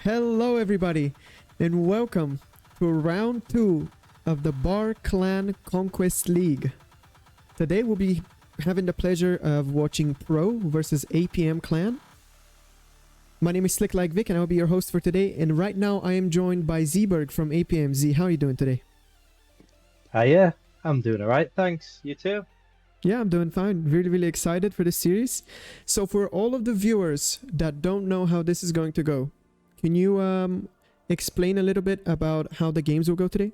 Hello everybody and welcome to round 2 of the Bar Clan Conquest League. Today we'll be having the pleasure of watching Pro versus APM Clan. My name is Slick Like Vic and I'll be your host for today, and right now I am joined by Zberg from APM. Z, how are you doing today? Yeah, I'm doing alright, thanks. You too? Yeah, I'm doing fine. Really excited for this series. So for all of the viewers that don't know how this is going to go, can you explain a little bit about how the games will go today?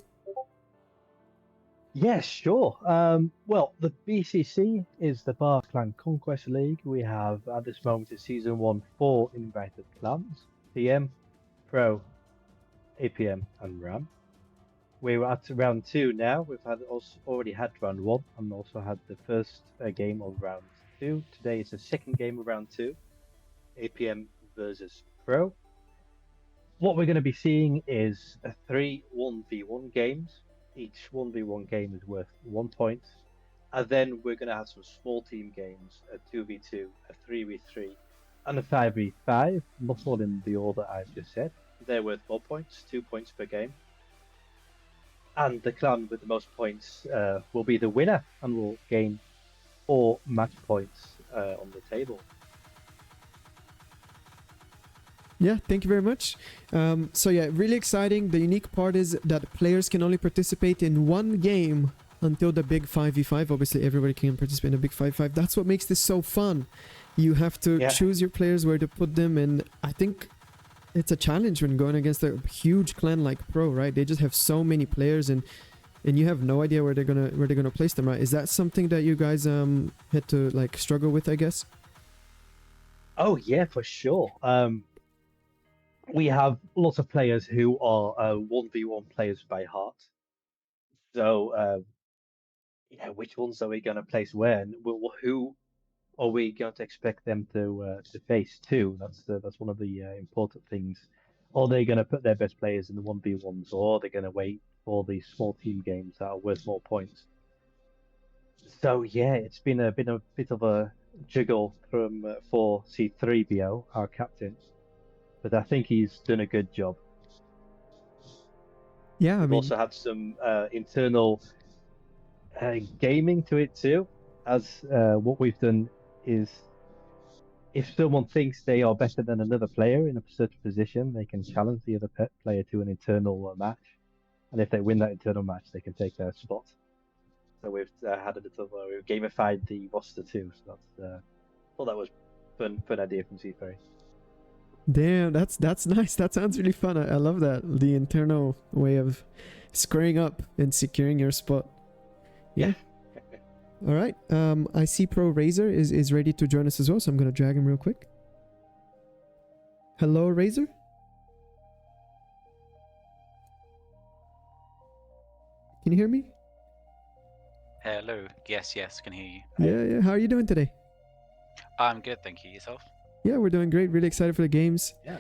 Yeah, sure. Well, the BCC is the Bar Clan Conquest League. We have, at this moment, in Season 1, 4 invited clans: PM, Pro, APM, and RAM. We're at round 2 now. We've already had round 1 and also had the first game of round 2. Today is the second game of round 2, APM versus Pro. What we're going to be seeing is 3 1v1 games. Each 1v1 game is worth 1 point. And then we're going to have some small team games, a 2v2, a 3v3, and a 5v5, not all in the order I've just said. They're worth 4 points, 2 points per game. And the clan with the most points will be the winner and will gain 4 match points on the table. Yeah, thank you very much. So yeah, really exciting. The unique part is that players can only participate in one game until the big 5v5. Obviously, everybody can participate in a big 5v5. That's what makes this so fun. You have to choose your players, where to put them, and I think it's a challenge when going against a huge clan like Pro, right? They just have so many players, and you have no idea where they're gonna place them, right? Is that something that you guys had to like struggle with, I guess? Oh yeah, for sure. We have lots of players who are 1v1 players by heart. So, which ones are we going to place where, and who are we going to expect them to face too? That's one of the important things. Are they going to put their best players in the 1v1s, or are they going to wait for the small team games that are worth more points? So yeah, it's been a bit of a juggle for C3BO, our captain. But I think he's done a good job. Yeah, We've also had some internal gaming to it too, as what we've done is, if someone thinks they are better than another player in a certain position, they can challenge the other player to an internal match, and if they win that internal match, they can take their spot. So we've had a little, we've gamified the roster too. So that's thought that was fun idea from C3. Damn, that's nice. That sounds really fun. I love that. The internal way of squaring up and securing your spot. Yeah. All right. I see Pro Razor is ready to join us as well, so I'm gonna drag him real quick. Hello, Razor. Can you hear me? Hello. Yes, can hear you. Yeah. How are you doing today? I'm good, thank you. Yourself? Yeah, we're doing great. Really excited for the games. Yeah.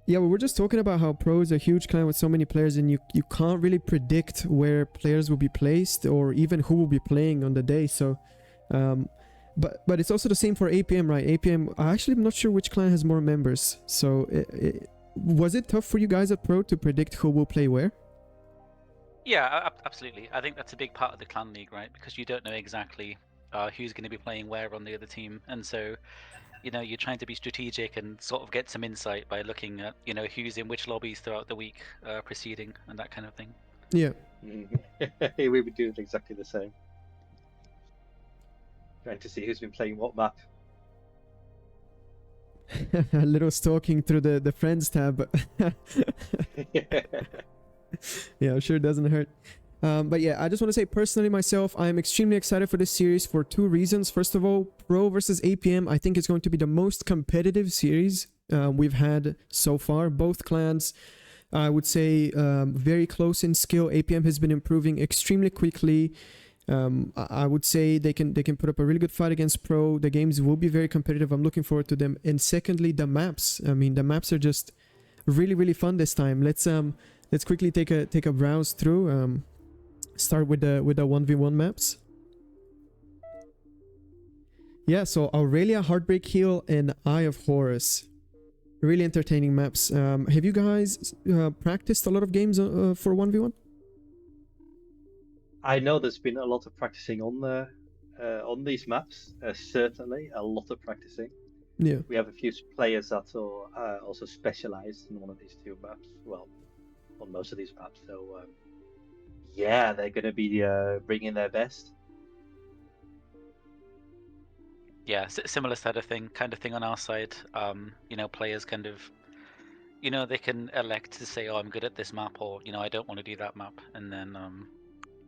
Yeah, we were just talking about how Pro is a huge clan with so many players, and you can't really predict where players will be placed or even who will be playing on the day. So, but it's also the same for APM, right? APM, I'm not sure which clan has more members. So, was it tough for you guys at Pro to predict who will play where? Yeah, absolutely. I think that's a big part of the clan league, right? Because you don't know exactly who's going to be playing where on the other team, and so you're trying to be strategic and sort of get some insight by looking at who's in which lobbies throughout the week preceding and that kind of thing. Yeah. We would do exactly the same. Trying to see who's been playing what map. A little stalking through the friends tab. Yeah, I'm sure it doesn't hurt. But yeah, I just want to say personally myself, I'm extremely excited for this series for 2 reasons. First of all, Pro versus APM, I think it's going to be the most competitive series we've had so far. Both clans, I would say, very close in skill. APM has been improving extremely quickly. I would say they can put up a really good fight against Pro. The games will be very competitive. I'm looking forward to them. And secondly, the maps. I mean, the maps are just really fun this time. Let's quickly take a browse through. Start with the 1v1 maps. Yeah, so Aurelia, Hearbreak Hill, and Eye of Horus. Really entertaining maps. Have you guys practiced a lot of games for 1v1? I know there's been a lot of practicing on these maps. Certainly, a lot of practicing. Yeah. We have a few players that are also specialized in one of these two maps. Well, on most of these maps. So, yeah, they're going to be bringing their best. Yeah, similar kind of thing on our side. You know, players kind of, you know, they can elect to say, oh, I'm good at this map, or, you know, I don't want to do that map, and then,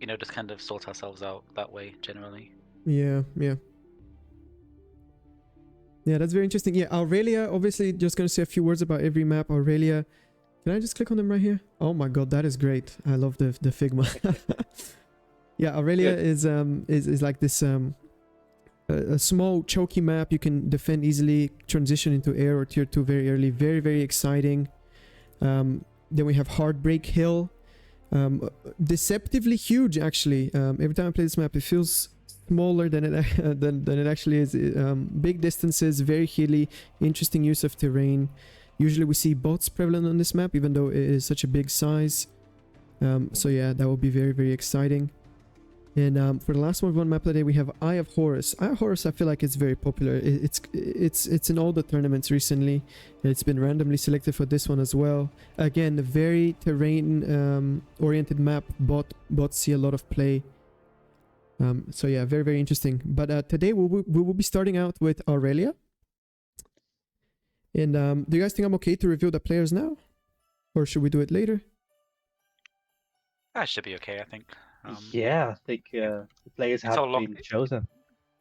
you know, just kind of sort ourselves out that way generally. Yeah, yeah. Yeah, that's very interesting. Yeah, Aurelia, obviously, just going to say a few words about every map. Aurelia, can I just click on them right here? Oh my god, that is great. I love the Figma. Yeah, Aurelia is like this a small choky map. You can defend easily, transition into air or tier 2 very early. Very, very exciting. Then we have Hearbreak Hill. Deceptively huge, actually. Every time I play this map, it feels smaller than it than it actually is. Big distances, very hilly, interesting use of terrain. Usually we see bots prevalent on this map, even though it is such a big size. So yeah, that will be very, very exciting. And for the last one map of the day, we have Eye of Horus. Eye of Horus, I feel like it's very popular. It's in all the tournaments recently. It's been randomly selected for this one as well. Again, a very terrain oriented map. Bots see a lot of play. So yeah, very, very interesting. But today we will be starting out with Aurelia. And do you guys think I'm okay to reveal the players now? Or should we do it later? That should be okay, I think. Yeah, I think the players have been chosen.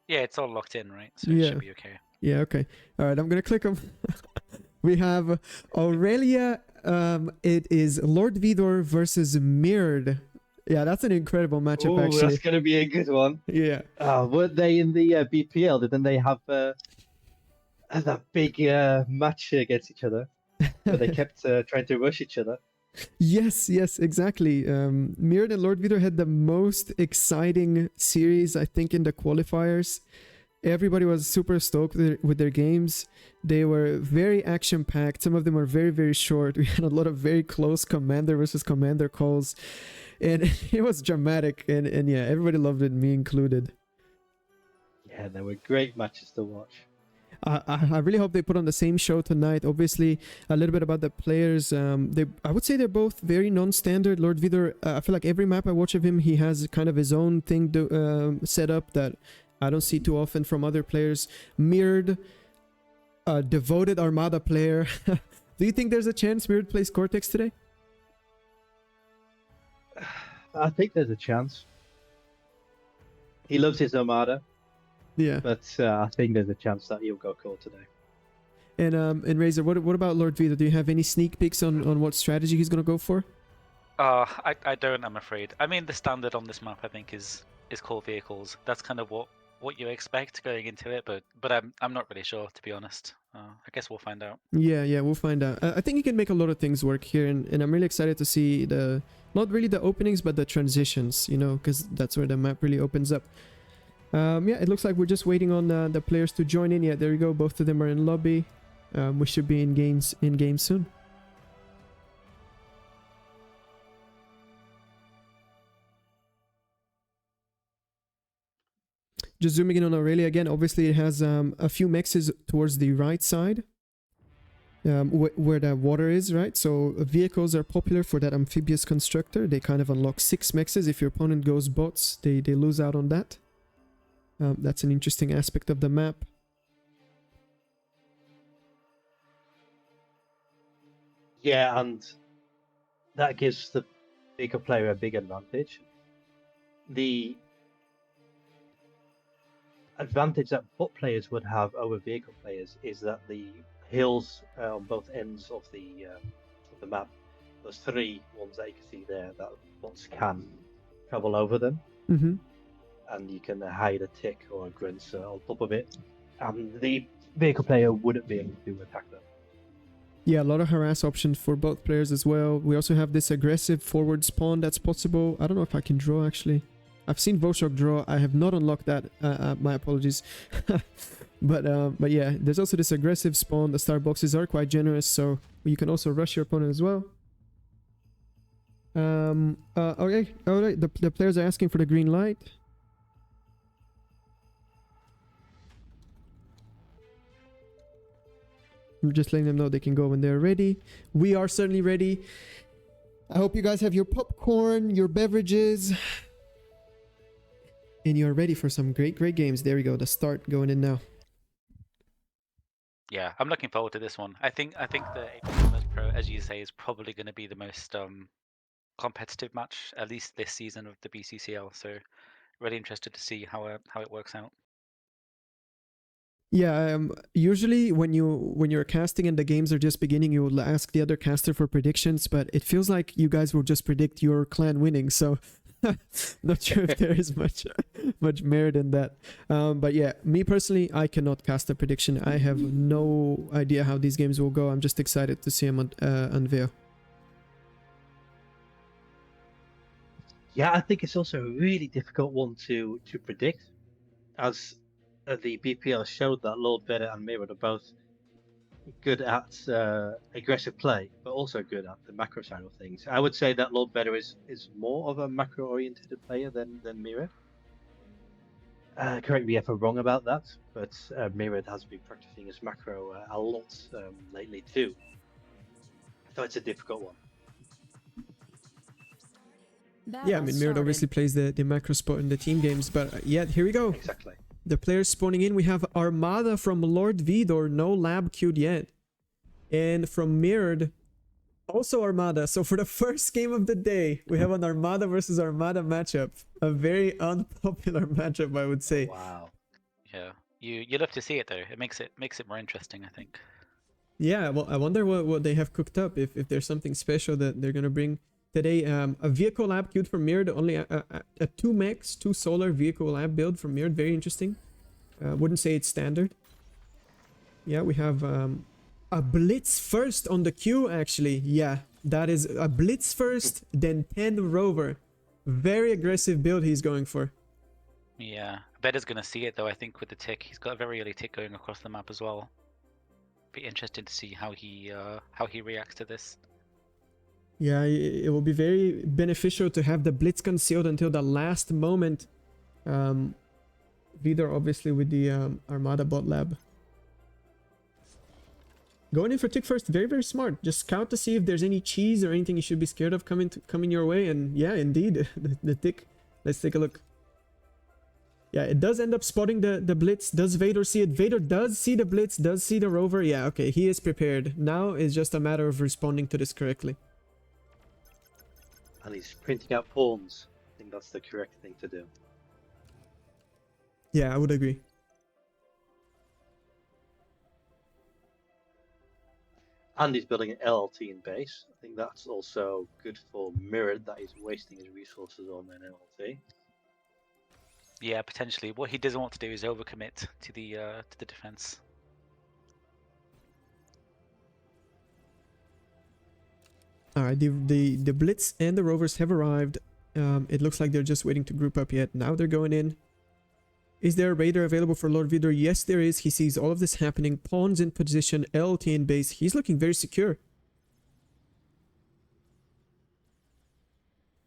Yeah, it's all locked in, right? So Yeah. it should be okay. Yeah, okay. All right, I'm going to click on... We have Aurelia. It is Lord Vidor versus Mirrored. Yeah, that's an incredible matchup, actually. That's going to be a good one. Yeah. Weren't they in the BPL? Didn't they have that big match against each other? But they kept trying to rush each other. Yes, exactly. Mirrored and Lord Vidor had the most exciting series, I think, in the qualifiers. Everybody was super stoked with their games. They were very action-packed. Some of them were very, very short. We had a lot of very close commander versus commander calls. And it was dramatic. And yeah, everybody loved it, me included. Yeah, they were great matches to watch. I really hope they put on the same show tonight. Obviously, a little bit about the players. I would say they're both very non-standard. Lord Vidor, I feel like every map I watch of him, he has kind of his own thing set up that I don't see too often from other players. Mirrored, devoted Armada player. Do you think there's a chance Mirrored plays Cortex today? I think there's a chance. He loves his Armada. Yeah, but I think there's a chance that he'll go Core today. And Razor, what about Lord Vidor? Do you have any sneak peeks on what strategy he's gonna go for? I don't, I'm afraid. I mean, the standard on this map, I think, is core vehicles. That's kind of what you expect going into it, but I'm not really sure, to be honest. I guess we'll find out. Yeah, we'll find out. I think he can make a lot of things work here, and I'm really excited to see not really the openings, but the transitions, you know, because that's where the map really opens up. Yeah, it looks like we're just waiting on the players to join in. Yeah, there you go. Both of them are in lobby. We should be in game soon. Just zooming in on Aurelia again. Obviously, it has a few mexes towards the right side, where the water is, right? So vehicles are popular for that amphibious constructor. They kind of unlock 6 mexes. If your opponent goes bots, they lose out on that. That's an interesting aspect of the map. Yeah, and that gives the bigger player a big advantage. The advantage that bot players would have over vehicle players is that the hills on both ends of the map, those 3 ones that you can see there, that bots can travel over them. Mm-hmm. And you can hide a tick or a grunt on top of it, and the vehicle player wouldn't be able to attack them. Yeah, a lot of harass options for both players as well. We also have this aggressive forward spawn that's possible. I don't know if I can draw, actually. I've seen Volshock draw. I have not unlocked that. My apologies. But yeah, there's also this aggressive spawn. The star boxes are quite generous, so you can also rush your opponent as well. Okay, all right. The players are asking for the green light. I'm just letting them know they can go when they're ready. We are certainly ready. I hope you guys have your popcorn, your beverages, and you're ready for some great games. There we go. The start going in now. Yeah, I'm looking forward to this one. I think the APM Pro, as you say, is probably going to be the most competitive match, at least this season of the BCCL. So really interested to see how it works out. Yeah, usually when you're casting and the games are just beginning, you will ask the other caster for predictions, but it feels like you guys will just predict your clan winning, so not sure if there is much merit in that. But yeah, me personally, I cannot cast a prediction. I have no idea how these games will go. I'm just excited to see them unveil. Yeah, I think it's also a really difficult one to predict, as the BPL showed that Lord Vader and Mirror are both good at aggressive play, but also good at the macro side of things. I would say that Lord Vader is more of a macro-oriented player than Mirror. Correct me if I'm wrong about that, but Mirror has been practicing his macro a lot lately too. So it's a difficult one. Yeah, I mean, Mirror obviously plays the macro spot in the team games, but yeah, here we go. Exactly. The players spawning in. We have Armada from Lord Vidor, no lab queued yet. And from Mirrored, also Armada. So for the first game of the day, we have an Armada versus Armada matchup. A very unpopular matchup, I would say. Wow. Yeah, you love to see it though. It makes it more interesting, I think. Yeah, well, I wonder what they have cooked up. If there's something special that they're gonna bring today. A vehicle lab queued from Mirrored, only a 2 mechs, 2 solar vehicle lab build from Mirrored. Very interesting. Wouldn't say it's standard. Yeah, we have a blitz first on the queue, actually. Yeah, that is a blitz first, then 10 rover. Very aggressive build he's going for. Yeah, Vader's gonna see it though. I think with the tick, he's got a very early tick going across the map as well. Be interested to see how he reacts to this. Yeah, it will be very beneficial to have the blitz concealed until the last moment. Vidor obviously with the Armada bot lab. Going in for tick first, very, very smart. Just scout to see if there's any cheese or anything you should be scared of coming your way. And yeah, indeed, the tick. Let's take a look. Yeah, it does end up spotting the blitz. Does Vader see it? Vader does see the blitz, does see the rover. Yeah, okay, he is prepared. Now it's just a matter of responding to this correctly. And he's printing out pawns. I think that's the correct thing to do. Yeah, I would agree. And he's building an LLT in base. I think that's also good for Mirrored, that he's wasting his resources on an LLT. Yeah, potentially. What he doesn't want to do is overcommit to the defense. All right, the blitz and the rovers have arrived. It looks like they're just waiting to group up yet. Now they're going in. Is there a raider available for Lord Vidor? Yes, there is. He sees all of this happening. Pawns in position, LT in base. He's looking very secure.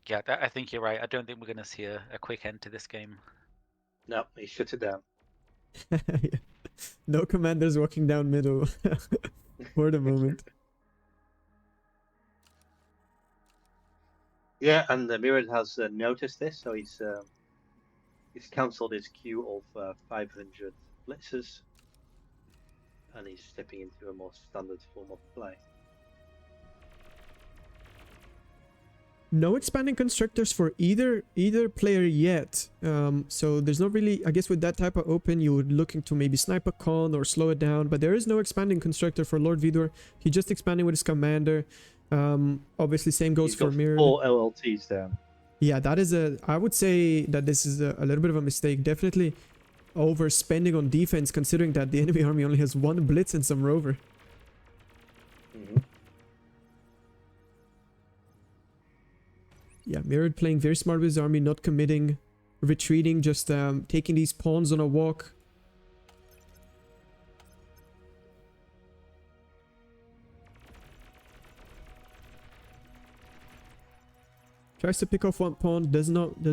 Yeah, I think you're right. I don't think we're going to see a quick end to this game. No, he shut it down. No commanders walking down middle for the moment. Yeah, and Mirrored has noticed this, so he's cancelled his queue of 500 blitzers, and he's stepping into a more standard form of play. No expanding constructors for either player yet. So there's not really, I guess with that type of open, you would looking to maybe snipe a con or slow it down, but there is no expanding constructor for Lord Vidor. He's just expanding with his commander. Obviously same goes for Mirror. 4 LLTs down. Yeah, that is I would say that this is a little bit of a mistake. Definitely overspending on defense, considering that the enemy army only has 1 blitz and some rover. Yeah, Mirrored playing very smart with his army, not committing. retreating, just taking these pawns on a walk. Tries to pick off one pawn, does not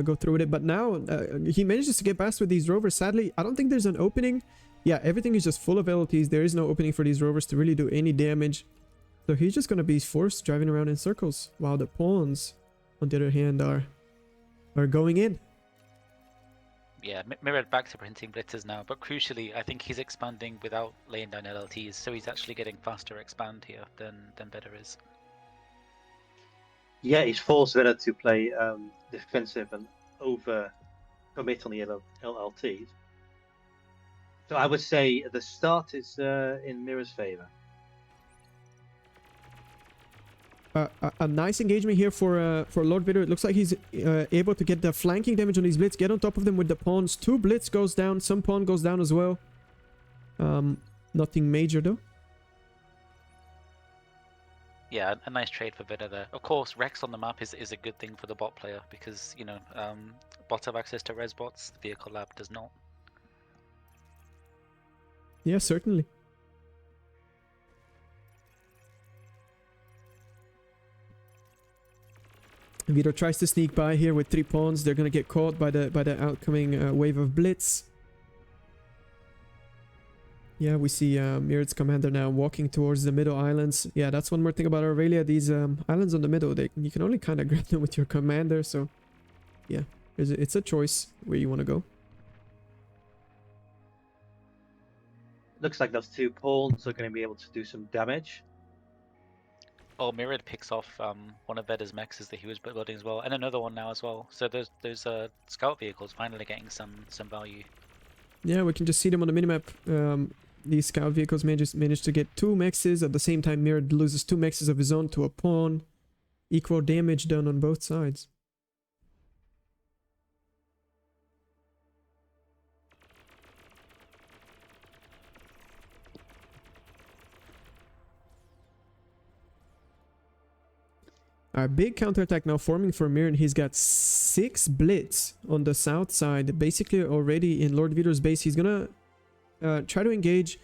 go through with it. But now he manages to get past with these rovers. Sadly, I don't think there's an opening. Yeah, everything is just full of LTs. There is no opening for these rovers to really do any damage. So he's just gonna be forced driving around in circles, while the pawns, on the other hand, are going in. Yeah, Mirrored back to printing blitzers now, but crucially, I think he's expanding without laying down LLTs, so he's actually getting faster expand here than Better is. Yeah, he's forced Veda to play defensive and over commit on the LLTs. So I would say the start is in Mirror's favor. A nice engagement here for Lord Vader. It looks like he's able to get the flanking damage on these blitz, get on top of them with the pawns. 2 blitz goes down, some pawn goes down as well. Nothing major though. Yeah, a nice trade for Vader there. Of course, Rex on the map is a good thing for the bot player because, you know, bots have access to res bots, the vehicle lab does not. Yeah, certainly. Vito tries to sneak by here with 3 pawns. They're gonna get caught by the outcoming wave of blitz. Yeah, we see Mirrod's commander now walking towards the middle islands. Yeah, that's one more thing about Aurelia. These islands on the middle, you can only kind of grab them with your commander. So, yeah, it's a choice where you want to go. Looks like those 2 pawns are going to be able to do some damage. Oh, Mirrored picks off one of Veda's mechs that he was building as well, and another one now as well. So those scout vehicles finally getting some value. Yeah, we can just see them on the minimap. These scout vehicles manage to get 2 mexes. At the same time, Mirrored loses 2 mexes of his own to a pawn. Equal damage done on both sides. A big counterattack now forming for Mirren. He's got 6 blitz on the south side, basically already in Lord Vidor's base. He's gonna try to engage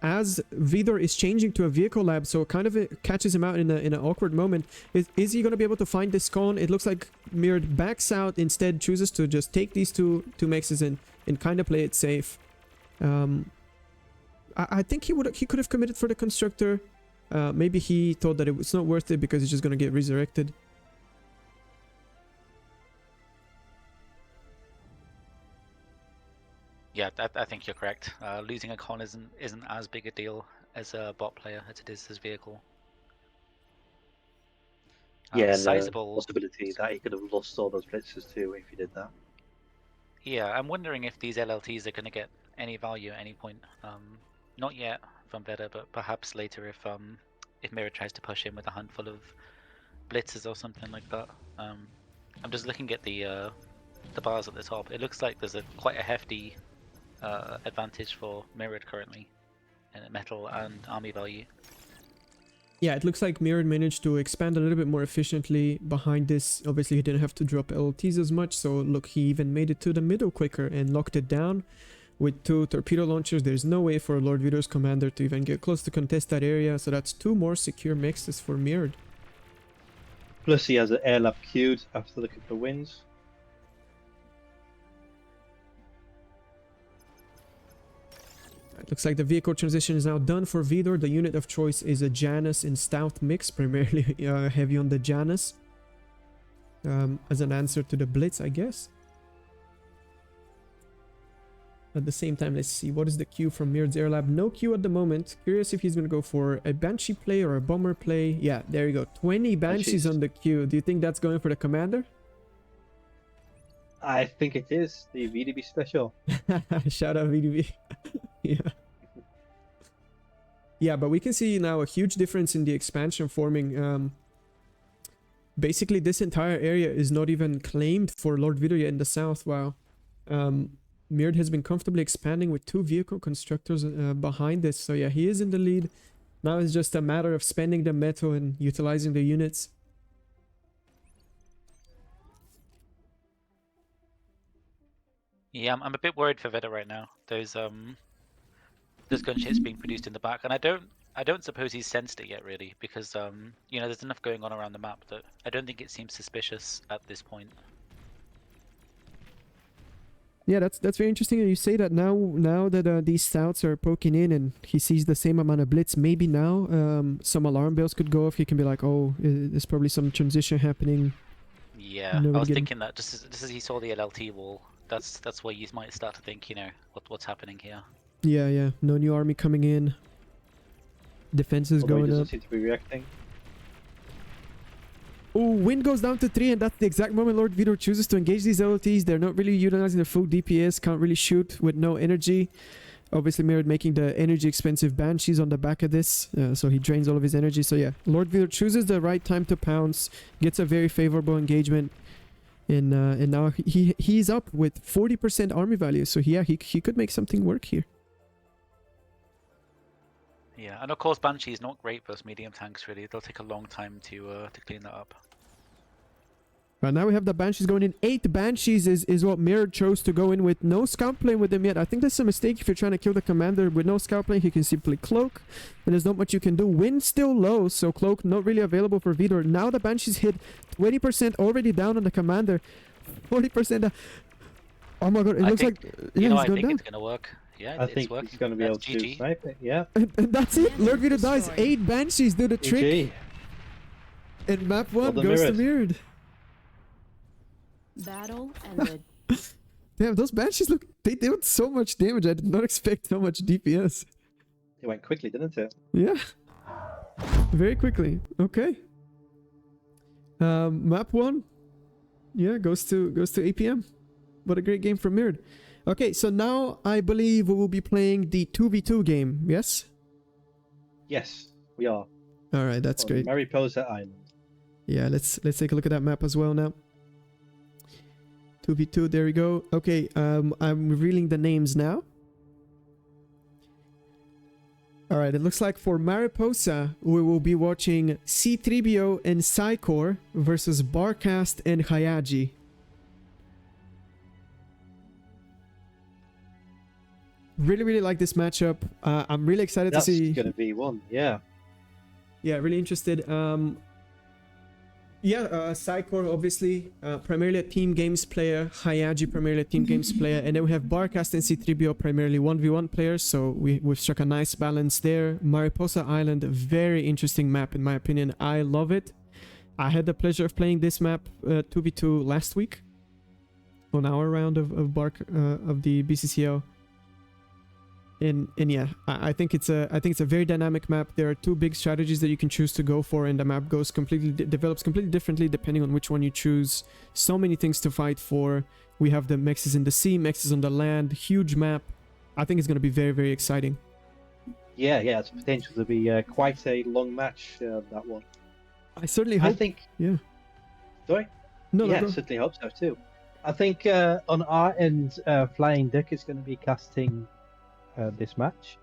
as Vidor is changing to a vehicle lab, so kind of it catches him out in an awkward moment. Is he gonna be able to find this con? It looks like Mirren backs out, instead chooses to just take these two mexes and kind of play it safe. I think he could have committed for the constructor. Maybe he thought that it was not worth it because he's just gonna get resurrected. Yeah, I think you're correct. Losing a con isn't as big a deal as a bot player as it is his vehicle. Yeah, sizable possibility that he could have lost all those blitzers too if he did that. Yeah, I'm wondering if these LLTs are going to get any value at any point. Not yet from Veda, but perhaps later if Mirror tries to push in with a handful of blitzers or something like that. I'm just looking at the bars at the top. It looks like there's quite a hefty advantage for Mirrored currently in metal and army value. Yeah, it looks like Mirrored managed to expand a little bit more efficiently behind this. Obviously, he didn't have to drop LTs as much, so look, he even made it to the middle quicker and locked it down with 2 torpedo launchers. There's no way for Lord Vidor's commander to even get close to contest that area, so that's 2 more secure mixes for Mirrored. Plus he has an air lab queued after the couple of wins. It looks like the vehicle transition is now done for Vidor. The unit of choice is a Janus in stout mix, primarily heavy on the Janus. As an answer to the Blitz, I guess. At the same time, let's see, what is the queue from Mirrod's Air Lab? No queue at the moment. Curious if he's going to go for a Banshee play or a Bomber play. Yeah, there you go. 20 Banshees on the queue. Do you think that's going for the commander? I think it is the VDB special. Shout out VDB. Yeah. Yeah, but we can see now a huge difference in the expansion forming. Basically, this entire area is not even claimed for Lord Vidor yet in the south. Wow. Mirrod has been comfortably expanding with 2 vehicle constructors behind this. So yeah, he is in the lead. Now it's just a matter of spending the metal and utilizing the units. Yeah, I'm a bit worried for Veda right now. Those gunships being produced in the back, and I don't suppose he's sensed it yet, really, because you know, there's enough going on around the map that I don't think it seems suspicious at this point. Yeah, that's very interesting. And you say that now that these stouts are poking in and he sees the same amount of blitz, maybe now some alarm bells could go off. He can be like, oh, there's probably some transition happening. Yeah, I was thinking that just as he saw the LLT wall, that's where you might start to think, you know, what's happening here. Yeah. No new army coming in. Defenses Although he going doesn't up. seem to be reacting. Oh, wind goes down to 3, and that's the exact moment Lord Vidor chooses to engage these LLTs. They're not really utilizing their full DPS, can't really shoot with no energy. Obviously, Mirrored making the energy expensive Banshees on the back of this, so he drains all of his energy. So yeah, Lord Vidor chooses the right time to pounce, gets a very favorable engagement, and now he's up with 40% army value. So yeah, he could make something work here. Yeah, and of course Banshee is not great versus medium tanks, really. They'll take a long time to clean that up. Right, now we have the Banshees going in. 8 Banshees is what Mirrored chose to go in with. No scout plane with them yet. I think that's a mistake if you're trying to kill the commander with no scout plane. He can simply cloak, and there's not much you can do. Wind still low, so cloak not really available for Vidor. Now the Banshees hit 20% already down on the commander. 40% down. Oh my god, it looks like I going think down. it's gonna work. Yeah, I it's think working. he's going to be able That's to GG. snipe it. Yeah. And that's it. Lord Vidor dies. 8 Banshees do the trick. GG. And map 1 Well done, goes to Mirrored. Mirrored. Battle ended. Damn, those Banshees look... They did so much damage. I did not expect so much DPS. It went quickly, didn't it? Yeah. Very quickly. Okay. Map 1. Yeah, goes to APM. What a great game from Mirrored. Okay, so now I believe we will be playing the 2v2 game, yes? Yes, we are. Alright, that's On great. Mariposa Island. Yeah, let's take a look at that map as well now. 2v2, there we go. Okay, I'm revealing the names now. Alright, it looks like for Mariposa, we will be watching C-3BO and Psycor versus Barcast and Hayaji. Really like this matchup. I'm really excited That's to see... going to be one, yeah. Yeah, really interested. Psycor obviously primarily a team games player, Hayaji primarily a team games player, and then we have Barcast and C-3BO primarily 1v1 players, so we've struck a nice balance there. Mariposa Island, very interesting map in my opinion. I love it. I had the pleasure of playing this map 2v2 last week on our round of the BCCL. And yeah, I think it's a very dynamic map. There are 2 big strategies that you can choose to go for, and the map goes develops completely differently depending on which one you choose. So many things to fight for. We have the mexes in the sea, mexes on the land, huge map. I think it's going to be very exciting. Yeah, it's potential to be quite a long match, that one. I certainly hope. I think... Yeah. Sorry? No, Yeah, go. certainly hope so too. I think on our end, FlyingDuck is going to be casting this match,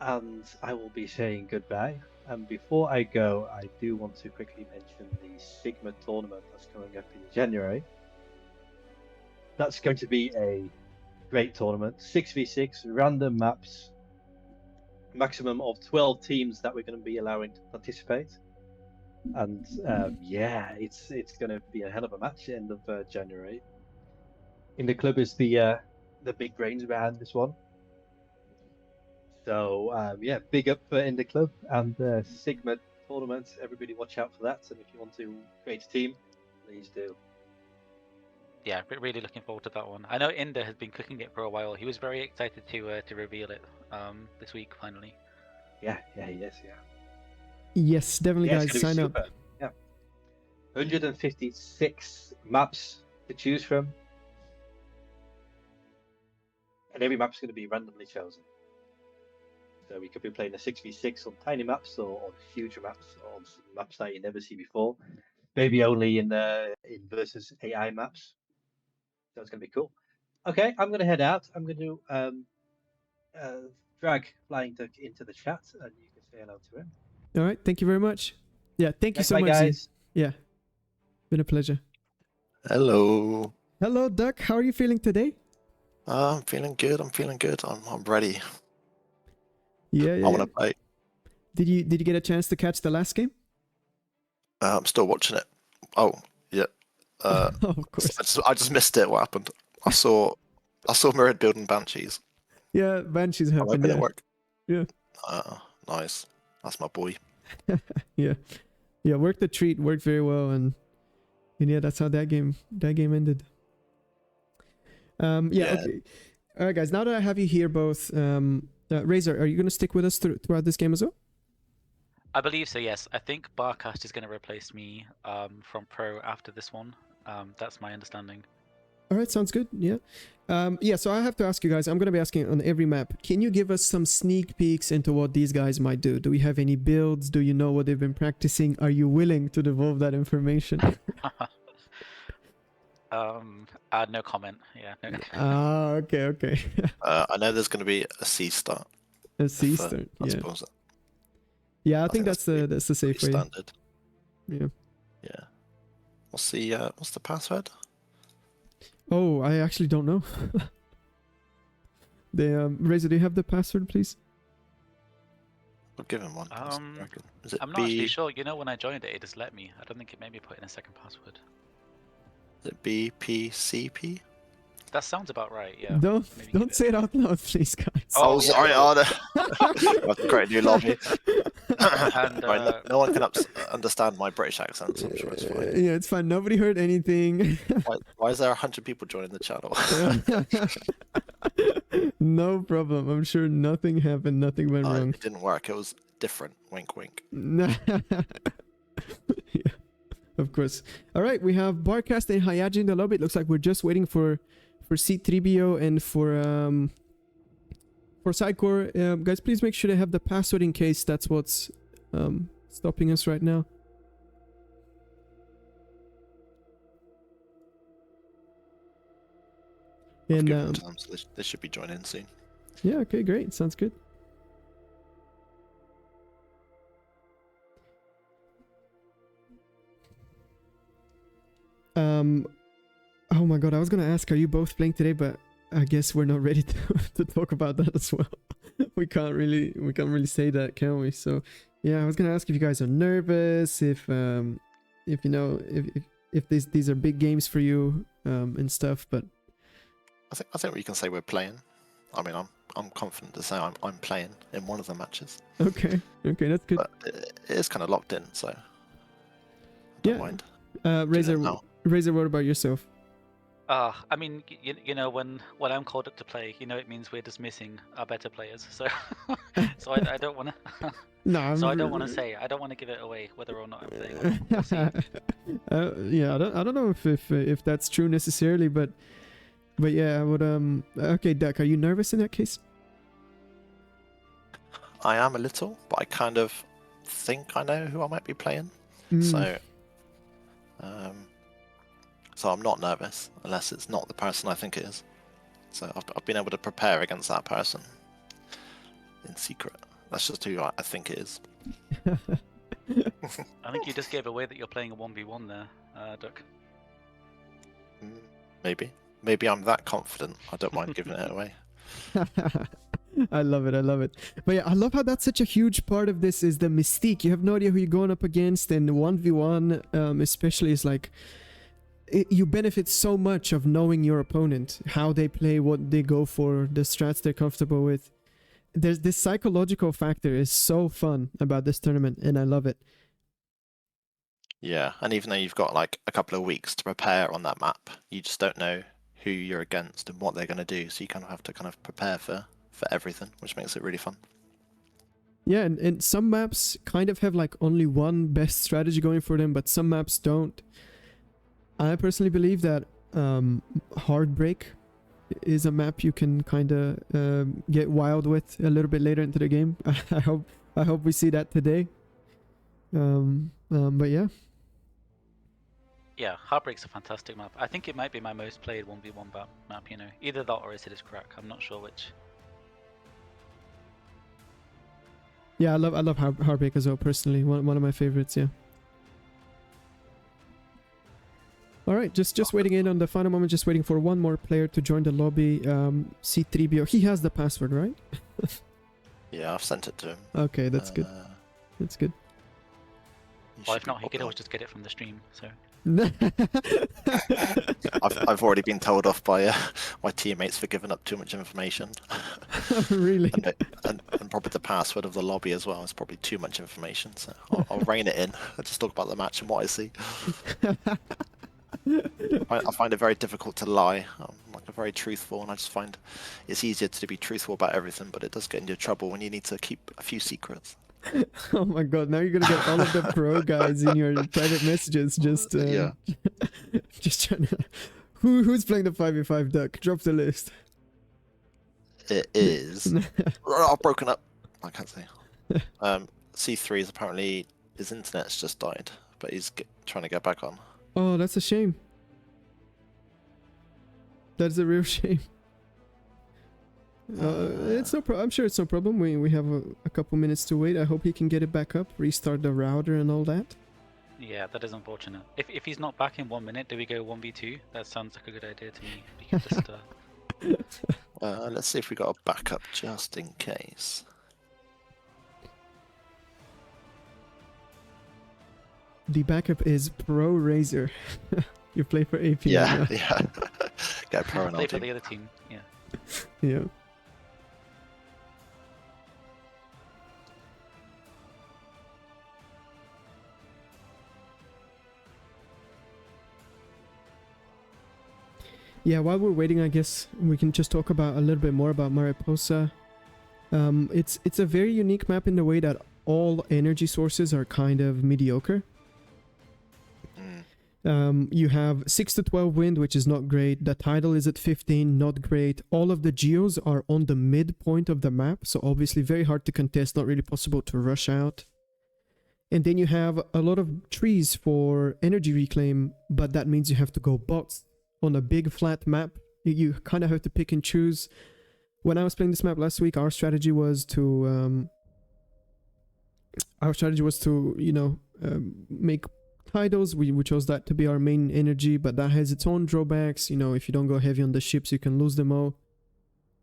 and I will be saying goodbye. And before I go, I do want to quickly mention the Sigma tournament that's coming up in January. That's going to be a great tournament. 6v6 random maps, maximum of 12 teams that we're going to be allowing to participate. And yeah, it's going to be a hell of a match at the end of January. In the club is the big brains behind this one. So yeah, big up for in the club and Sigma tournament. Everybody watch out for that. And if you want to create a team, please do. Yeah, really looking forward to that one. I know Inda has been cooking it for a while. He was very excited to reveal it this week finally. Yeah, yes, yeah. Yes, definitely, Yeah, guys, it's gonna sign be up. super. Yeah, 156 maps to choose from, and every map's going to be randomly chosen. So we could be playing a 6v6 on tiny maps or on huge maps, or on some maps that you never see before. Maybe only in versus AI maps. So it's going to be cool. Okay, I'm going to head out. I'm going to drag FlyingDuck into the chat, and you can say hello to him. All right, thank you very much. Yeah, thank you so Bye, much, Z. guys. Yeah, been a pleasure. Hello. Hello, Duck. How are you feeling today? I'm feeling good. I'm ready. Yeah, yeah. I want to play. Did you get a chance to catch the last game? I'm still watching it. Oh, yeah. Of course. I just missed it. What happened? I saw Mirrored building Banshees. Yeah, Banshees I'm happened. hoping Yeah. it worked. Yeah. Nice. That's my boy. Yeah. Yeah, worked the treat, worked very well, and yeah, that's how that game ended. Yeah. Okay. All right, guys. Now that I have you here, both, Razor, are you going to stick with us throughout this game as well? I believe so, yes. I think Barcast is going to replace me from Pro after this one. That's my understanding. All right, sounds good. Yeah. Yeah, so I have to ask you guys, I'm going to be asking on every map, can you give us some sneak peeks into what these guys might do? Do we have any builds? Do you know what they've been practicing? Are you willing to divulge that information? No comment. Yeah. No. Ah, okay. I know there's going to be a C start. A C start, I yeah. suppose. Yeah, I think that's the safe way. Standard. Yeah. Yeah. What's the password? Oh, I actually don't know. Razor, do you have the password, please? I'll give him one. Is it I'm not actually sure. You know, when I joined it, it just let me. I don't think it made me put in a second password. Is it BPCP? That sounds about right, yeah. Don't say it out loud, please, guys. Oh, yeah. sorry, I've created a new lobby. And, Right, no one can understand my British accent, so I'm sure it's fine. Yeah, it's fine. Nobody heard anything. Why is there 100 people joining the channel? No problem. I'm sure nothing happened. Nothing went wrong. It didn't work. It was different. Wink, wink. Yeah, of course. All right, we have Barcast and Hayaji in the lobby. It looks like we're just waiting for C3BO and for Sidecore. Guys, please make sure to have the password in case that's what's stopping us right now. I've And given it to them, so they should be joining soon. yeah, okay, great. Sounds good. Oh my god, I was gonna ask, are you both playing today? But I guess we're not ready to talk about that as well. we can't really say that, can we? So yeah, I was gonna ask if you guys are nervous, if you know, if these are big games for you, and stuff. But I think we can say we're playing. I mean, I'm confident to say I'm playing in one of the matches. Okay, that's good. But it is kind of locked in, so I don't mind. Razor, what about yourself? I mean, you know, when I'm called up to play, you know, it means we're just missing our better players. So, so I don't want to. No, so I don't want to say. I don't want to give it away whether or not I'm playing. We'll see. Yeah, I don't know if that's true necessarily, but yeah, I would okay, Duck, are you nervous in that case? I am a little, but I kind of think I know who I might be playing. So I'm not nervous unless it's not the person I think it is. So I've been able to prepare against that person in secret. That's just who I think it is. I think you just gave away that you're playing a 1v1 there, Duck. Maybe I'm that confident. I don't mind giving it away. I love it. But yeah, I love how that's such a huge part of this is the mystique. You have no idea who you're going up against, and 1v1 especially is like, you benefit so much of knowing your opponent, how they play, what they go for, the strats they're comfortable with. There's this psychological factor is so fun about this tournament, and I love it. Yeah, and even though you've got like a couple of weeks to prepare on that map, you just don't know who you're against and what they're going to do, so you kind of have to kind of prepare for everything, which makes it really fun. Yeah, and some maps kind of have like only one best strategy going for them, but some maps don't. I personally believe that Heartbreak is a map you can kind of get wild with a little bit later into the game. I hope we see that today. But yeah. Yeah, Heartbreak's a fantastic map. I think it might be my most played 1v1 map, you know. Either that or Acidic Crack, I'm not sure which. Yeah, I love Heartbreak as well, personally. One of my favorites, yeah. All right, just waiting in on the final moment. Just waiting for one more player to join the lobby. C3BO. He has the password, right? Yeah, I've sent it to him. Okay, that's good. That's good. Well, if not, he could always just get it from the stream. So I've already been told off by my teammates for giving up too much information. Really? and probably the password of the lobby as well is probably too much information. So I'll rein it in. I'll just talk about the match and what I see. I find it very difficult to lie. I'm like a very truthful, and I just find it's easier to be truthful about everything, but it does get into trouble when you need to keep a few secrets. Oh my god, now you're gonna get all of the pro guys in your private messages just Yeah. just trying to who's playing the 5v5 duck? Drop the list. It is broken up. I can't say. C3 is apparently his internet's just died, but he's trying to get back on. Oh, that's a shame. That's a real shame. It's no problem. I'm sure it's no problem. We have a couple minutes to wait. I hope he can get it back up, restart the router and all that. yeah, that is unfortunate. If he's not back in 1 minute, do we go 1v2? That sounds like a good idea to me. We can just Let's see if we got a backup just in case. The backup is Pro Razor. You play for APM. Yeah, now. yeah. Get pro on play our for team. the other team. Yeah. Yeah. Yeah, while we're waiting, I guess we can just talk about a little bit more about Mariposa. It's a very unique map in the way that all energy sources are kind of mediocre. You have 6 to 12 wind, which is not great. The tidal is at 15, not great. All of the geos are on the midpoint of the map, so obviously very hard to contest, not really possible to rush out. And then you have a lot of trees for energy reclaim, but that means you have to go bots on a big flat map. You kind of have to pick and choose. When I was playing this map last week, our strategy was to make tidals. We chose that to be our main energy, but that has its own drawbacks. You know, if you don't go heavy on the ships, you can lose them all.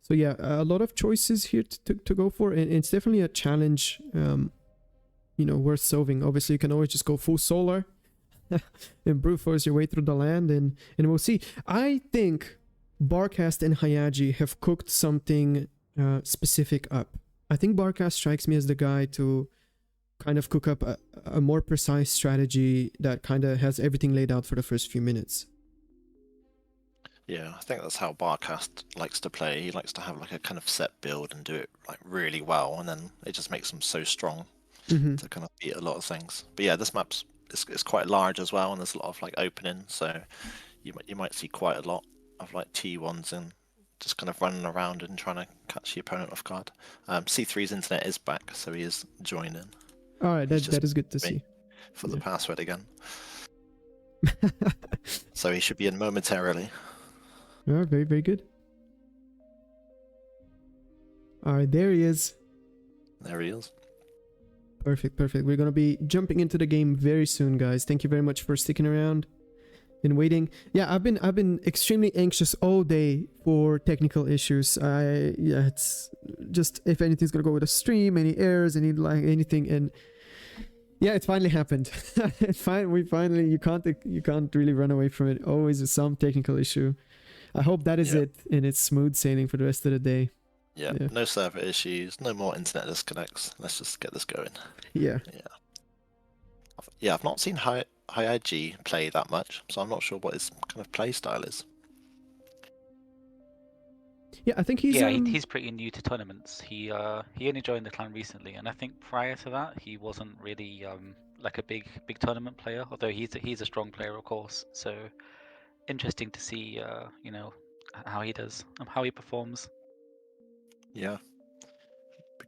So yeah, a lot of choices here to go for, and it's definitely a challenge, worth solving. Obviously, you can always just go full solar and brute force your way through the land, and we'll see. I think Barcast and Hayaji have cooked something specific up. I think Barcast strikes me as the guy to kind of cook up a more precise strategy that kind of has everything laid out for the first few minutes. Yeah, I think that's how Barcast likes to play. He likes to have like a kind of set build and do it like really well, and then it just makes him so strong to kind of beat a lot of things. But yeah, this map's it's quite large as well, and there's a lot of like opening, so you might see quite a lot of like T1s and just kind of running around and trying to catch the opponent off guard. C3's internet is back, so he is joining. All right, that is good to see. For the password again. So he should be in momentarily. Oh, very, very good. All right, there he is. There he is. Perfect. We're going to be jumping into the game very soon, guys. Thank you very much for sticking around and waiting. Yeah, I've been extremely anxious all day for technical issues. It's just if anything's going to go with a stream, any errors, anything, and yeah, it finally happened. We finally you can't really run away from it. Always some technical issue. I hope that is it, and it's smooth sailing for the rest of the day. Yeah, no server issues, no more internet disconnects. Let's just get this going. Yeah. I've not seen Hayaji play that much, so I'm not sure what his kind of play style is. Yeah, I think he's he's pretty new to tournaments. He only joined the clan recently, and I think prior to that he wasn't really like a big tournament player. Although he's a strong player, of course. So interesting to see how he does, how he performs. Yeah,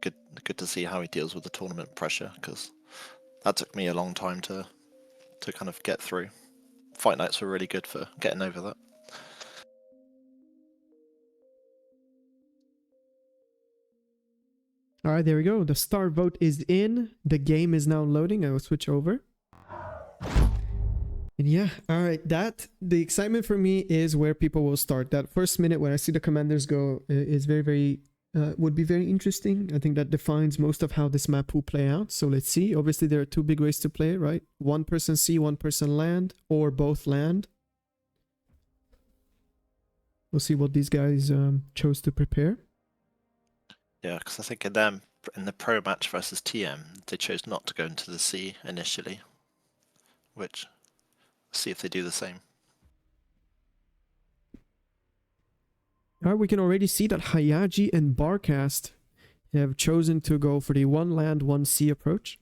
good to see how he deals with the tournament pressure, because that took me a long time to kind of get through. Fight nights were really good for getting over that. All right, there we go. The star vote is in. The game is now loading. I will switch over. And yeah, all right. The excitement for me is where people will start. That first minute when I see the commanders go is very, very, would be very interesting. I think that defines most of how this map will play out. So let's see. Obviously, there are two big ways to play, right? One person sea, one person land, or both land. We'll see what these guys chose to prepare. Yeah, because I think in the pro match versus TM, they chose not to go into the sea initially, which see if they do the same. All right, we can already see that Hayaji and Barcast have chosen to go for the one land, one sea approach.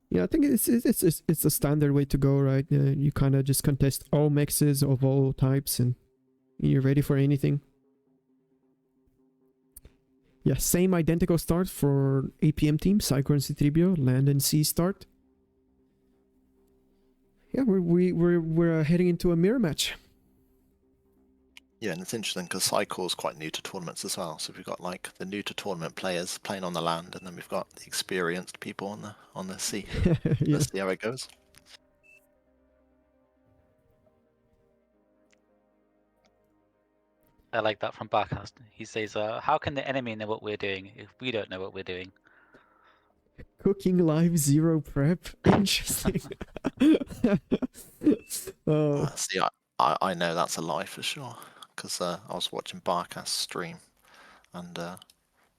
Yeah, I think it's a standard way to go, right? You kind of just contest all mixes of all types, and you're ready for anything. Yeah, same identical start for APM team, Psycho and Citribio, land and sea start. Yeah, we're heading into a mirror match. Yeah, and it's interesting because Cycle is quite new to tournaments as well. So we've got like the new to tournament players playing on the land, and then we've got the experienced people on the sea. Yeah. Let's see how it goes. I like that from Barcast. He says, how can the enemy know what we're doing if we don't know what we're doing? Cooking live, zero prep. Interesting. Oh. See, I know that's a lie for sure because I was watching Barcast stream, and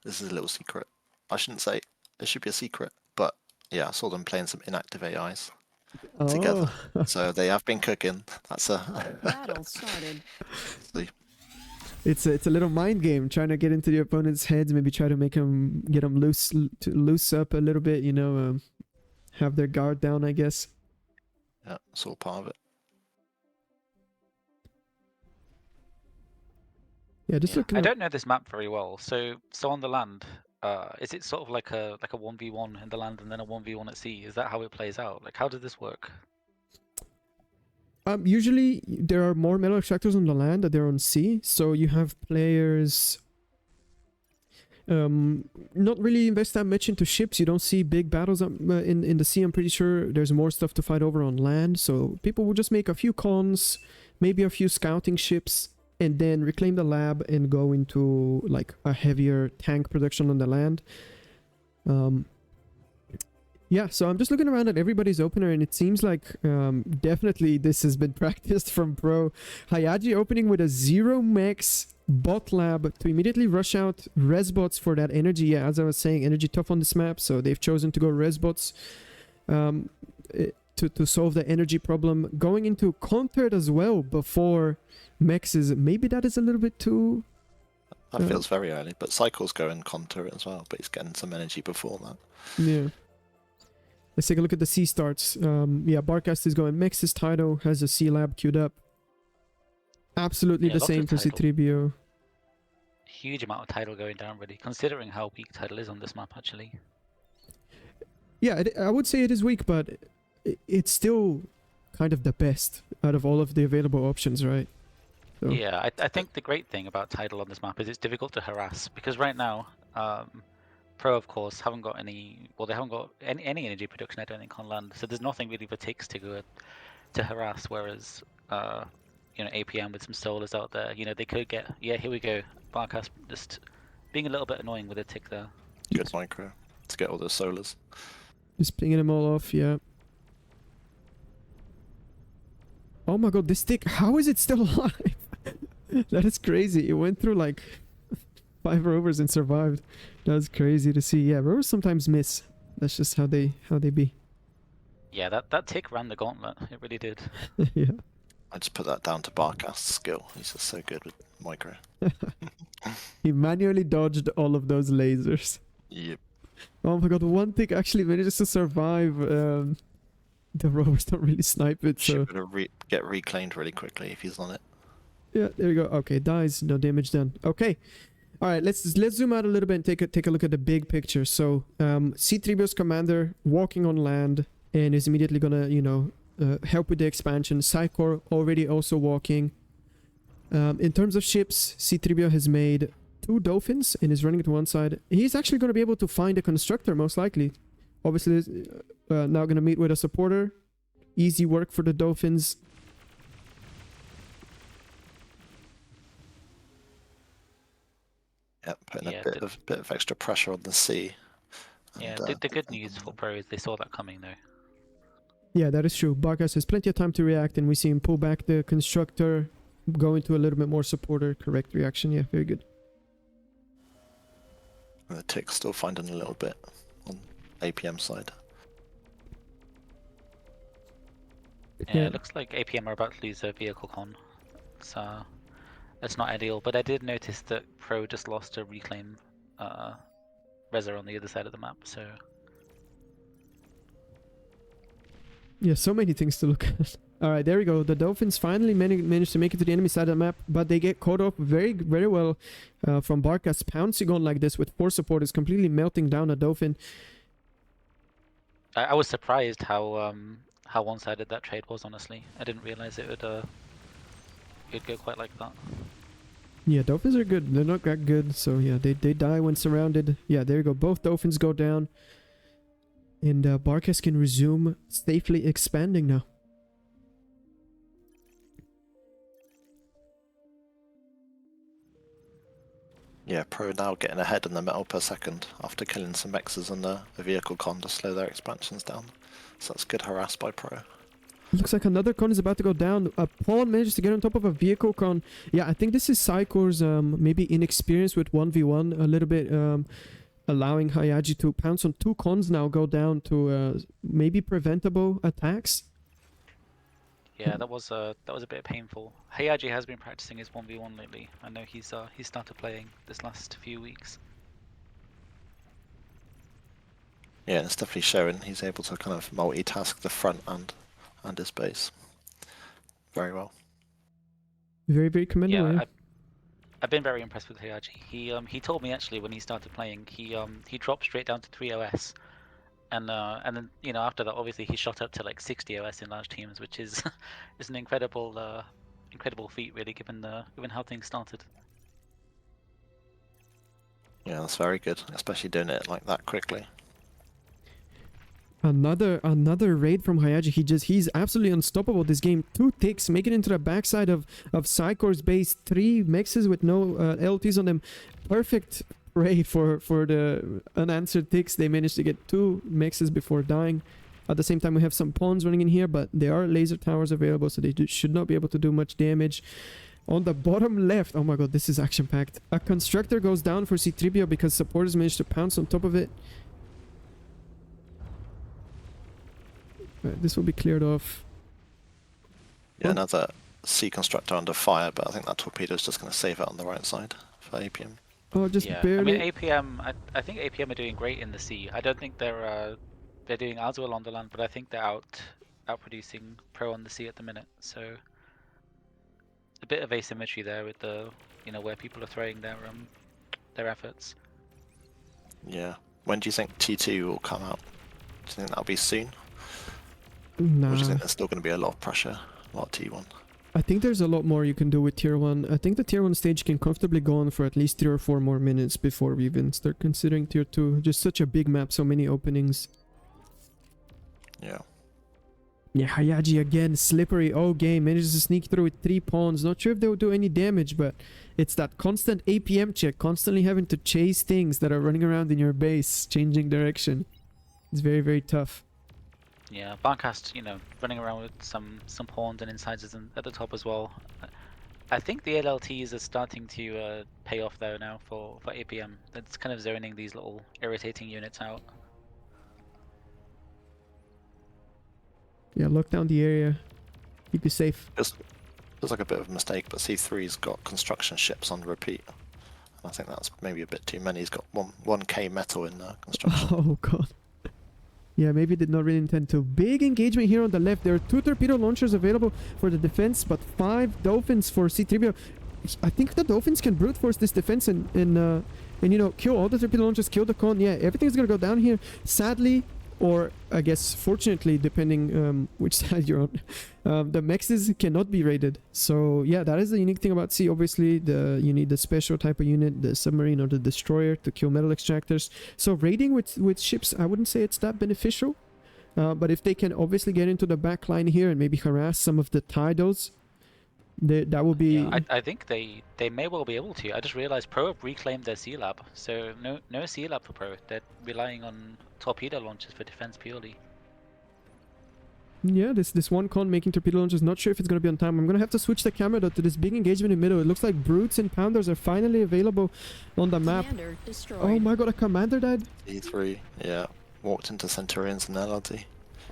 this is a little secret. I shouldn't say it should be a secret, but yeah, I saw them playing some inactive AIs together. So they have been cooking. That's a Battle started. See. It's a little mind game, trying to get into the opponent's heads, maybe try to get them loose up a little bit, you know, have their guard down, I guess. Yeah, it's all part of it. Yeah, just looking. I don't know this map very well. So on the land, is it sort of like a 1v1 in the land and then a 1v1 at sea? Is that how it plays out? Like, how does this work? Usually there are more metal extractors on the land than there are on sea, so you have players not really invest that much into ships. You don't see big battles in the sea. I'm pretty sure there's more stuff to fight over on land, so people will just make a few cons, maybe a few scouting ships, and then reclaim the lab and go into like a heavier tank production on the land. Yeah, so I'm just looking around at everybody's opener, and it seems like definitely this has been practiced from pro. Hayaji opening with a 0 max bot lab to immediately rush out res bots for that energy. Yeah, as I was saying, energy tough on this map, so they've chosen to go res bots to solve the energy problem. Going into countered as well before mexes, maybe that is a little bit too... That feels very early, but Cycle's going counter as well, but he's getting some energy before that. Yeah. Let's take a look at the sea starts. Yeah, Barcast is going Mex's Tidal, has a sea lab queued up. Absolutely the same for Citribio. Huge amount of tidal going down, really, considering how weak tidal is on this map, actually. Yeah, I would say it is weak, but it's still kind of the best out of all of the available options, right? So. Yeah, I think the great thing about tidal on this map is it's difficult to harass, because right now, Pro, of course, haven't got any. Well, they haven't got any energy production, I don't think, on land. So there's nothing really for ticks to go to harass. Whereas, APM with some solars out there, they could get. Yeah, here we go. Barcast just being a little bit annoying with a tick there. Good micro to get all those solars. Just pinging them all off, yeah. Oh my god, this tick! How is it still alive? That is crazy. It went through like 5 rovers and survived. That's crazy to see. Yeah, rovers sometimes miss. That's just how they be. Yeah, that tick ran the gauntlet. It really did. Yeah. I just put that down to Barcast's skill. He's just so good with micro. He manually dodged all of those lasers. Yep. Oh my god, one tick actually manages to survive. The rovers don't really snipe it, so... Should get reclaimed really quickly if he's on it. Yeah, there we go. Okay, dies, no damage done. Okay. Alright, let's zoom out a little bit and take a look at the big picture. So, C-Tribio's commander walking on land and is immediately gonna, help with the expansion. Psychor already also walking. In terms of ships, C-Tribio has made 2 dolphins and is running to one side. He's actually going to be able to find a constructor, most likely. Obviously, now going to meet with a supporter. easy work for the Dolphins. Yeah, putting Yeah, a bit of extra pressure on the sea. Yeah, And, the good news for Pro is they saw that coming though. Yeah, that is true. Barkas has plenty of time to react, and we see him pull back the Constructor, go into a little bit more supporter. Correct reaction. Yeah, very good. and the tick's still finding a little bit on APM side. Yeah, it looks like APM are about to lose their vehicle con. So that's not ideal. But I did notice that Pro just lost a reclaim Reza on the other side of the map, so Yeah, so many things to look at. All right, there we go. The Dolphins finally managed to make it to the enemy side of the map, but they get caught up very, very well from Barkas pouncing on like this with 4 supporters, completely melting down a Dolphin. I was surprised how one-sided that trade was. Honestly, I didn't realize it would it'd go quite like that. Yeah, Dolphins are good. They're not that good, so yeah, they die when surrounded. Yeah, there you go. Both Dolphins go down. And Barkas can resume safely expanding now. Yeah, Pro now getting ahead in the metal per second after killing some mexes and the vehicle con to slow their expansions down. So that's good harass by Pro. Looks like another con is about to go down. Pawn manages to get on top of a vehicle con. Yeah, I think this is Psycho's maybe inexperience with 1v1 a little bit, allowing Hayaji to pounce on 2 cons now, go down to maybe preventable attacks. Yeah, that was a bit painful. Hayaji has been practicing his 1v1 lately. I know he's started playing this last few weeks. Yeah, it's definitely showing he's able to kind of multitask the front and his base very well. Very, very commendable. Yeah, I've been very impressed with Hayaji. He told me actually when he started playing, he dropped straight down to 3 OS, and then after that obviously he shot up to like 60 OS in large teams, which is is an incredible feat really, given how things started. Yeah, that's very good, especially doing it like that quickly. Another raid from Hayaji. He's absolutely unstoppable this game. 2 ticks, make it into the backside of Psychor's base. 3 mexes with no LTs on them. Perfect prey for the unanswered ticks. They managed to get 2 mexes before dying. At the same time, we have some pawns running in here, but there are laser towers available, so they should not be able to do much damage. On the bottom left, oh my god, this is action-packed. A constructor goes down for C-3PO because supporters managed to pounce on top of it. Right, this will be cleared off. Yeah, another sea constructor under fire, but I think that torpedo is just going to save it on the right side for APM. Oh, just Yeah, barely. I mean APM. I think APM are doing great in the sea. I don't think they're doing as well on the land, but I think they're outproducing Pro on the sea at the minute. So a bit of asymmetry there with the where people are throwing their efforts. Yeah. When do you think T2 will come out? Do you think that'll be soon? Nah. Or do you think there's still going to be a lot of pressure, a lot of T1? I think there's a lot more you can do with Tier 1. I think the Tier 1 stage can comfortably go on for at least 3 or 4 more minutes before we even start considering Tier 2. Just such a big map, so many openings. Yeah. Yeah, Hayaji again, slippery all game, manages to sneak through with 3 pawns. Not sure if they will do any damage, but it's that constant APM check, constantly having to chase things that are running around in your base, changing direction. It's very, very tough. Yeah, Barcast, running around with some pawns and incisors at the top as well. I think the LLTs are starting to pay off though now for APM. That's kind of zoning these little irritating units out. Yeah, lock down the area. Keep you safe. Feels like a bit of a mistake, but C3's got construction ships on repeat. I think that's maybe a bit too many. He's got 1k metal in construction. Oh god. Yeah, maybe did not really intend to. Big engagement here on the left. There are 2 torpedo launchers available for the defense, but 5 dolphins for C-3PO. I think the dolphins can brute force this defense and kill all the torpedo launchers, kill the con. Yeah, everything's gonna go down here. Sadly, or I guess fortunately, depending which side you're on, the mexes cannot be raided. So yeah, that is the unique thing about sea. Obviously, you need the special type of unit, the submarine or the destroyer, to kill metal extractors. So raiding with ships, I wouldn't say it's that beneficial. But if they can obviously get into the back line here and maybe harass some of the tidals, that will be... Yeah, I think they may well be able to. I just realized Pro have reclaimed their sea lab, so no sea lab for Pro. They're relying on torpedo launchers for defense purely. Yeah, this one con making torpedo launches. Not sure if it's going to be on time. I'm going to have to switch the camera though to this big engagement in the middle. It looks like Brutes and Pounders are finally available on the map. Commander destroyed. Oh my god, a commander died? E3, yeah. Walked into Centurions and LRT.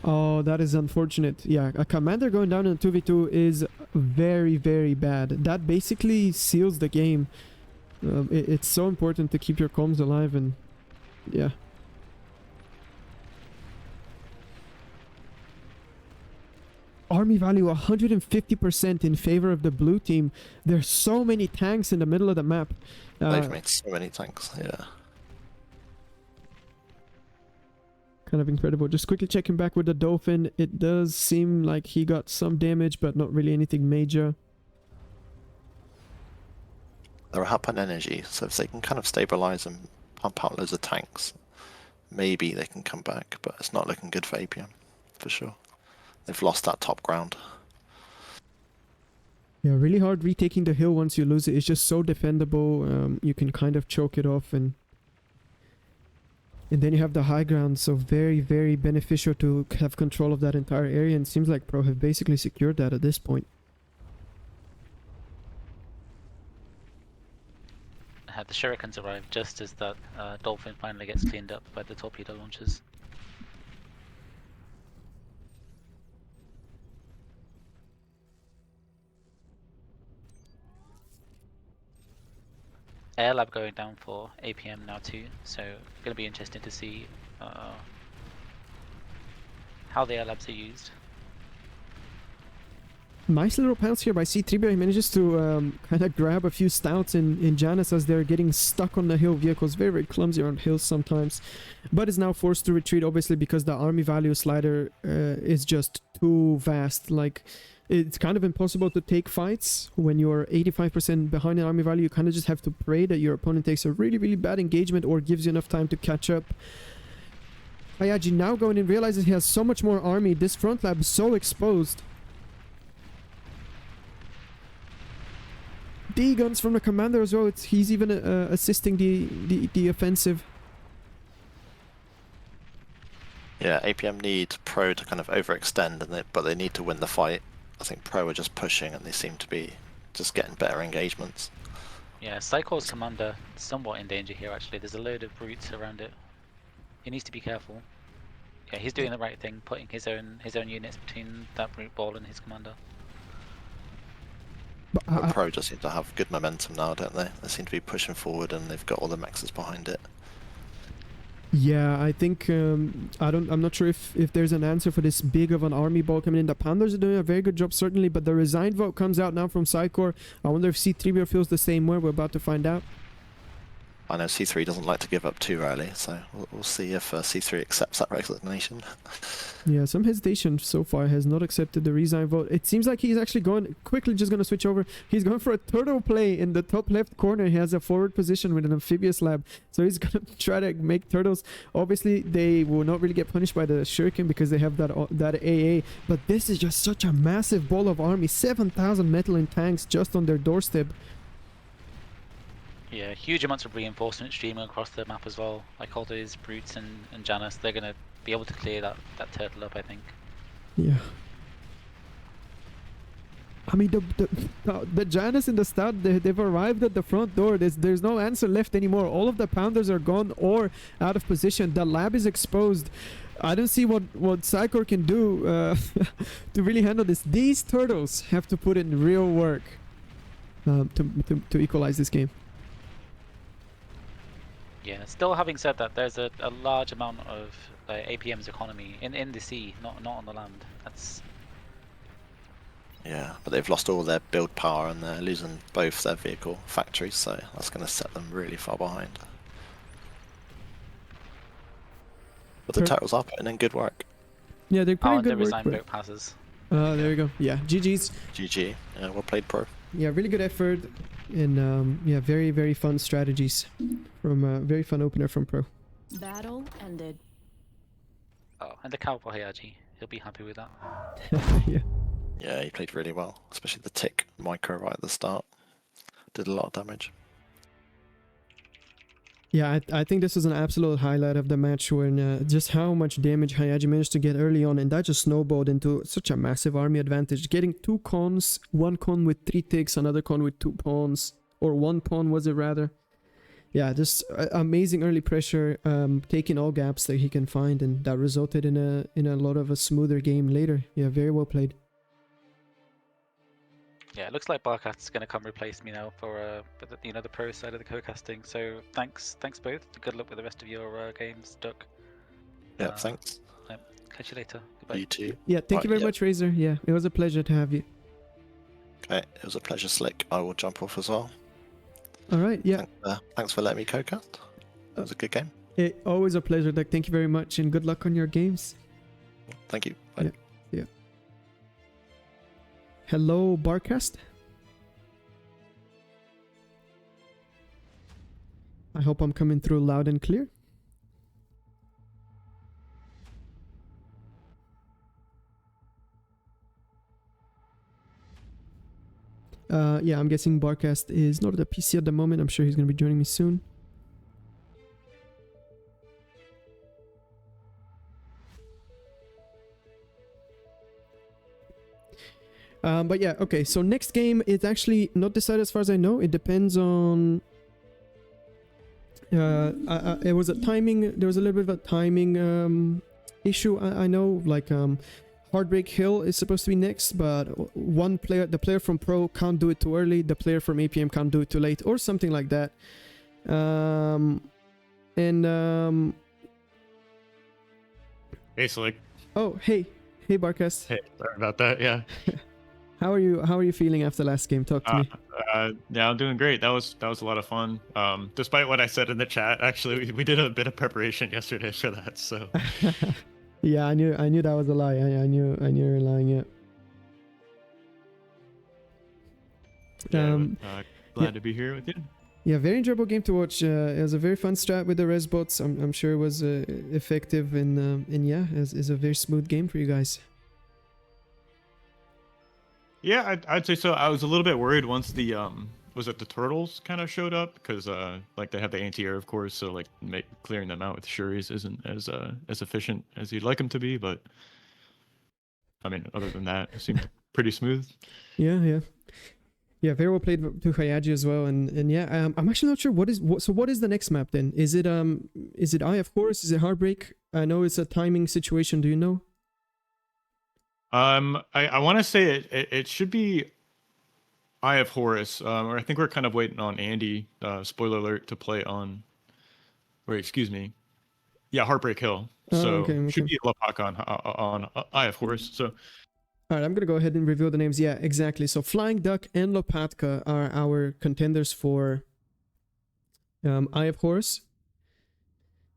Oh, that is unfortunate. Yeah, a commander going down in 2v2 is very, very bad. That basically seals the game. It's so important to keep your comms alive, and yeah. Army value 150% in favor of the blue team. There's so many tanks in the middle of the map. They've made so many tanks, yeah. Kind of incredible. Just quickly checking back with the Dolphin. It does seem like he got some damage, but not really anything major. They're up on energy, so if they can kind of stabilize and pump out loads of tanks, maybe they can come back, but it's not looking good for APM, for sure. They've lost that top ground. Yeah, really hard retaking the hill once you lose it. It's just so defendable. You can kind of choke it off, and then you have the high ground, so very, very beneficial to have control of that entire area, and it seems like Pro have basically secured that at this point. The shurikens arrive just as that Dolphin finally gets cleaned up by the torpedo launchers. Air lab going down for APM now too, so gonna be interesting to see how the air labs are used. Nice little pounce here by C3, he manages to kind of grab a few stouts in Janus as they're getting stuck on the hill vehicles. Very, very clumsy around hills sometimes, but is now forced to retreat, obviously, because the army value slider is just too vast. Like, it's kind of impossible to take fights when you're 85% behind in army value. You kind of just have to pray that your opponent takes a really, really bad engagement or gives you enough time to catch up. Hayaji now going in, realizes he has so much more army. This front lab is so exposed. D guns from the commander as well. He's even assisting the offensive. Yeah, APM need Pro to kind of overextend, but they need to win the fight. I think Pro are just pushing, and they seem to be just getting better engagements. Yeah, Psycho's commander somewhat in danger here. Actually, there's a load of brutes around it. He needs to be careful. Yeah, he's doing the right thing, putting his own units between that brute ball and his commander. But Pro just seem to have good momentum now, don't they? They seem to be pushing forward, and they've got all the mexes behind it. Yeah, I think I'm not sure if there's an answer for this big of an army ball coming in. The Pounders are doing a very good job, certainly, but the resigned vote comes out now from Psycor. I wonder if C3 feels the same way. We're about to find out. I know C3 doesn't like to give up too early, so we'll see if C3 accepts that resignation. Yeah, some hesitation so far, has not accepted the resign vote. It seems like he's actually quickly just going to switch over. He's going for a turtle play in the top left corner. He has a forward position with an amphibious lab, so he's going to try to make turtles. Obviously, they will not really get punished by the shuriken because they have that AA, but this is just such a massive ball of army. 7,000 metal in tanks just on their doorstep. Yeah, huge amounts of reinforcement streaming across the map as well. Like all those brutes and Janus, they're gonna be able to clear that turtle up, I think. Yeah. I mean, the Janus and the Stout, they've arrived at the front door. There's no answer left anymore. All of the Pounders are gone or out of position. The lab is exposed. I don't see what Psycor can do to really handle this. These turtles have to put in real work to equalize this game. Yeah, still having said that, there's a large amount of APM's economy in the sea, not on the land. That's... Yeah, but they've lost all their build power and they're losing both their vehicle factories, so that's going to set them really far behind. But the turtles are putting in good work. Yeah, they're putting good the work. resign boat passes. There we go. Yeah, GG's. GG. Yeah, well played, Pro. Yeah, really good effort, and yeah, very, very fun strategies from very fun opener from Pro. Battle ended. Oh, and the cow for Hayaji. He'll be happy with that. Yeah. Yeah, he played really well, especially the tick micro right at the start. Did a lot of damage. Yeah, I think this was an absolute highlight of the match when just how much damage Hayaji managed to get early on, and that just snowballed into such a massive army advantage. Getting 2 cons, 1 con with 3 ticks, another con with 2 pawns, or 1 pawn was it rather. Yeah, just amazing early pressure, taking all gaps that he can find, and that resulted in a lot of a smoother game later. Yeah, very well played. Yeah, it looks like Barcat's going to come replace me now for the pro side of the co-casting. So thanks both. Good luck with the rest of your games, Duck. Yeah, thanks. Catch you later. Goodbye. You too. Yeah, thank you very much, Razor. Yeah, it was a pleasure to have you. Okay, it was a pleasure, Slick. I will jump off as well. All right, yeah. Thanks for letting me co-cast. It was a good game. Always a pleasure, Doug. Thank you very much, and good luck on your games. Thank you. Bye. Yeah. Hello, Barcast. I hope I'm coming through loud and clear. Yeah, I'm guessing Barcast is not at the PC at the moment. I'm sure he's going to be joining me soon. But yeah, okay, so next game is actually not decided as far as I know. It depends on... it was a timing... There was a little bit of a timing issue. I know, like... Hearbreak Hill is supposed to be next, but the player from Pro can't do it too early, the player from APM can't do it too late, or something like that. Hey, Slick. Oh, hey Barcast. Hey, sorry about that. Yeah. How are you feeling after last game? Talk to me. Yeah, I'm doing great. That was a lot of fun. Despite what I said in the chat, actually, we did a bit of preparation yesterday for that. So. Yeah, I knew that was a lie. I knew you were lying. Yeah. Glad to be here with you. Yeah, very enjoyable game to watch. It was a very fun strat with the res bots. I'm sure it was effective and yeah, is a very smooth game for you guys. Yeah, I'd say so. I was a little bit worried once the was it the turtles kind of showed up, because like they have the anti-air, of course, so like clearing them out with Shuris isn't as efficient as you'd like them to be, but I mean, other than that, it seemed pretty smooth. Yeah, very well played to Hayaji as well, and yeah, I'm actually not sure what is the next map then? Is it Eye of Horus? Is it Heartbreak? I know it's a timing situation. Do you know? I want to say it should be Eye of Horus, or I think we're kind of waiting on Andy, spoiler alert, to play on, wait, excuse me. Yeah, Heartbreak Hill. So okay. Should be Lapak on Eye of Horus. So. All right, I'm going to go ahead and reveal the names. Yeah, exactly. So FlyingDuck and Lopatka are our contenders for Eye of Horus.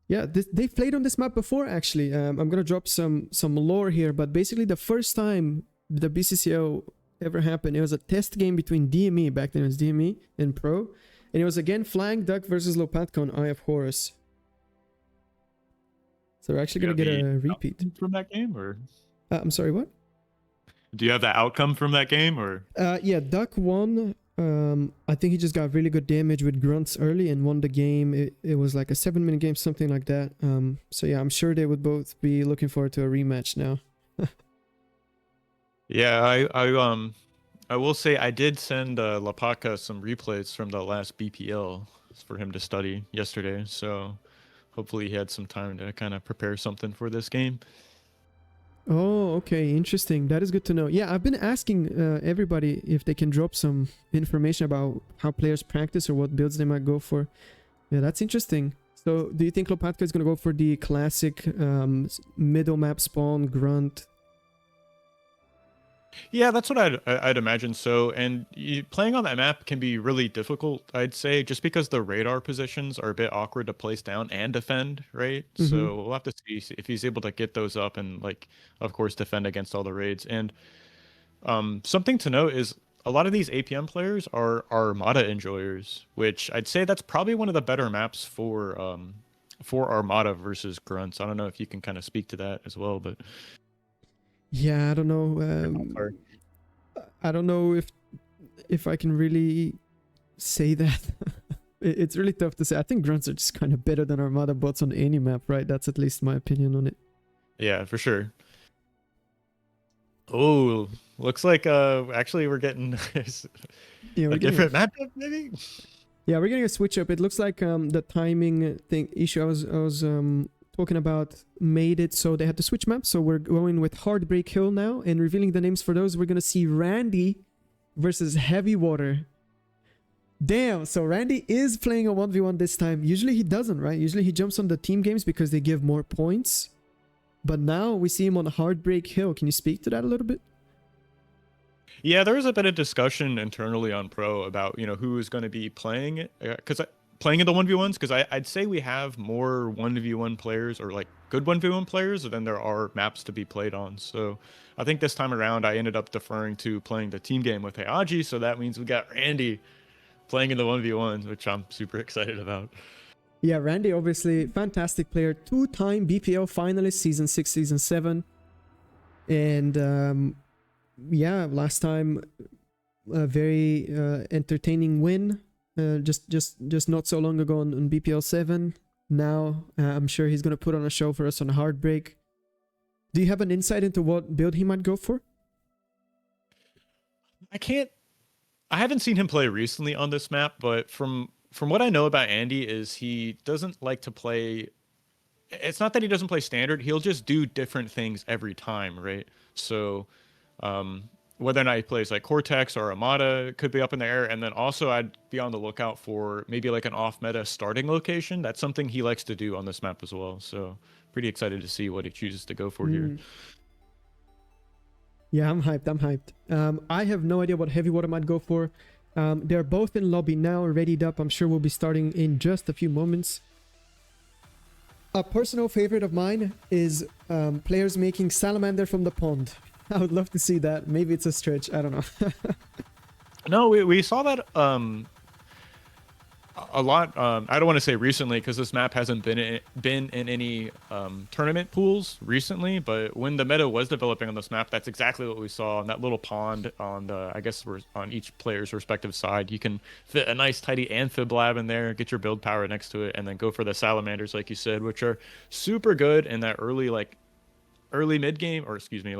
Yeah, they've played on this map before, actually. I'm going to drop some lore here, but basically the first time the BCCL ever happened, it was a test game between DME, back then it was DME, and Pro, and it was again FlyingDuck versus Lopatka on Eye of Horus. So we're actually going to get a repeat. From that game, or? I'm sorry, what? Do you have the outcome from that game, or? Yeah, Duck won. I think he just got really good damage with grunts early and won the game. It was like a 7-minute game, something like that. So yeah, I'm sure they would both be looking forward to a rematch now. Yeah, I will say I did send Lapaka some replays from the last BPL for him to study yesterday. So hopefully he had some time to kind of prepare something for this game. Oh, okay, interesting. That is good to know. Yeah, I've been asking everybody if they can drop some information about how players practice or what builds they might go for. Yeah, that's interesting. So, do you think Lopatka is going to go for the classic middle map spawn grunt? Yeah, that's what I'd imagine. So, and playing on that map can be really difficult, I'd say, just because the radar positions are a bit awkward to place down and defend, right? Mm-hmm. So we'll have to see if he's able to get those up and, like, of course, defend against all the raids. And something to note is a lot of these APM players are Armada enjoyers, which I'd say that's probably one of the better maps for for Armada versus Grunts. I don't know if you can kind of speak to that as well, but Yeah, I don't know. Sorry. I don't know if I can really say that. It's really tough to say. I think grunts are just kind of better than Armada bots on any map, right? That's at least my opinion on it. Yeah, for sure. Oh, looks like actually we're getting Yeah, a different matchup maybe. Yeah, we're getting a switch up. It looks like the timing thing issue I was talking about made it so they had to switch maps. So we're going with Hearbreak Hill now, and revealing the names for those, we're gonna see Randy versus Heavywater. Damn, so Randy is playing a 1v1 this time. Usually he doesn't, right? Usually he jumps on the team games because they give more points. But now we see him on Hearbreak Hill. Can you speak to that a little bit? Yeah, there was a bit of discussion internally on Pro about, who is going to be playing it, because playing in the 1v1s, because I'd say we have more 1v1 players, or like good 1v1 players, than there are maps to be played on. So I think this time around I ended up deferring to playing the team game with Heaji, so that means we got Randy playing in the 1v1s, which I'm super excited about. Yeah, Randy, obviously, fantastic player. 2-time BPL finalist, Season 6, Season 7. And yeah, last time, a very entertaining win. Just not so long ago on BPL 7. Now, I'm sure he's going to put on a show for us on Heartbreak. Do you have an insight into what build he might go for? I haven't seen him play recently on this map, but from what I know about Andy is he doesn't like to play. It's not that he doesn't play standard. He'll just do different things every time, right? So whether or not he plays like Cortex or Armada could be up in the air. And then also I'd be on the lookout for maybe like an off-meta starting location. That's something he likes to do on this map as well. So pretty excited to see what he chooses to go for here. Yeah, I'm hyped. I have no idea what Heavywater might go for. They're both in lobby now, readied up. I'm sure we'll be starting in just a few moments. A personal favorite of mine is players making salamander from the pond. I would love to see that. Maybe it's a stretch. I don't know. No, we saw that a lot. I don't want to say recently because this map hasn't been in any tournament pools recently. But when the meta was developing on this map, that's exactly what we saw on that little pond on the. I guess we're on each player's respective side. You can fit a nice tidy amphib lab in there, get your build power next to it, and then go for the salamanders, like you said, which are super good in that early mid game, or excuse me,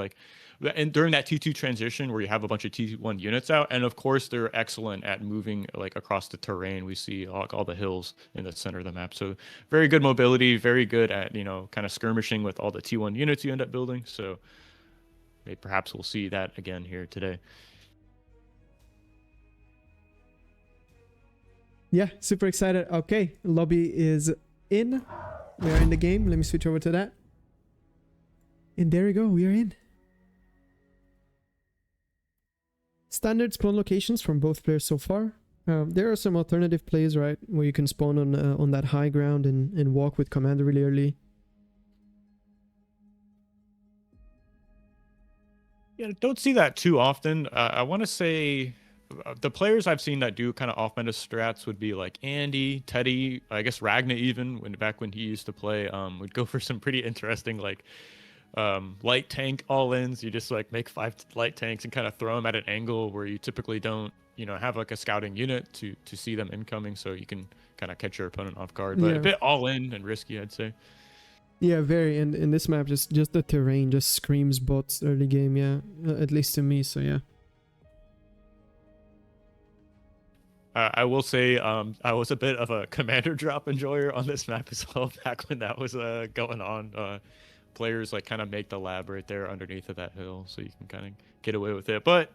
and during that T2 transition where you have a bunch of T1 units out. And of course they're excellent at moving across the terrain. We see all the hills in the center of the map, so very good mobility, very good at kind of skirmishing with all the T1 units you end up building. So maybe perhaps we'll see that again here today. Yeah, super excited. Okay, lobby is in. We are in the game. Let me switch over to that. And there we go, we are in. Standard spawn locations from both players so far. There are some alternative plays, right, where you can spawn on that high ground and walk with commander really early. Yeah, don't see that too often. I want to say the players I've seen that do kind of off-meta strats would be like Andy, Teddy, I guess Ragna even, back when he used to play, would go for some pretty interesting light tank all-ins. You just make 5 light tanks and kind of throw them at an angle where you typically don't have a scouting unit to see them incoming, so you can kind of catch your opponent off guard. But a bit all-in and risky, I'd say. Yeah, very. And in this map, just the terrain just screams bots early game. Yeah, at least to me. So yeah. I will say I was a bit of a commander drop enjoyer on this map as well back when that was going on. Players kind of make the lab right there underneath of that hill, so you can kind of get away with it. But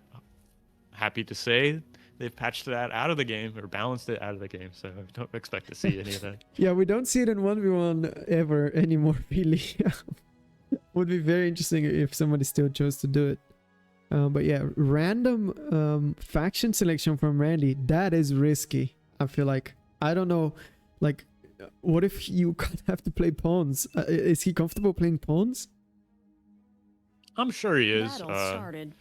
happy to say they've patched that out of the game, or balanced it out of the game, so I don't expect to see any of that. Yeah, we don't see it in 1v1 ever anymore, really. Would be very interesting if somebody still chose to do it. But yeah, random faction selection from Randy, that is risky. I feel like, I don't know, what if you have to play pawns? Is he comfortable playing pawns? I'm sure he is. Battle started.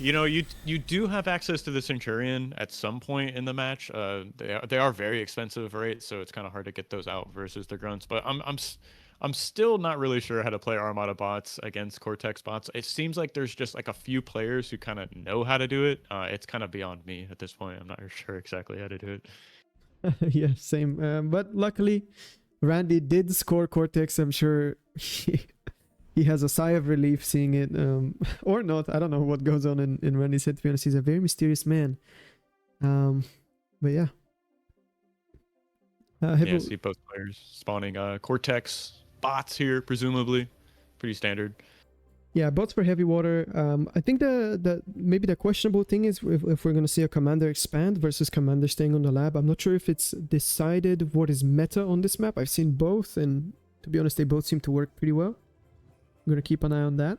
You know, you do have access to the Centurion at some point in the match. They are very expensive, right? So it's kind of hard to get those out versus the grunts. But I'm still not really sure how to play Armada bots against Cortex bots. It seems like there's just like a few players who kind of know how to do it. It's kind of beyond me at this point. I'm not sure exactly how to do it. Yeah, same. But luckily, Randy did score Cortex. I'm sure he has a sigh of relief seeing it, or not. I don't know what goes on in Randy's head. To be honest, he's a very mysterious man. But yeah. Yeah, see both players spawning Cortex bots here, presumably. Pretty standard. Yeah, bots for Heavywater. I think the maybe the questionable thing is if we're going to see a commander expand versus commander staying on the lab. I'm not sure if it's decided what is meta on this map. I've seen both, and to be honest, they both seem to work pretty well. I'm going to keep an eye on that.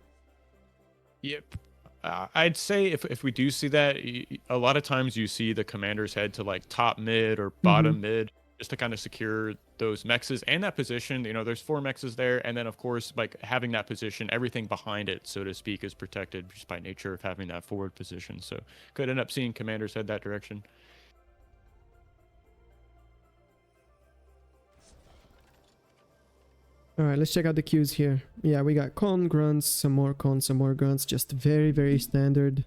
Yep. I'd say if we do see that, a lot of times you see the commanders head to like top mid or bottom mid just to kind of secure those mexes and that position. You know, there's 4 mexes there, and then of course, like having that position, everything behind it, so to speak, is protected just by nature of having that forward position. So could end up seeing commanders head that direction. All right, let's check out the queues here. Yeah, we got con, grunts, some more cons, some more grunts. Just very, very standard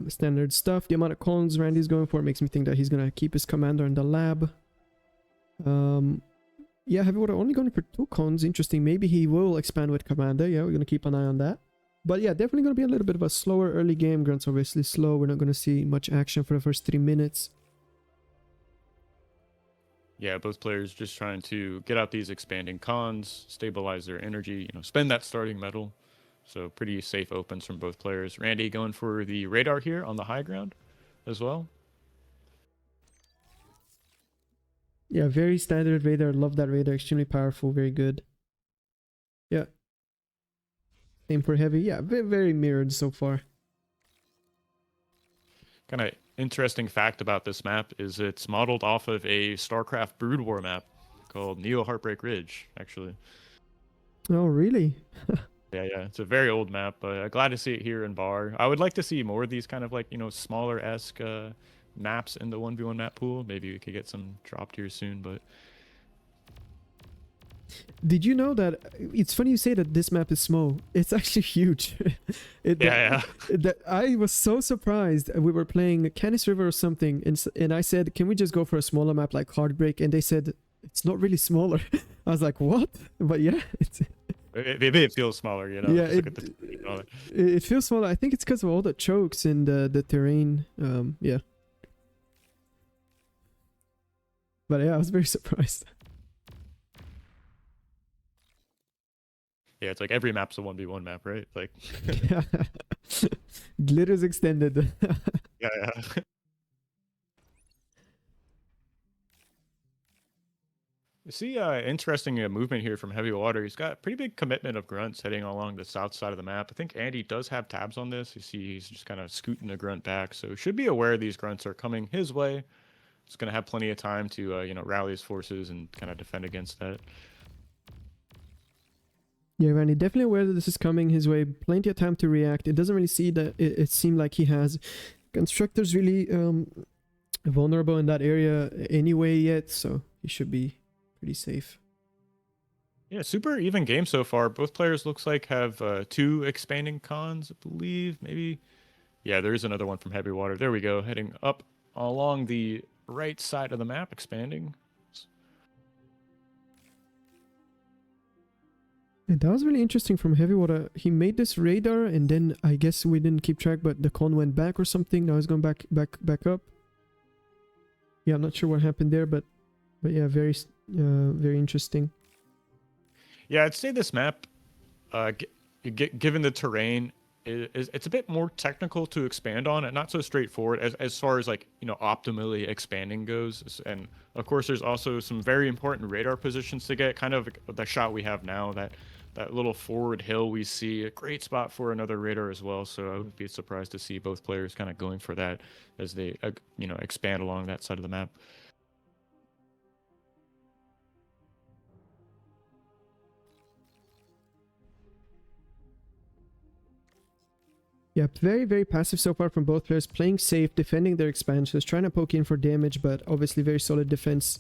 standard stuff. The amount of cons Randy's going for makes me think that he's going to keep his commander in the lab. Yeah, Heavywater only going for 2 cons. Interesting. Maybe he will expand with commander. Yeah, we're going to keep an eye on that. But yeah, definitely going to be a little bit of a slower early game. Grunts obviously slow. We're not going to see much action for the first 3 minutes. Yeah, both players just trying to get out these expanding cons, stabilize their energy, you know, spend that starting metal. So pretty safe opens from both players. Randy going for the radar here on the high ground as well. Yeah, very standard radar. Love that radar. Extremely powerful. Very good. Yeah. Same for heavy. Yeah, very, very mirrored so far. Kind of interesting fact about this map is it's modeled off of a StarCraft Brood War map called Neo Heartbreak Ridge, actually. Oh, really? Yeah, it's a very old map, but glad to see it here in Bar. I would like to see more of these kind of like, you know, smaller-esque maps in the 1v1 map pool. Maybe we could get some dropped here soon, but... Did you know that it's funny you say that this map is small? It's actually huge. I was so surprised. We were playing Canis River or something, and I said, "Can we just go for a smaller map like Heartbreak?" And they said, "It's not really smaller." I was like, "What?" But yeah, maybe it feels smaller, you know. Yeah, it feels smaller. I think it's because of all the chokes and the terrain. Yeah. But yeah, I was very surprised. Yeah, it's like every map's a 1v1 map, right? Like Glitter's extended. yeah. You see interesting movement here from Heavywater. He's got a pretty big commitment of grunts heading along the south side of the map. I think Andy does have tabs on this. You see he's just kind of scooting the grunt back. So should be aware these grunts are coming his way. He's going to have plenty of time to, you know, rally his forces and kind of defend against that. Yeah, Randy, definitely aware that this is coming his way. Plenty of time to react. It doesn't really see that it seemed like he has constructors really vulnerable in that area anyway yet, so he should be pretty safe. Yeah, super even game so far. Both players looks like have 2 expanding cons, I believe. Maybe. Yeah, there is another one from Heavywater. There we go, heading up along the right side of the map, expanding. And that was really interesting from Heavywater. He made this radar, and then I guess we didn't keep track, but the con went back or something. Now it's going back up. Yeah, I'm not sure what happened there, but yeah, very interesting. Yeah, I'd say this map, given the terrain, it's a bit more technical to expand on and not so straightforward as far as like, you know, optimally expanding goes. And of course, there's also some very important radar positions to get. Kind of the shot we have now, that little forward hill we see, a great spot for another radar as well. So I would be surprised to see both players kind of going for that as they, you know, expand along that side of the map. Yeah, very, very passive so far from both players. Playing safe, defending their expansions, trying to poke in for damage, but obviously very solid defense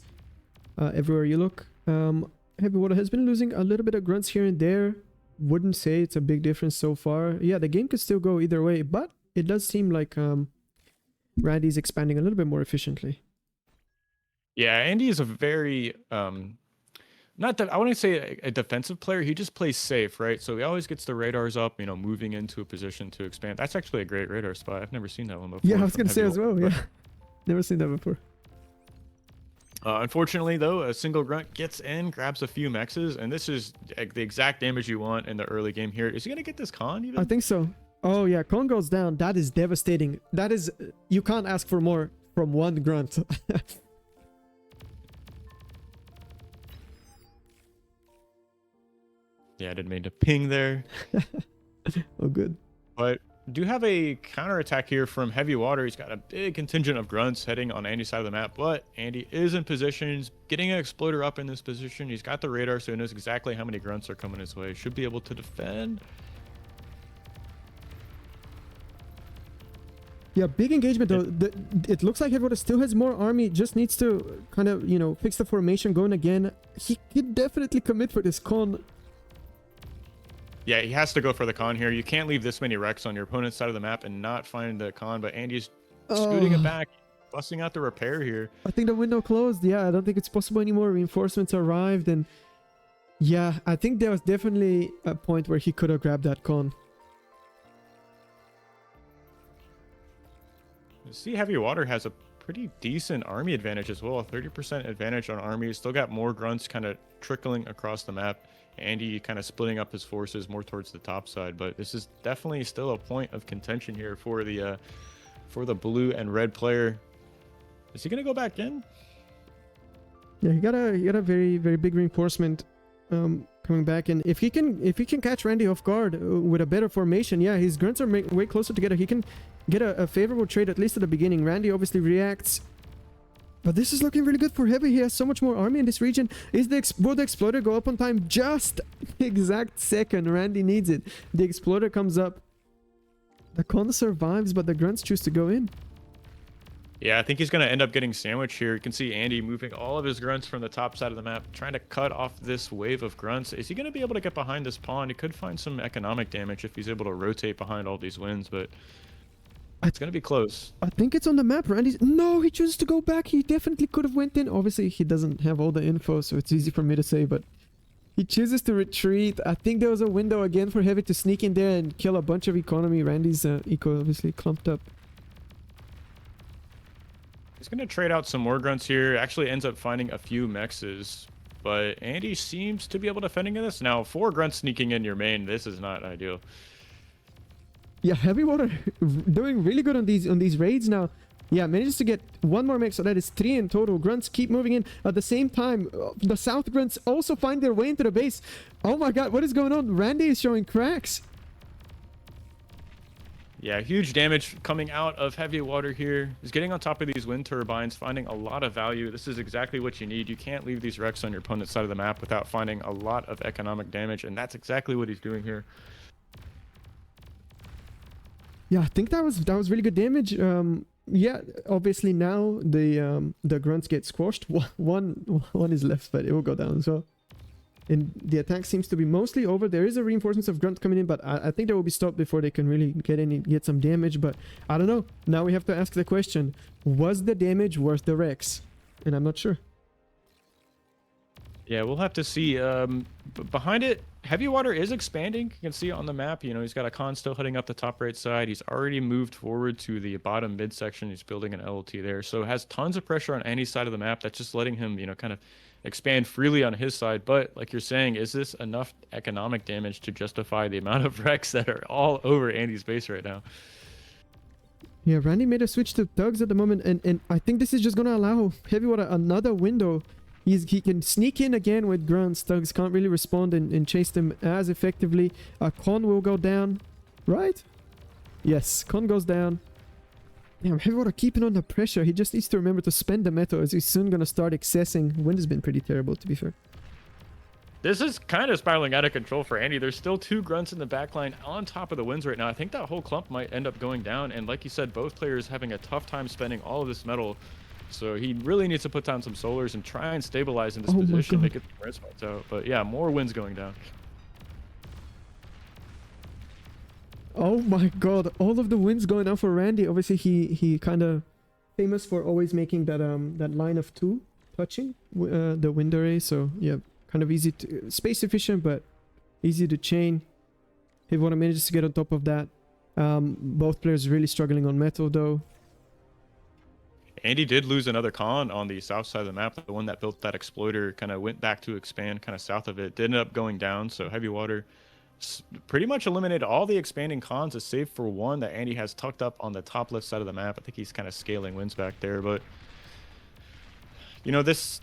everywhere you look. Heavywater has been losing a little bit of grunts here and there. Wouldn't say it's a big difference so far. Yeah, the game could still go either way, but it does seem like Randy's expanding a little bit more efficiently. Yeah, Andy is a very not that I wouldn't say a defensive player. He just plays safe, right? So he always gets the radars up, you know, moving into a position to expand. That's actually a great radar spot. I've never seen that one before. Yeah, I was gonna say as well. Yeah, never seen that before. Unfortunately, though, a single grunt gets in, grabs a few mexes, and this is the exact damage you want in the early game here. Is he gonna get this con even? I think so. Oh yeah, con goes down. That is devastating. That is, you can't ask for more from one grunt. Yeah, I didn't mean to ping there. Oh, good. But do have a counterattack here from Heavywater. He's got a big contingent of grunts heading on Andy's side of the map, but Andy is in position. He's getting an exploder up in this position. He's got the radar, so he knows exactly how many grunts are coming his way. Should be able to defend. Yeah, big engagement though. It looks like Heavywater still has more army. Just needs to kind of, you know, fix the formation going again. He could definitely commit for this con. Yeah, he has to go for the con here. You can't leave this many wrecks on your opponent's side of the map and not find the con, but Andy's scooting it back, busting out the repair here. I think the window closed. Yeah, I don't think it's possible anymore. Reinforcements arrived, and yeah, I think there was definitely a point where he could have grabbed that con. See, Heavywater has a pretty decent army advantage as well. A 30% advantage on army. Still got more grunts kind of trickling across the map. Andy kind of splitting up his forces more towards the top side, but this is definitely still a point of contention here for the blue and red player. Is he gonna go back in? Yeah, he got a very, very big reinforcement coming back, and if he can catch Randy off guard with a better formation, yeah, his grunts are way closer together. He can get a favorable trade at least at the beginning. Randy obviously reacts. But this is looking really good for Heavy. He has so much more army in this region. Will the Exploder go up on time? Just exact second. Randy needs it. The Exploder comes up. The con survives, but the grunts choose to go in. Yeah, I think he's going to end up getting sandwiched here. You can see Andy moving all of his grunts from the top side of the map, trying to cut off this wave of grunts. Is he going to be able to get behind this pawn? He could find some economic damage if he's able to rotate behind all these wins, but it's going to be close. I think it's on the map. Randy's... No, he chooses to go back. He definitely could have went in. Obviously, he doesn't have all the info, so it's easy for me to say, but he chooses to retreat. I think there was a window again for Heavy to sneak in there and kill a bunch of economy. Randy's eco obviously clumped up. He's going to trade out some more grunts here. Actually ends up finding a few mexes, but Andy seems to be able to defend against this. Now, 4 grunts sneaking in your main. This is not ideal. Yeah, Heavywater doing really good on these raids now. Yeah, manages to get 1 more mech, so that is 3 in total. Grunts keep moving in. At the same time, the South Grunts also find their way into the base. Oh my god, what is going on? Randy is showing cracks. Yeah, huge damage coming out of Heavywater here. He's getting on top of these wind turbines, finding a lot of value. This is exactly what you need. You can't leave these wrecks on your opponent's side of the map without finding a lot of economic damage, and that's exactly what he's doing here. Yeah, I think that was really good damage. Yeah, obviously now the grunts get squashed. One is left, but it will go down as well. And the attack seems to be mostly over. There is a reinforcements of grunt coming in, but I think they will be stopped before they can really get some damage. But I don't know. Now we have to ask the question: was the damage worth the wrecks? And I'm not sure. Yeah, we'll have to see. Behind it, Heavywater is expanding. You can see it on the map. You know, he's got a con still heading up the top right side. He's already moved forward to the bottom mid section. He's building an LLT there. So has tons of pressure on any side of the map. That's just letting him, you know, kind of expand freely on his side. But like you're saying, is this enough economic damage to justify the amount of wrecks that are all over Andy's base right now? Yeah, Randy made a switch to thugs at the moment, and I think this is just going to allow Heavywater another window. He can sneak in again with grunts. Thugs can't really respond and chase them as effectively. Con will go down, right? Yes, Con goes down. Damn, Heavywater keeping on the pressure. He just needs to remember to spend the metal, as he's soon going to start accessing. Wind has been pretty terrible, to be fair. This is kind of spiraling out of control for Andy. There's still 2 grunts in the backline on top of the wins right now. I think that whole clump might end up going down. And like you said, both players having a tough time spending all of this metal. So he really needs to put down some solars and try and stabilize in this position, make it the red spots out. But yeah, more wins going down. Oh my god, all of the wins going down for Randy. Obviously he kind of famous for always making that that line of 2 touching the wind array. So yeah, kind of easy to space efficient, but easy to chain. Heavywater manages to get on top of that. Both players really struggling on metal though. Andy did lose another con on the south side of the map. The one that built that exploiter kind of went back to expand kind of south of it. Did end up going down, so Heavywater pretty much eliminated all the expanding cons, save for one that Andy has tucked up on the top left side of the map. I think he's kind of scaling wins back there, but you know, this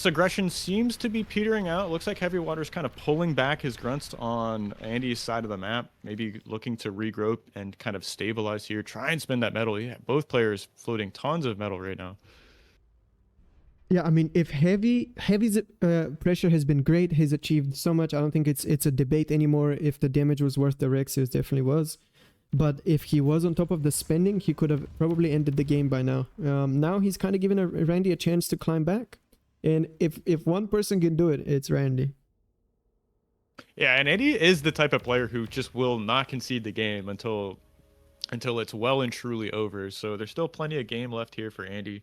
aggression seems to be petering out. It looks like Heavywater's kind of pulling back his grunts on Andy's side of the map, maybe looking to regroup and kind of stabilize here, try and spin that metal. Yeah, both players floating tons of metal right now. Yeah, I mean, if Heavy's pressure has been great, he's achieved so much. I don't think it's a debate anymore if the damage was worth the Rex. It definitely was. But if he was on top of the spending, he could have probably ended the game by now. Now he's kind of giving Randy a chance to climb back. And if one person can do it, it's Randy. Yeah, and Andy is the type of player who just will not concede the game until it's well and truly over. So there's still plenty of game left here for Andy.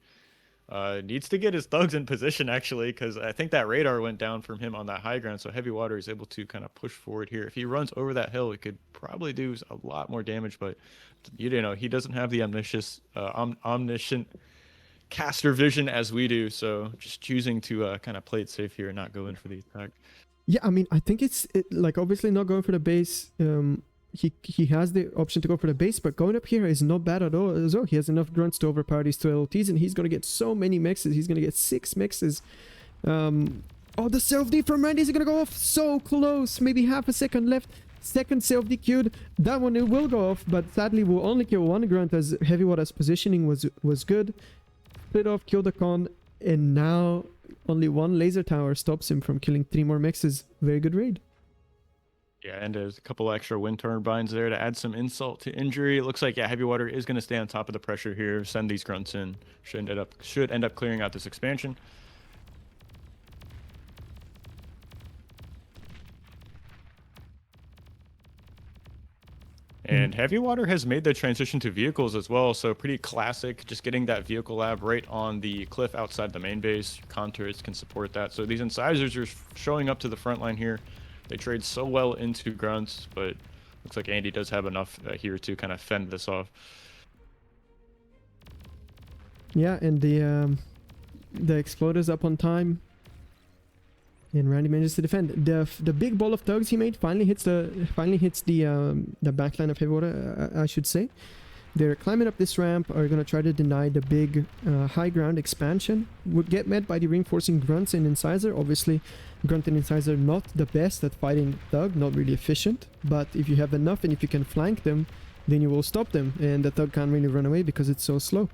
Needs to get his thugs in position, actually, because I think that radar went down from him on that high ground, so Heavywater is able to kind of push forward here. If he runs over that hill, he could probably do a lot more damage, but you know, he doesn't have the omniscient caster vision as we do, so just choosing to kind of play it safe here and not go in for the attack. Yeah, I mean, I think it's like obviously not going for the base. He has the option to go for the base, but going up here is not bad at all as well. He has enough grunts to overpower these 2 LTs, and he's going to get so many mixes. He's going to get 6 mixes. Oh, the self-D from Randy is going to go off so close. Maybe half a second left. Second self-D queued. That one, it will go off, but sadly will only kill 1 grunt as Heavywater's positioning was good. Split off, kill the con, and now only 1 laser tower stops him from killing 3 more mixes. Very good raid. Yeah, and there's a couple extra wind turbines there to add some insult to injury. It looks like, yeah, Heavywater is going to stay on top of the pressure here, send these grunts in. Should end up clearing out this expansion. And Heavywater has made the transition to vehicles as well, so pretty classic, just getting that vehicle lab right on the cliff outside the main base. Contours can support that. So these incisors are showing up to the front line here. They trade so well into grunts, but looks like Andy does have enough here to kind of fend this off. Yeah, and the exploder's up on time, and Randy manages to defend. The big ball of thugs he made finally hits the backline of Heavywater, I should say. They're climbing up this ramp, are going to try to deny the big high ground expansion. Would get met by the reinforcing grunts and incisor. Obviously, grunt and incisor not the best at fighting thug, not really efficient. But if you have enough and if you can flank them, then you will stop them. And the thug can't really run away because it's so slow.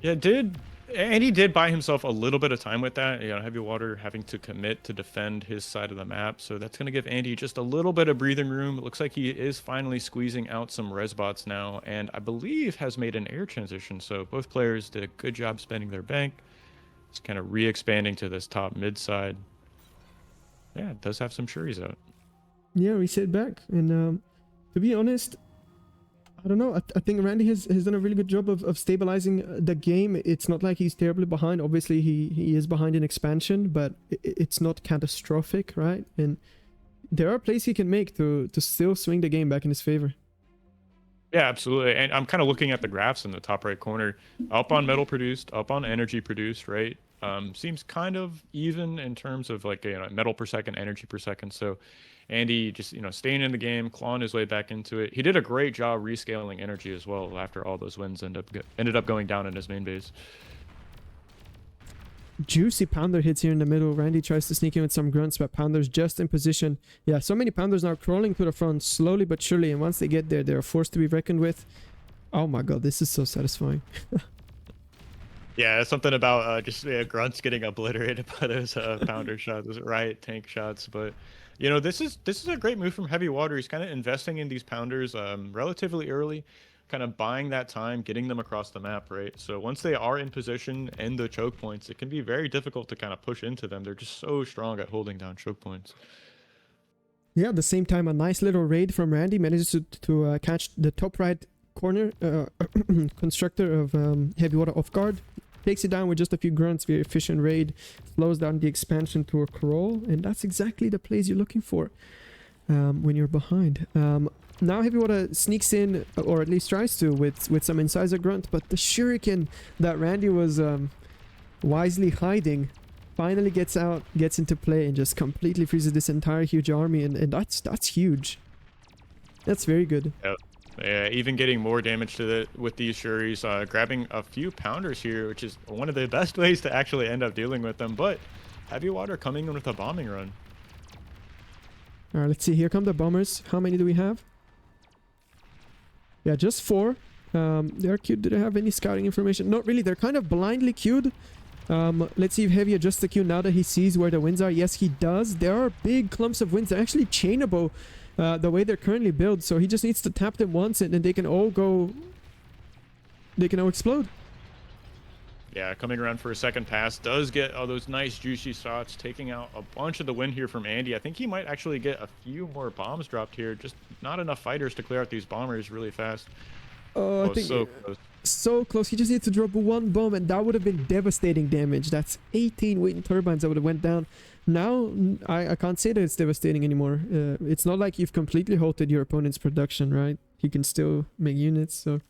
Yeah, Andy did buy himself a little bit of time with that. You know, Heavywater having to commit to defend his side of the map. So that's going to give Andy just a little bit of breathing room. It looks like he is finally squeezing out some res bots now, and I believe has made an air transition. So both players did a good job spending their bank. It's kind of re-expanding to this top mid side. Yeah, it does have some Shuris out. Yeah, reset back. And to be honest, I don't know. I think Randy has done a really good job of stabilizing the game. It's not like he's terribly behind. Obviously, he is behind in expansion, but it's not catastrophic, right? And there are plays he can make to still swing the game back in his favor. Yeah, absolutely. And I'm kind of looking at the graphs in the top right corner. Up on metal produced, up on energy produced, right? Seems kind of even in terms of like, you know, metal per second, energy per second. So Andy just, you know, staying in the game, clawing his way back into it. He did a great job rescaling energy as well after all those wins ended up going down in his main base. Juicy Pounder hits here in the middle. Randy tries to sneak in with some grunts, but Pounder's just in position. Yeah, so many Pounders now crawling to the front slowly but surely, and once they get there, they're forced to be reckoned with. Oh my god, this is so satisfying. Yeah, something about just grunts getting obliterated by those pounder shots, those riot tank shots. But you know, this is a great move from Heavywater. He's kind of investing in these pounders relatively early, kind of buying that time, getting them across the map, right? So once they are in position and the choke points, it can be very difficult to kind of push into them. They're just so strong at holding down choke points. Yeah, at the same time, a nice little raid from Randy manages to catch the top right corner constructor of Heavywater off guard. Takes it down with just a few grunts. Very efficient raid. Slows down the expansion to a crawl. And that's exactly the plays you're looking for when you're behind. Now Heavywater sneaks in, or at least tries to, with some incisor grunt. But the shuriken that Randy was wisely hiding finally gets out, gets into play, and just completely freezes this entire huge army. And that's huge. That's very good. Yep. Yeah, even getting more damage to the with these Shuris, grabbing a few pounders here, which is one of the best ways to actually end up dealing with them. But Heavywater coming in with a bombing run. All right, let's see. Here come the bombers. How many do we have? Yeah, just 4. They're queued. Do they have any scouting information? Not really. They're kind of blindly queued. Let's see if Heavy adjusts the queue now that he sees where the winds are. Yes, he does. There are big clumps of winds. They're actually chainable. The way they're currently built, so he just needs to tap them once and then they can all go, they can all explode. Yeah, coming around for a second pass, does get all those nice juicy shots, taking out a bunch of the wind here from Andy. I think he might actually get a few more bombs dropped here, just not enough fighters to clear out these bombers really fast. I think so close. So close. He just needs to drop 1 bomb and that would have been devastating damage. That's 18 wind turbines that would have went down. Now, I can't say that it's devastating anymore. It's not like you've completely halted your opponent's production, right? He can still make units, so...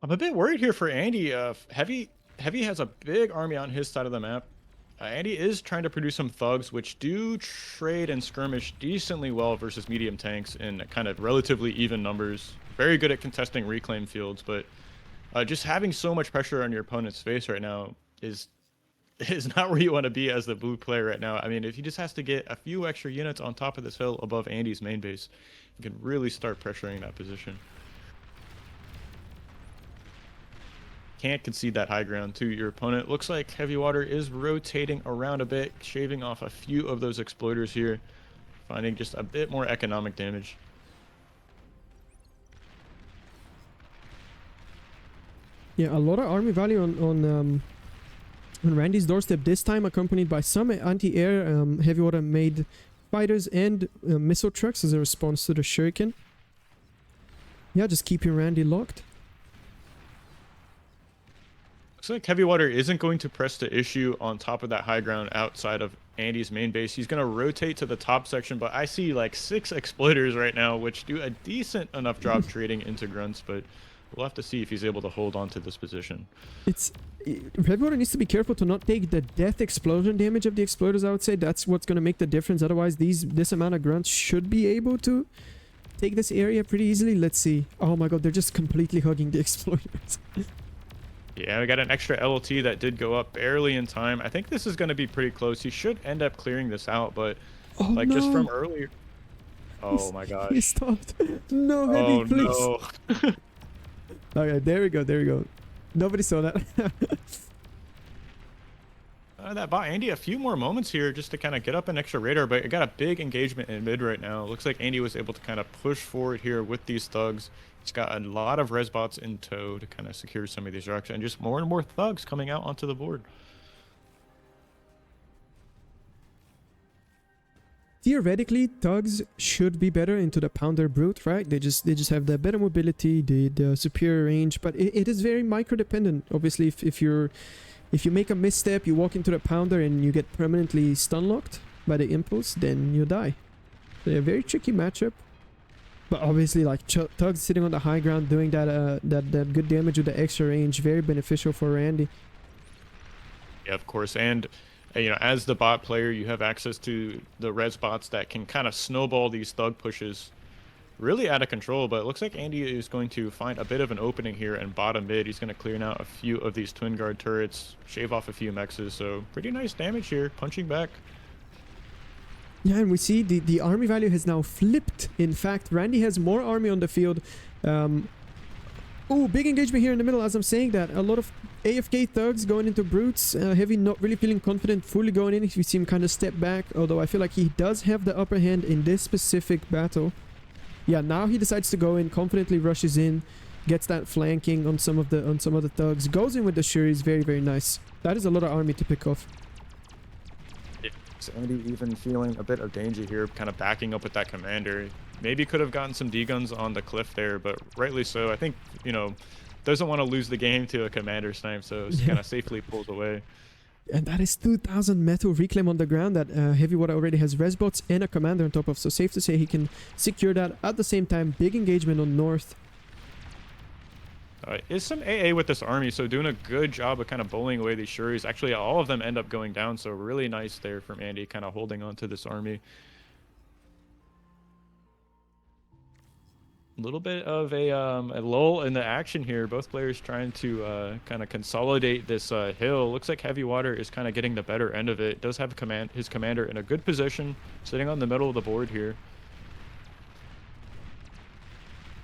I'm a bit worried here for Andy. Heavy has a big army on his side of the map. Andy is trying to produce some thugs, which do trade and skirmish decently well versus medium tanks in kind of relatively even numbers. Very good at contesting reclaim fields, but just having so much pressure on your opponent's face right now is not where you want to be as the blue player right now. I mean, if he just has to get a few extra units on top of this hill above Andy's main base, you can really start pressuring that position. Can't concede that high ground to your opponent. Looks like Heavywater is rotating around a bit, shaving off a few of those exploiters here, finding just a bit more economic damage. Yeah, a lot of army value on Randy's doorstep, this time accompanied by some anti-air. Heavywater made fighters and missile trucks as a response to the shuriken. Yeah, just keeping Randy locked. Looks like Heavywater isn't going to press the issue on top of that high ground outside of Andy's main base. He's going to rotate to the top section, but I see like 6 exploiters right now, which do a decent enough job trading into grunts, but we'll have to see if he's able to hold on to this position. Heavywater needs to be careful to not take the death explosion damage of the exploders, I would say. That's what's going to make the difference. Otherwise, this amount of grunts should be able to take this area pretty easily. Let's see. Oh my god, they're just completely hugging the exploders. Yeah, we got an extra LLT that did go up barely in time. I think this is going to be pretty close. He should end up clearing this out, but just from earlier... Oh my gosh. He stopped. No, Heavy, please. Oh no. Okay, there we go. Nobody saw that. That bought Andy a few more moments here just to kind of get up an extra radar, but it got a big engagement in mid right now. Looks like Andy was able to kind of push forward here with these thugs. He's got a lot of res bots in tow to kind of secure some of these rocks, and just more and more thugs coming out onto the board. Theoretically, thugs should be better into the pounder brute, right? They just have the better mobility, the superior range, but it is very micro dependent. Obviously, if you make a misstep, you walk into the pounder and you get permanently stun locked by the impulse, then you die. So a very tricky matchup. But obviously, like thugs sitting on the high ground doing that good damage with the extra range, very beneficial for Randy. Yeah, of course, and you know, as the bot player, you have access to the res bots that can kind of snowball these thug pushes really out of control. But it looks like Andy is going to find a bit of an opening here and bottom mid. He's going to clear out a few of these twin guard turrets, shave off a few mexes. So pretty nice damage here, punching back. Yeah, and we see the army value has now flipped. In fact, Randy has more army on the field. Oh, big engagement here in the middle as I'm saying that. A lot of AFK thugs going into brutes. Heavy not really feeling confident fully going in. We see him kind of step back, although I feel like he does have the upper hand in this specific battle. Yeah, now he decides to go in, confidently rushes in, gets that flanking on some of the thugs, goes in with the Shuris. Very, very nice. That is a lot of army to pick off. Andy even feeling a bit of danger here, kind of backing up with that commander. Maybe could have gotten some D-guns on the cliff there, but rightly so. I think, you know, doesn't want to lose the game to a commander snipe, so kind of safely pulls away. And that is 2,000 metal reclaim on the ground that Heavywater already has resbots and a commander on top of, so safe to say he can secure that. At the same time, big engagement on north. Is some AA with this army, so doing a good job of kind of bullying away these Shuris. Actually, all of them end up going down, so really nice there from Andy, kind of holding on to this army. A little bit of a lull in the action here. Both players trying to kind of consolidate this hill. Looks like Heavywater is kind of getting the better end of it. Does have his commander in a good position, sitting on the middle of the board here.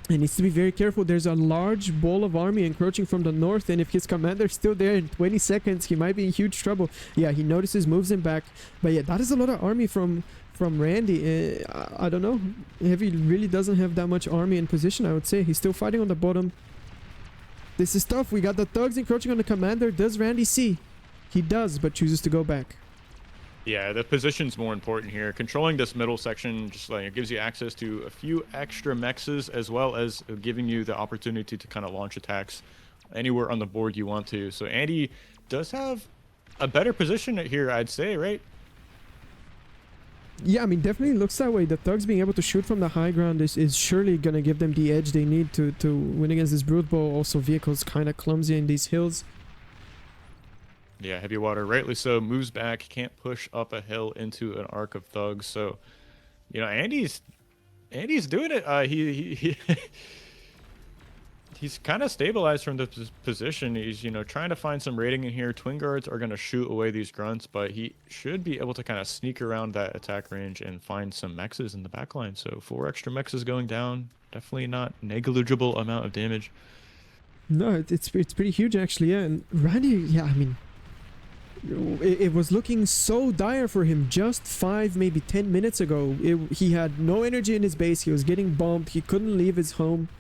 He needs to be very careful. There's a large ball of army encroaching from the north, and if his commander's still there in 20 seconds, he might be in huge trouble. Yeah, he notices, moves him back. But yeah, that is a lot of army from Randy. I don't know. Heavy really doesn't have that much army in position, I would say. He's still fighting on the bottom. This is tough. We got the thugs encroaching on the commander. Does Randy see? He does, but chooses to go back. Yeah, the position's more important here. Controlling this middle section just like it gives you access to a few extra mexes, as well as giving you the opportunity to kind of launch attacks anywhere on the board you want to. So Andy does have a better position here, I'd say, right? Yeah, I mean, definitely looks that way. The thugs being able to shoot from the high ground is surely going to give them the edge they need to win against this brute bow. Also, vehicles kind of clumsy in these hills. Yeah, Heavywater, rightly so, moves back, can't push up a hill into an arc of thugs. So, you know, Andy's doing it. He's kind of stabilized from the position. He's, you know, trying to find some rating in here. Twin guards are going to shoot away these grunts, but he should be able to kind of sneak around that attack range and find some mexes in the backline. So 4 extra mexes going down. Definitely not negligible amount of damage. No, it's pretty huge actually. Yeah, and Randy, yeah, I mean, it was looking so dire for him just 5, maybe 10 minutes ago. He had no energy in his base. He was getting bombed. He couldn't leave his home.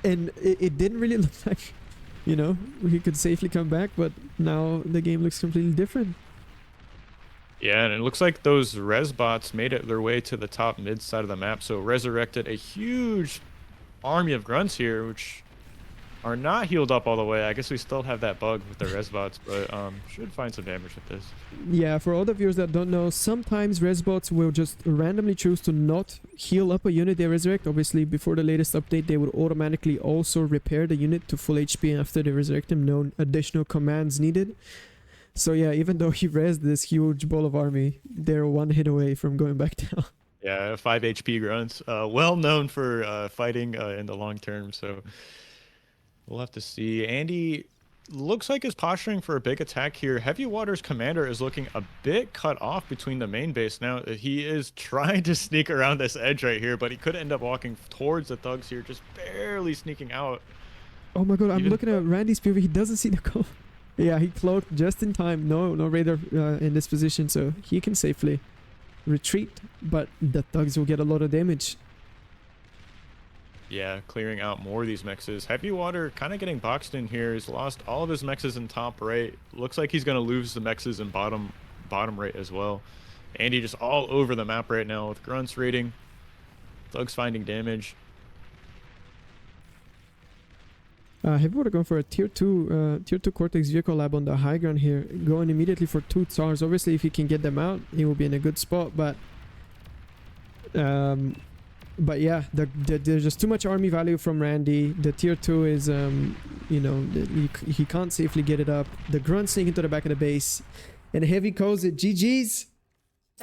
And it didn't really look like, you know, he could safely come back. But now the game looks completely different. Yeah, and it looks like those res bots made it their way to the top mid side of the map. So resurrected a huge army of grunts here, which are not healed up all the way. I guess we still have that bug with the res bots, but should find some damage with this. Yeah, for all the viewers that don't know, sometimes res bots will just randomly choose to not heal up a unit they resurrect. Obviously, before the latest update, they would automatically also repair the unit to full HP after they resurrect them. No additional commands needed. So yeah, even though he rezzed this huge ball of army, they're 1 hit away from going back down. Yeah, 5 HP grunts. Well known for fighting in the long term, so we'll have to see. Andy looks like is posturing for a big attack here. Heavywater's commander is looking a bit cut off between the main base now. He is trying to sneak around this edge right here, but he could end up walking towards the thugs here, just barely sneaking out. Oh my god, I'm looking at Randy's PV. He doesn't see the call. Yeah, he cloaked just in time. No radar in this position, so he can safely retreat, but the thugs will get a lot of damage. Yeah, clearing out more of these mexes. Heavywater kind of getting boxed in here. He's lost all of his mexes in top right. Looks like he's going to lose the mexes in bottom right as well. Andy just all over the map right now with grunts raiding. Thugs finding damage. Heavywater going for a tier 2 Cortex vehicle lab on the high ground here, going immediately for 2 Tsars. Obviously, if he can get them out, he will be in a good spot. But yeah, there's just too much army value from Randy. The tier 2 is, you know, he can't safely get it up. The grunt sneak into the back of the base, and Heavy calls it GG's.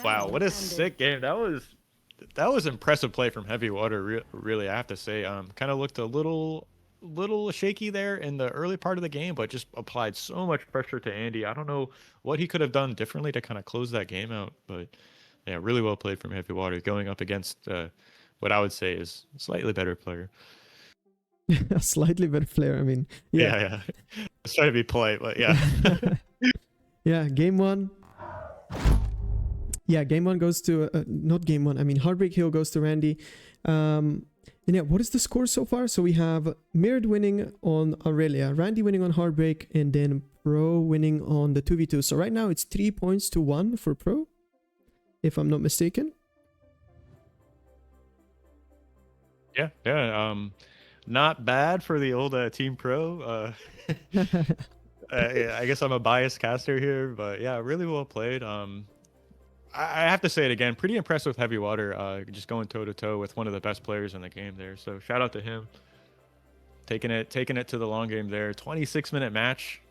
Wow, what a sick game! That was impressive play from Heavywater. Really, I have to say, kind of looked a little shaky there in the early part of the game, but just applied so much pressure to Andy. I don't know what he could have done differently to kind of close that game out, but yeah, really well played from Heavywater, going up against what I would say is a slightly better player. A slightly better player. I mean, Yeah, yeah. yeah. Let's try to be polite, but yeah. Yeah, game one. Yeah, game one goes to not game one. I mean, Heartbreak Hill goes to Randy. And yeah, what is the score so far? So we have Mirrored winning on Aurelia, Randy winning on Heartbreak, and then Pro winning on the 2v2. So right now it's 3 points to 1 for Pro, if I'm not mistaken. Yeah, yeah. Not bad for the old Team Pro. Yeah, I guess I'm a biased caster here, but yeah, really well played. I have to say it again, pretty impressed with Heavywater. Just going toe to toe with one of the best players in the game there. So shout out to him. Taking it to the long game there. 26-minute match,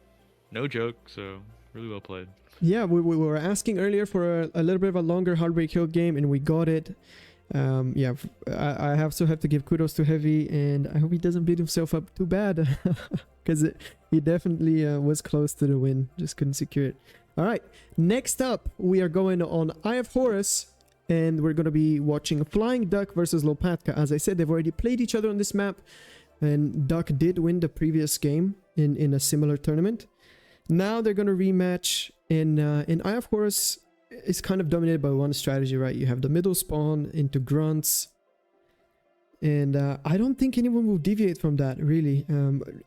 no joke. So really well played. Yeah, we were asking earlier for a little bit of a longer Heartbreak Hill game, and we got it. Yeah, I have to give kudos to Heavy, and I hope he doesn't beat himself up too bad, because he definitely was close to the win, just couldn't secure it. All right, next up we are going on Eye of Horus, and we're going to be watching FlyingDuck versus Lopatka. As I said, they've already played each other on this map, and Duck did win the previous game in a similar tournament. Now they're going to rematch in Eye of Horus. It's kind of dominated by one strategy, right? You have the middle spawn into grunts, and I don't think anyone will deviate from that, really.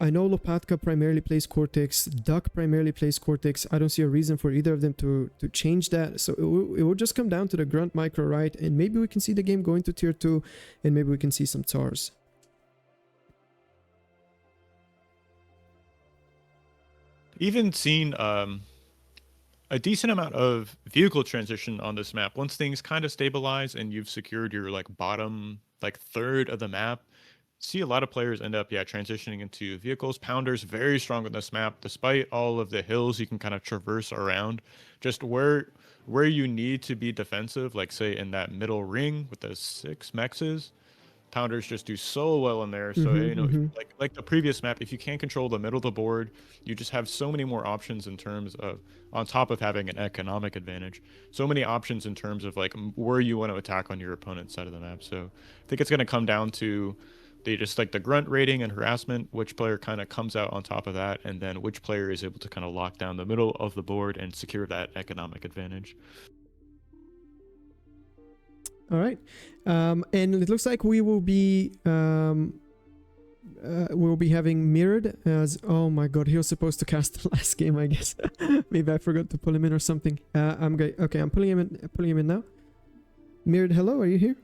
I know Lopatka primarily plays Cortex, Duck primarily plays Cortex. I don't see a reason for either of them to change that, so it will just come down to the grunt micro, right? And maybe we can see the game going to tier 2, and maybe we can see some TARs. Even seen a decent amount of vehicle transition on this map. Once things kind of stabilize and you've secured your like bottom like third of the map, see a lot of players end up transitioning into vehicles. Pounder's very strong on this map, despite all of the hills you can kind of traverse around. Just where you need to be defensive, like say in that middle ring with the 6 mexes, Pounders just do so well in there. So like the previous map, if you can't control the middle of the board, you just have so many more options in terms of, on top of having an economic advantage, so many options in terms of like where you want to attack on your opponent's side of the map. So I think it's going to come down to the grunt rating and harassment, which player kind of comes out on top of that, and then which player is able to kind of lock down the middle of the board and secure that economic advantage. All right, and it looks like we will be having Mirrored as, oh my god, he was supposed to cast the last game, I guess. Maybe I forgot to pull him in or something. I'm pulling him in now. Mirrored, hello, are you here?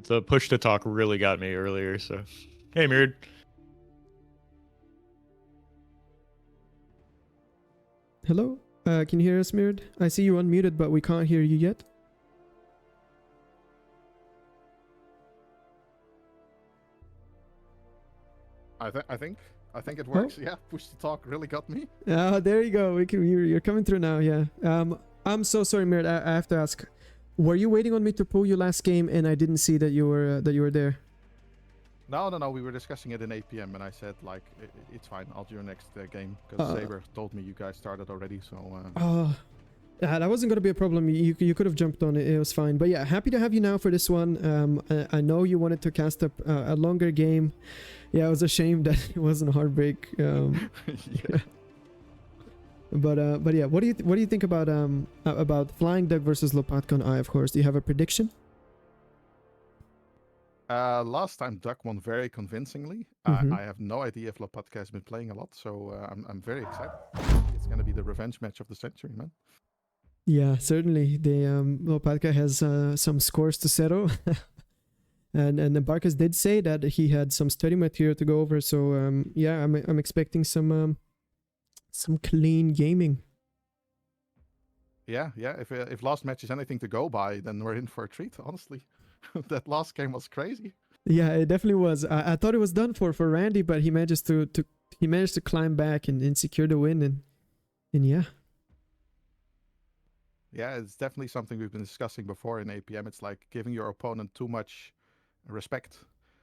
The push to talk really got me earlier, so hey Mirrored. Hello? Can you hear us, Mirrored? I see you unmuted, but we can't hear you yet. I think it works. Yeah, push to talk really got me. Oh, there you go. You're coming through now. Yeah. I'm so sorry, Mirrored. I have to ask. Were you waiting on me to pull you last game, and I didn't see that you were there? No. We were discussing it in APM, and I said like it's fine. I'll do your next game because Saber told me you guys started already. So. Oh, yeah, that wasn't gonna be a problem. You could have jumped on it. It was fine. But yeah, happy to have you now for this one. I know you wanted to cast up a longer game. Yeah, it was a shame that it wasn't Heartbreak. Yeah. But yeah, what do you think about FlyingDuck versus Lopatka on Eye of Horus? Do you have a prediction? Last time Duck won very convincingly. I have no idea if Lopatka has been playing a lot, so I'm very excited. It's gonna be the revenge match of the century, man. Yeah, certainly. Lopatka has some scores to settle, and Barkas did say that he had some study material to go over. So yeah, I'm expecting some clean gaming. Yeah. If last match is anything to go by, then we're in for a treat. Honestly, that last game was crazy. Yeah, it definitely was. I thought it was done for Randy, but he managed to climb back and secure the win, and yeah. Yeah, it's definitely something we've been discussing before in APM. It's like giving your opponent too much respect.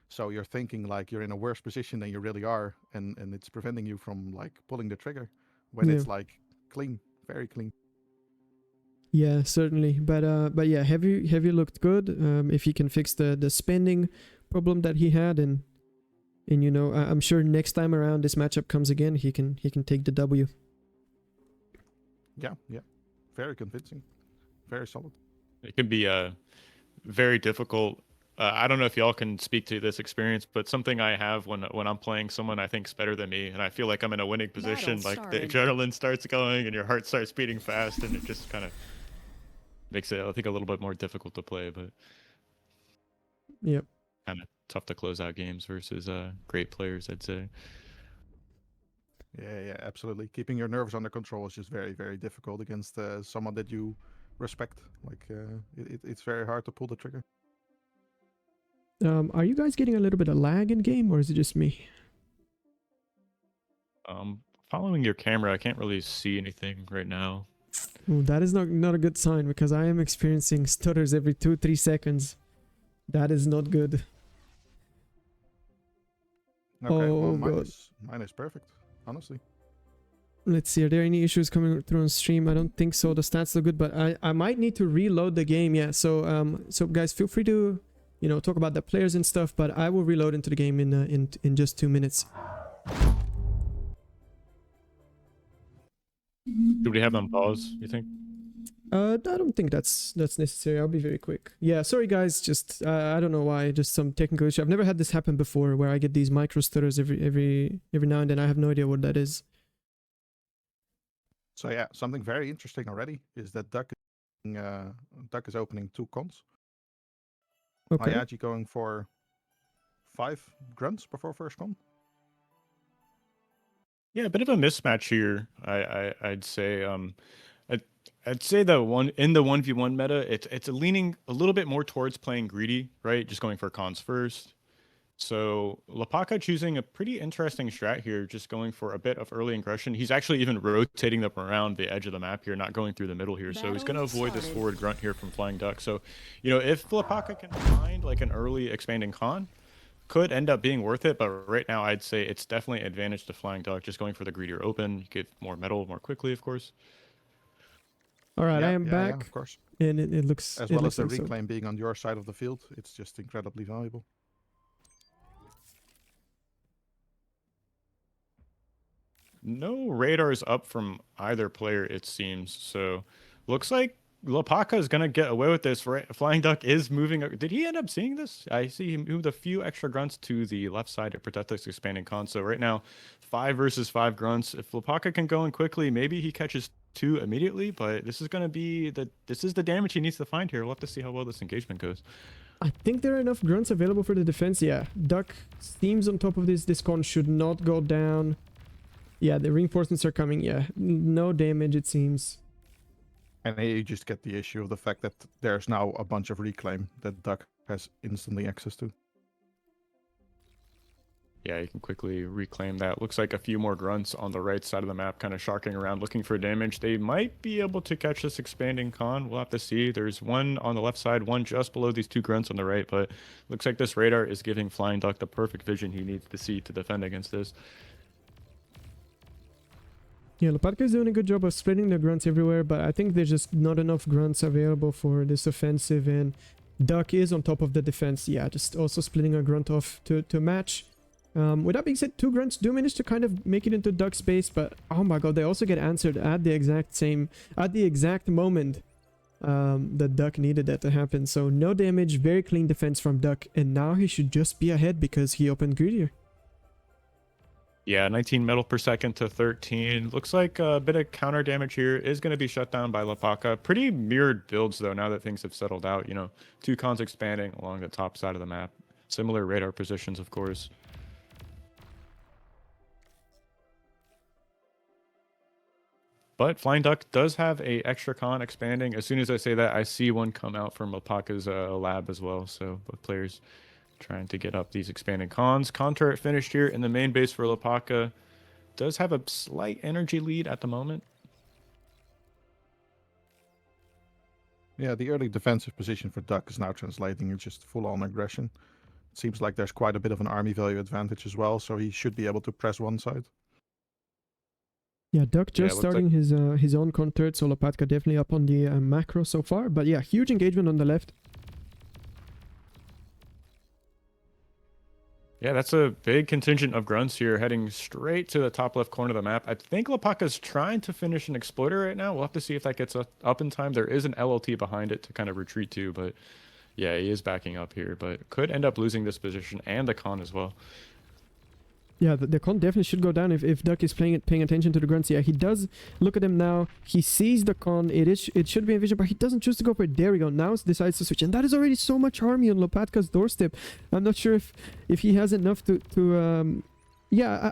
So you're thinking like you're in a worse position than you really are, and it's preventing you from like pulling the trigger when it's like clean, very clean. Yeah, certainly. But yeah, heavy looked good. If he can fix the spending problem that he had, and you know, I'm sure next time around this matchup comes again, he can take the W. Yeah, yeah. Very convincing. Very solid. It can be very difficult. I don't know if y'all can speak to this experience, but something I have when I'm playing someone I think's better than me, and I feel like I'm in a winning position, like the adrenaline starts going and your heart starts beating fast, and it just kind of makes it, I think, a little bit more difficult to play, but Yep. kind of tough to close out games versus great players, I'd say. Yeah, yeah, absolutely. Keeping your nerves under control is just very, very difficult against someone that you respect. Like, it's very hard to pull the trigger. Are you guys getting a little bit of lag in game, or is it just me? Following your camera, I can't really see anything right now. Well, that is not a good sign, because I am experiencing stutters every 2-3 seconds. That is not good. Okay, Oh, well, God. mine is perfect, honestly. Let's see, are there any issues coming through on stream? I don't think so. The stats look good, but I might need to reload the game. Yeah, so guys, feel free to, you know, talk about the players and stuff, but I will reload into the game in just 2 minutes. Do we have on pause, you think? I don't think that's necessary. I'll be very quick. Yeah, sorry guys, just I don't know why, just some technical issue. I've never had this happen before, where I get these micro stutters every now and then. I have no idea what that is. So yeah, something very interesting already is that Duck is opening 2 cons. Okay. Ayaji going for 5 grunts before first con. Yeah, a bit of a mismatch here. I'd say. I'd say the in the 1v1 meta, it's leaning a little bit more towards playing greedy, right? Just going for cons first. So Lapaka choosing a pretty interesting strat here, just going for a bit of early aggression. He's actually even rotating them around the edge of the map here, not going through the middle here. So he's going to avoid this forward grunt here from FlyingDuck. So, you know, if Lapaka can find like an early expanding con, could end up being worth it. But right now, I'd say it's definitely advantage to FlyingDuck, just going for the greedier open. You get more metal more quickly, of course. All right, Yeah, I am back, yeah, of course. and it looks As it well looks as the like so. reclaim being on your side of the field, it's just incredibly valuable. No radars up from either player, it seems. So looks like Lapaka is going to get away with this. FlyingDuck is moving. Did he end up seeing this? I see him moved a few extra grunts to the left side to protect this expanding con. So right now, 5 versus 5 grunts. If Lapaka can go in quickly, maybe he catches 2 immediately. But this is going to be this is the damage he needs to find here. We'll have to see how well this engagement goes. I think there are enough grunts available for the defense. Yeah, Duck steams on top of this. This con should not go down. Yeah, the reinforcements are coming. Yeah, no damage, it seems. And here you just get the issue of the fact that there's now a bunch of reclaim that Duck has instantly access to. Yeah, you can quickly reclaim that. Looks like a few more grunts on the right side of the map, kind of sharking around looking for damage. They might be able to catch this expanding con. We'll have to see. There's one on the left side, one just below these 2 grunts on the right, but looks like this radar is giving FlyingDuck the perfect vision he needs to see to defend against this. Yeah, Lopatka is doing a good job of spreading the grunts everywhere, but I think there's just not enough grunts available for this offensive, and Duck is on top of the defense. Yeah, just also splitting a grunt off to match. With that being said, 2 grunts do manage to kind of make it into Duck's space, but oh my god, they also get answered at the exact moment that Duck needed that to happen. So no damage, very clean defense from Duck, and now he should just be ahead because he opened greedier. Yeah, 19 metal per second to 13. Looks like a bit of counter damage here is going to be shut down by Lapaka. Pretty mirrored builds, though, now that things have settled out. You know, 2 cons expanding along the top side of the map. Similar radar positions, of course. But FlyingDuck does have a extra con expanding. As soon as I say that, I see one come out from Lapaka's lab as well. So both players trying to get up these expanding cons. Con turret finished here in the main base for Lapaka. Does have a slight energy lead at the moment. Yeah, the early defensive position for Duck is now translating into just full-on aggression. It seems like there's quite a bit of an army value advantage as well, so he should be able to press one side. Yeah, Duck just looks like- starting his own con third, so Lopatka definitely up on the macro so far. But yeah, huge engagement on the left. Yeah, that's a big contingent of grunts here heading straight to the top left corner of the map. I think Lopaka's trying to finish an exploiter right now. We'll have to see if that gets up in time. There is an LLT behind it to kind of retreat to, but yeah, he is backing up here, but could end up losing this position and the con as well. Yeah, the con definitely should go down if Duck is paying attention to the grunts. Yeah, he does look at him now. He sees the con. It should be a vision, but he doesn't choose to go for it. There we go. Now he decides to switch, and that is already so much army on Lopatka's doorstep. I'm not sure if he has enough to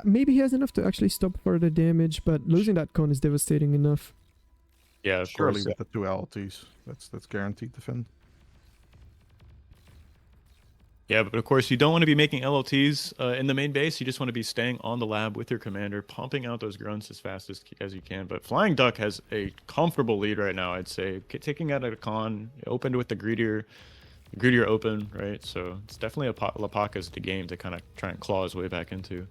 maybe he has enough to actually stop further damage, but losing that con is devastating enough. Yeah, of Surely course. with the 2 LLTs, that's guaranteed defend. Yeah, but of course you don't want to be making LLTs in the main base. You just want to be staying on the lab with your commander, pumping out those grunts as fast as you can. But FlyingDuck has a comfortable lead right now, I'd say. Taking out a con, opened with the greedier open, right? So it's definitely Lopaka's the game to kind of try and claw his way back into.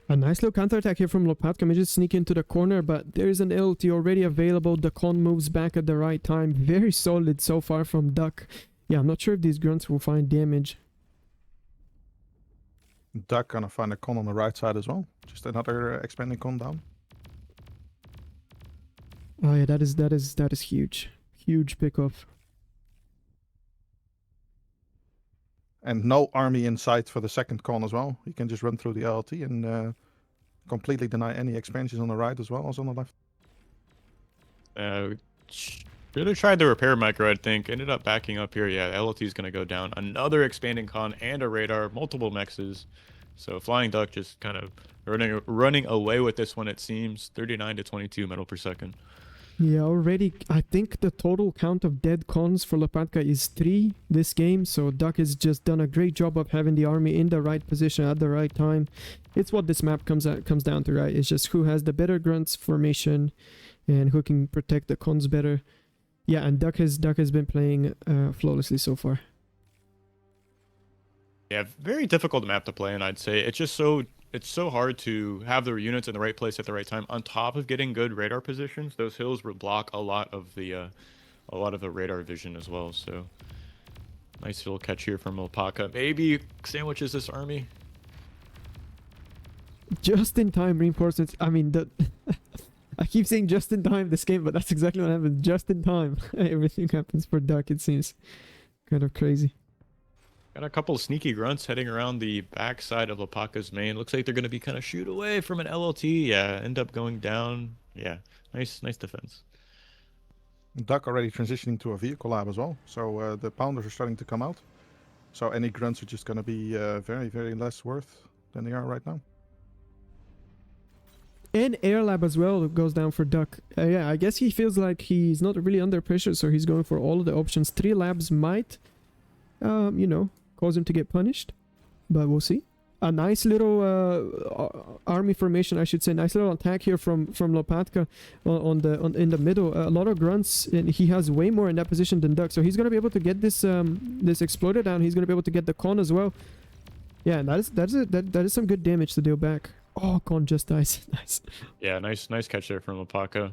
A nice little counterattack here from Lopatka. May just sneak into the corner, but there's an LT already available. The con moves back at the right time. Very solid so far from Duck. Yeah, I'm not sure if these grunts will find damage. Duck gonna find a con on the right side as well. Just another expanding con down. Oh yeah, that is huge. Huge pickoff. And no army in sight for the second con as well. You can just run through the LLT and completely deny any expansions on the right as well as on the left. Should have tried the repair micro, I think. Ended up backing up here. Yeah, LLT is going to go down. Another expanding con and a radar, multiple mexes. So FlyingDuck just kind of running away with this one, it seems. 39 to 22 metal per second. Yeah, already, I think the total count of dead cons for Lopatka is 3 this game. So Duck has just done a great job of having the army in the right position at the right time. It's what this map comes down to, right? It's just who has the better grunts formation and who can protect the cons better. Yeah, and Duck has been playing flawlessly so far. Yeah, very difficult map to play in, I'd say. It's so hard to have the units in the right place at the right time. On top of getting good radar positions, those hills will block a lot of the radar vision as well. So nice little catch here from Lopaka. Maybe sandwiches this army. Just in time reinforcements. I mean, I keep saying just in time this game, but that's exactly what happens. Just in time. Everything happens for Duck, it seems. Kind of crazy. Got a couple of sneaky grunts heading around the backside of Lopaka's main. Looks like they're going to be kind of shoot away from an LLT. Yeah, end up going down. Yeah, nice defense. Duck already transitioning to a vehicle lab as well. So the pounders are starting to come out. So any grunts are just going to be very, very less worth than they are right now. And air lab as well goes down for Duck. Yeah, I guess he feels like he's not really under pressure, so he's going for all of the options. 3 labs might, cause him to get punished, but we'll see. A nice little army formation, I should say. Nice little attack here from Lopatka in the middle. A lot of grunts, and he has way more in that position than Duck, so he's gonna be able to get this exploder down. He's gonna be able to get the con as well. Yeah, and that is some good damage to deal back. Oh, con just dies. Nice. Yeah, nice catch there from Lopaka.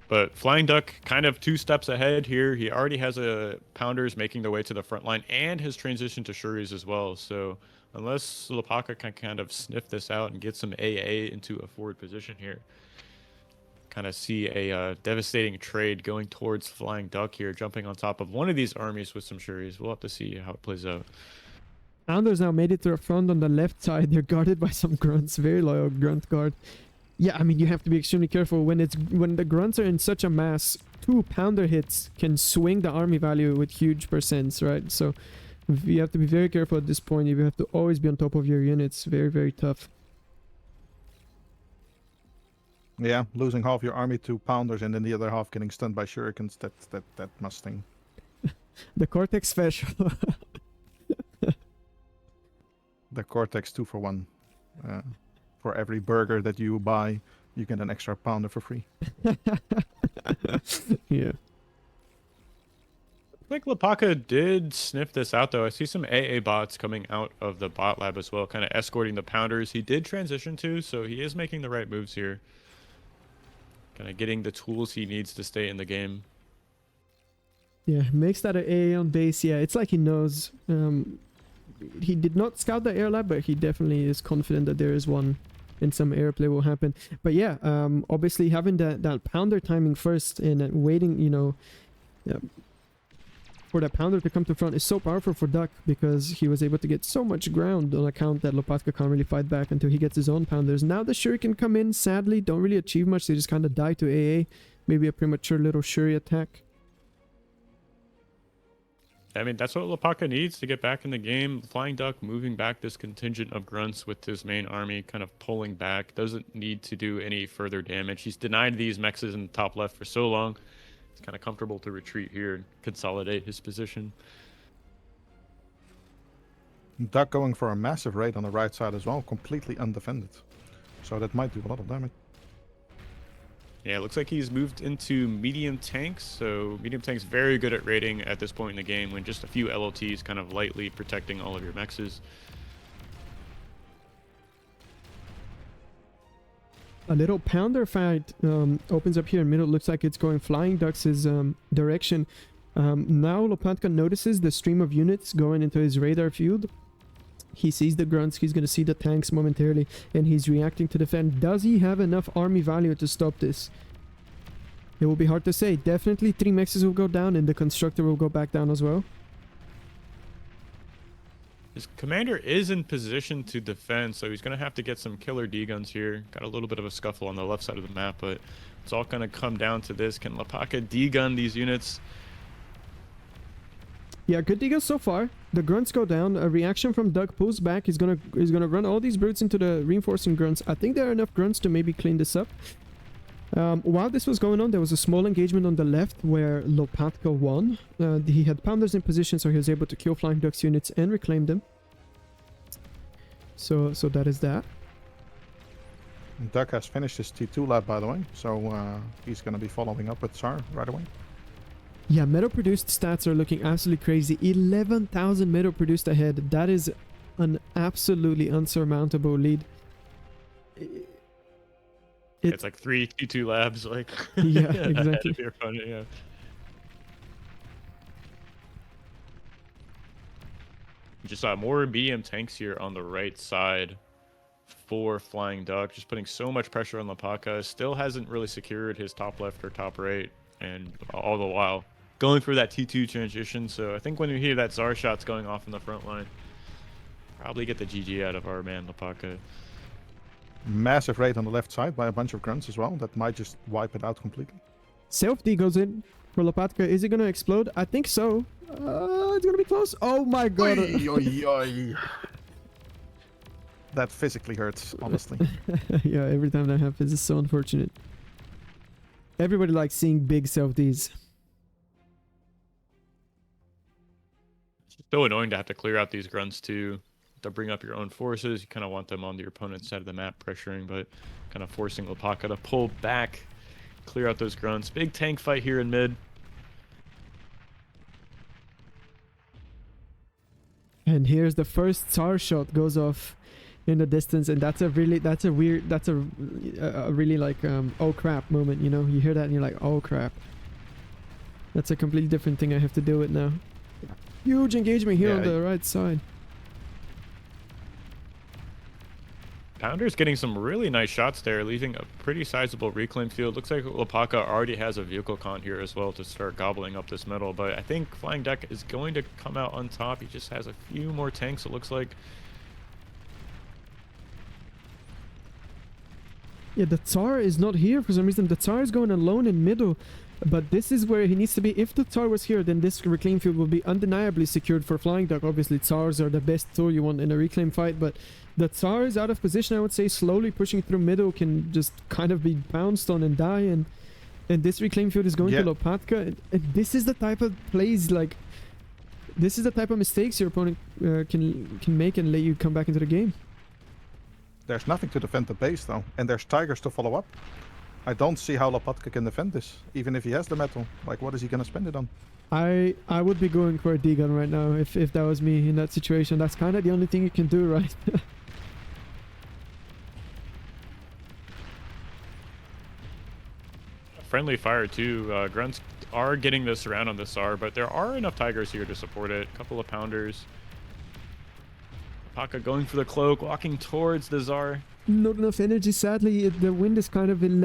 But FlyingDuck kind of 2 steps ahead here. He already has a pounders making their way to the front line and his transition to Shuris as well. So unless Lopaka can kind of sniff this out and get some AA into a forward position here, kind of see a devastating trade going towards FlyingDuck here, jumping on top of one of these armies with some Shuris. We'll have to see how it plays out. Pounders now made it to the front on the left side. They're guarded by some grunts. Very loyal grunt guard. Yeah, I mean, you have to be extremely careful when the grunts are in such a mass. 2 pounder hits can swing the army value with huge percents, right? So you have to be very careful at this point. You have to always be on top of your units. Very, very tough. Yeah, losing half your army to pounders and then the other half getting stunned by shurikens, that must sting. The Cortex special. The Cortex 2 for 1. For every burger that you buy, you get an extra pounder for free. Yeah. I think Lopaka did sniff this out, though. I see some AA bots coming out of the bot lab as well, kind of escorting the pounders. He did transition to, so he is making the right moves here. Kind of getting the tools he needs to stay in the game. Yeah, makes that an AA on base. Yeah, it's like he knows. He did not scout the air lab, but he definitely is confident that there is one and some airplay will happen. But yeah, obviously having that pounder timing first and waiting, you know, for that pounder to come to front is so powerful for Duck, because he was able to get so much ground on account that Lopatka can't really fight back until he gets his own pounders. Now the Shuri can come in, sadly, don't really achieve much. They just kind of die to AA. Maybe a premature little Shuri attack. I mean, that's what Lopaka needs to get back in the game. FlyingDuck moving back this contingent of grunts with his main army, kind of pulling back. Doesn't need to do any further damage. He's denied these mexes in the top left for so long. It's kind of comfortable to retreat here and consolidate his position. Duck going for a massive raid on the right side as well, completely undefended. So that might do a lot of damage. Yeah, it looks like he's moved into medium tanks. So medium tanks very good at raiding at this point in the game, when just a few LOTs kind of lightly protecting all of your mexes. A little pounder fight opens up here in middle. Looks like it's going FlyingDuck's direction. Now Lopatka notices the stream of units going into his radar field. He sees the grunts, he's going to see the tanks momentarily, and he's reacting to defend. Does he have enough army value to stop this? It will be hard to say. Definitely 3 mexes will go down, and the constructor will go back down as well. His commander is in position to defend, so he's going to have to get some killer D-guns here. Got a little bit of a scuffle on the left side of the map, but it's all going to come down to this. Can Lopaka D-gun these units? Yeah, good D-guns so far. The grunts go down. A reaction from Duck pulls back. He's gonna run all these brutes into the reinforcing grunts. I think there are enough grunts to maybe clean this up. While this was going on, there was a small engagement on the left where Lopatka won. He had pounders in position, so he was able to kill FlyingDuck's units and reclaim them. So that is that. Duck has finished his T2 lab, by the way, so he's going to be following up with Tsar right away. Yeah, metal produced stats are looking absolutely crazy. 11,000 metal produced ahead. That is an absolutely unsurmountable lead. It's like 3 T2 labs, like yeah, exactly. Yeah. Just saw more BM tanks here on the right side for FlyingDuck, just putting so much pressure on Lopaka. Still hasn't really secured his top left or top right, and all the while going through that T2 transition. So I think when you hear that Tsar shots going off in the front line, probably get the GG out of our man Lopaka. Massive raid on the left side by a bunch of grunts as well. That might just wipe it out completely. Self-D goes in for Lopatka. Is it going to explode? I think so. It's going to be close. Oh my god. Oy, oy, oy. That physically hurts, honestly. Yeah, every time that happens, it's so unfortunate. Everybody likes seeing big self-Ds. So annoying to have to clear out these grunts too, to bring up your own forces. You kind of want them on your opponent's side of the map pressuring, but kind of forcing Lopaka to pull back, clear out those grunts. Big tank fight here in mid. And here's the first Tsar shot goes off in the distance, and that's a really like oh crap moment, you know. You hear that and you're like, oh crap. That's a completely different thing I have to deal with now. Huge engagement here on the right side. Pounder's getting some really nice shots there, leaving a pretty sizable reclaim field. Looks like Lopaka already has a vehicle con here as well to start gobbling up this metal, but I think FlyingDuck is going to come out on top. He just has a few more tanks, it looks like. Yeah, the Tsar is not here for some reason. The Tsar is going alone in middle. But this is where he needs to be. If the Tsar was here, then this reclaim field will be undeniably secured for FlyingDuck. Obviously, Tsars are the best tool you want in a reclaim fight, but the Tsar is out of position, I would say. Slowly pushing through middle, can just kind of be pounced on and die, and this reclaim field is going to Lopatka. And this is the type of plays, like, this is the type of mistakes your opponent can make and let you come back into the game. There's nothing to defend the base, though, and there's Tigers to follow up. I don't see how Lopatka can defend this, even if he has the metal. Like, what is he gonna spend it on? I would be going for a D-gun right now if that was me in that situation. That's kind of the only thing you can do, right? Friendly fire too. Grunts are getting this around on the SAR, but there are enough Tigers here to support it. A couple of pounders. Paka going for the cloak, walking towards the Tsar. Not enough energy, sadly. The wind is kind of in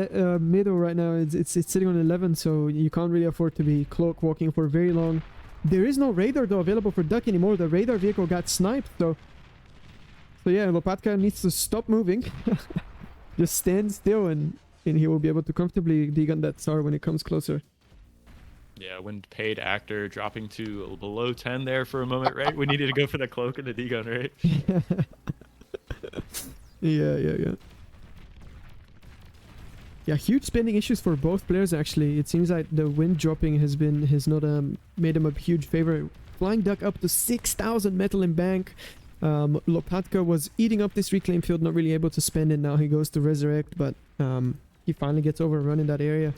middle right now. It's sitting on 11, so you can't really afford to be cloak walking for very long. There is no radar though available for Duck anymore. The radar vehicle got sniped, so yeah, Lopatka needs to stop moving. Just stand still and he will be able to comfortably D-gun that Tsar when it comes closer. Yeah, wind paid actor dropping to below 10 there for a moment, right? We needed to go for the cloak and the D-gun, right? Yeah. Yeah, huge spending issues for both players actually. It seems like the wind dropping has not made him a huge favor. FlyingDuck up to 6,000 metal in bank. Lopatka was eating up this reclaim field, not really able to spend it. Now he goes to resurrect, but he finally gets overrun in that area.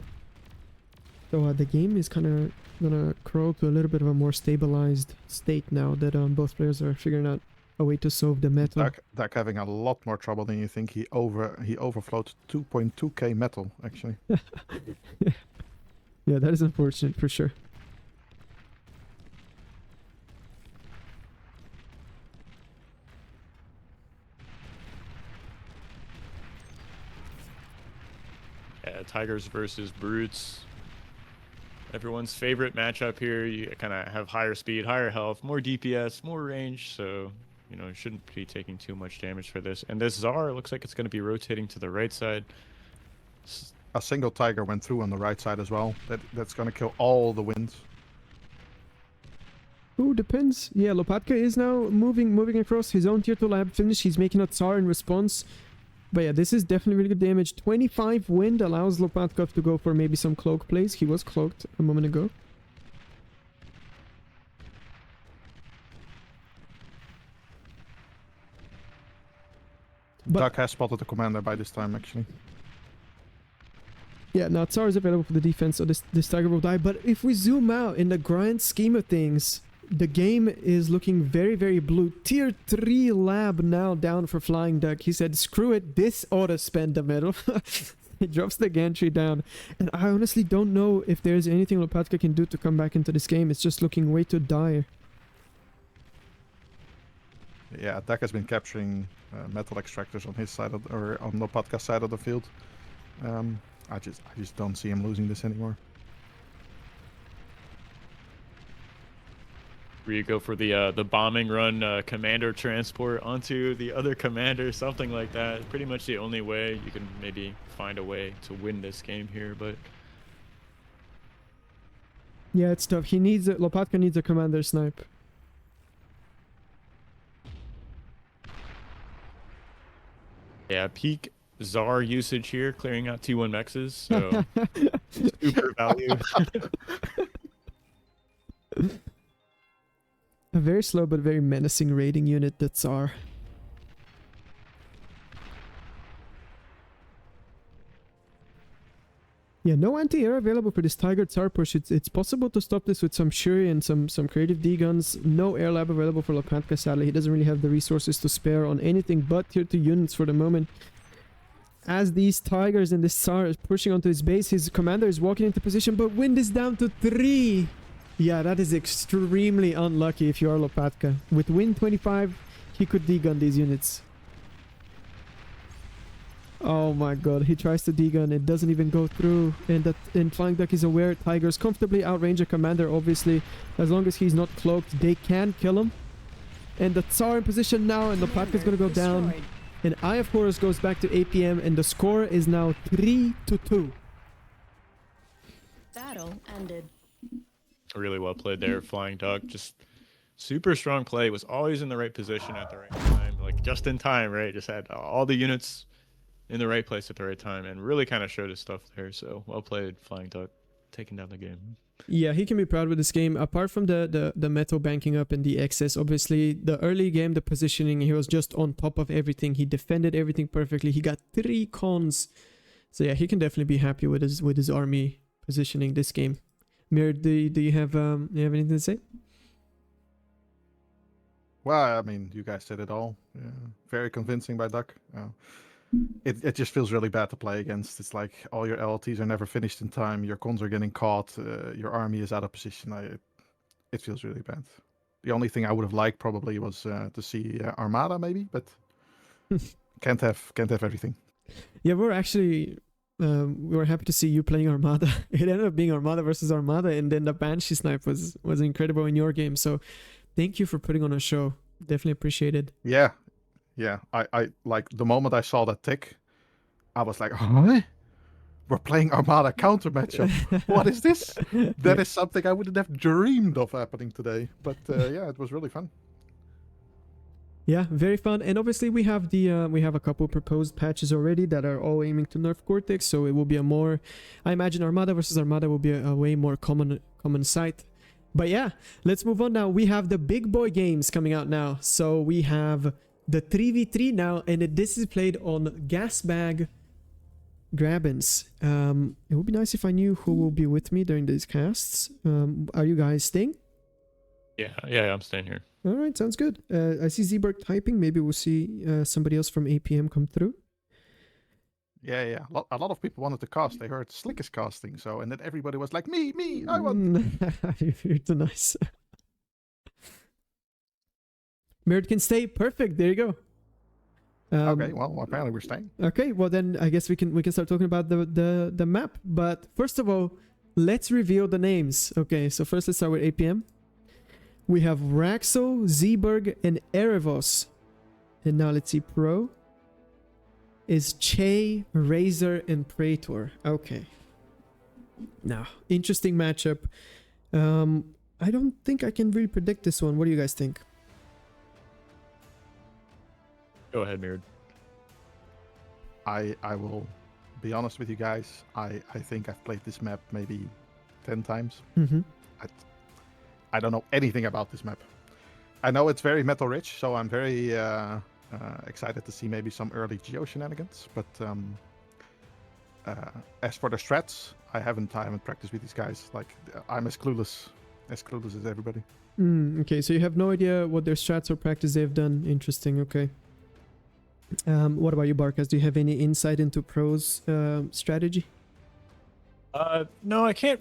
So the game is kind of gonna crawl to a little bit of a more stabilized state now that both players are figuring out a way to solve the metal. Duck having a lot more trouble than you think. He overflowed 2.2k metal actually. Yeah, that is unfortunate for sure. Yeah, Tigers versus Brutes. Everyone's favorite matchup here. You kind of have higher speed, higher health, more DPS, more range, so you know, you shouldn't be taking too much damage for this. And this Tsar looks like it's going to be rotating to the right side. A single Tiger went through on the right side as well. That's going to kill all the winds. Ooh, depends. Yeah, Lopatka is now moving across his own tier 2 lab finish. He's making a Tsar in response. But yeah, this is definitely really good damage. 25 wind allows Lopatka to go for maybe some cloak plays. He was cloaked a moment ago. But Duck has spotted the commander by this time actually. yeah, now Tsar is available for the defense, so this Tiger will die. But if we zoom out in the grand scheme of things, the game is looking very, very blue. Tier 3 lab now down for FlyingDuck. He said, screw it, this ought to spend the metal. He drops the gantry down. And I honestly don't know if there's anything Lopatka can do to come back into this game. It's just looking way too dire. Yeah, Duck has been capturing metal extractors on his side or on Lopatka's side of the field. I just don't see him losing this anymore. Where you go for the bombing run, commander transport onto the other commander, something like that. Pretty much the only way you can maybe find a way to win this game here, but yeah, it's tough. Lopatka needs a commander snipe. yeah, peak Tsar usage here, clearing out T1 mexes, so super value. A very slow but very menacing raiding unit, the Tsar. Yeah, no anti-air available for this Tiger Tsar push. It's possible to stop this with some Shuri and some creative D-guns. No air lab available for Lopatka, sadly. He doesn't really have the resources to spare on anything but tier 2 units for the moment. As these Tigers and this Tsar is pushing onto his base, his commander is walking into position, but wind is down to 3. Yeah, that is extremely unlucky if you are Lopatka. With wind 25, he could D-gun these units. Oh my god, he tries to D-gun, it doesn't even go through. And FlyingDuck is aware Tigers comfortably outrange a commander, obviously. As long as he's not cloaked, they can kill him. And the Tsar in position now, and Lopatka is gonna go down. And Eye of Horus goes back to APM, and the score is now 3-2. Battle ended. Really well played there, FlyingDuck. Just super strong play. Was always in the right position at the right time, like just in time, right? Just had all the units in the right place at the right time, and really kind of showed his stuff there. So well played, FlyingDuck, taking down the game. Yeah, he can be proud with this game. Apart from the metal banking up and the excess, obviously the early game, the positioning, he was just on top of everything. He defended everything perfectly. He got 3 cons. So yeah, he can definitely be happy with his army positioning this game. Mir, do you have anything to say? Well, I mean, you guys said it all. Yeah, very convincing by Duck. It just feels really bad to play against. It's like all your LLTs are never finished in time. Your cons are getting caught. Your army is out of position. It feels really bad. The only thing I would have liked probably was to see Armada maybe, but can't have everything. Yeah, we're actually we were happy to see you playing Armada. It ended up being Armada versus Armada, and then the Banshee snipe was incredible in your game. So thank you for putting on a show. Definitely appreciate it. Yeah. I like the moment I saw that tick, I was like, huh? We're playing Armada counter matchup. What is this? That is something I wouldn't have dreamed of happening today. But yeah, it was really fun. Yeah, very fun. And obviously we have a couple proposed patches already that are all aiming to nerf Cortex, so it will be I imagine Armada versus Armada will be a way more common sight. But yeah, let's move on now. We have the big boy games coming out now. So we have the 3v3 now, and this is played on Gasbag Grabens. It would be nice if I knew who will be with me during these casts. Are you guys staying? Yeah, I'm staying here. All right, sounds good. I see Zeberg typing. Maybe we'll see somebody else from APM come through. Yeah. A lot of people wanted to cast. They heard Slick is casting, and then everybody was like, me, I want. You're too nice. Mird can stay. Perfect. There you go. Okay, well, apparently we're staying. Okay, well then I guess we can start talking about the map. But first of all, let's reveal the names. Okay, so first let's start with APM. We have Raxel, Zeberg, and Erebos. And now let's see, Pro is Che, Razor, and Praetor. Okay. Now, interesting matchup. I don't think I can really predict this one. What do you guys think? Go ahead, Mird. I will be honest with you guys. I think I've played this map maybe 10 times. Mm-hmm. I don't know anything about this map. I know it's very metal rich, so I'm very excited to see maybe some early geo shenanigans. But as for the strats, I haven't practiced with these guys. Like, I'm as clueless as everybody. Okay, so you have no idea what their strats or practice they've done. Interesting. Okay. What about you, Barkas? Do you have any insight into Pro's strategy? No, I can't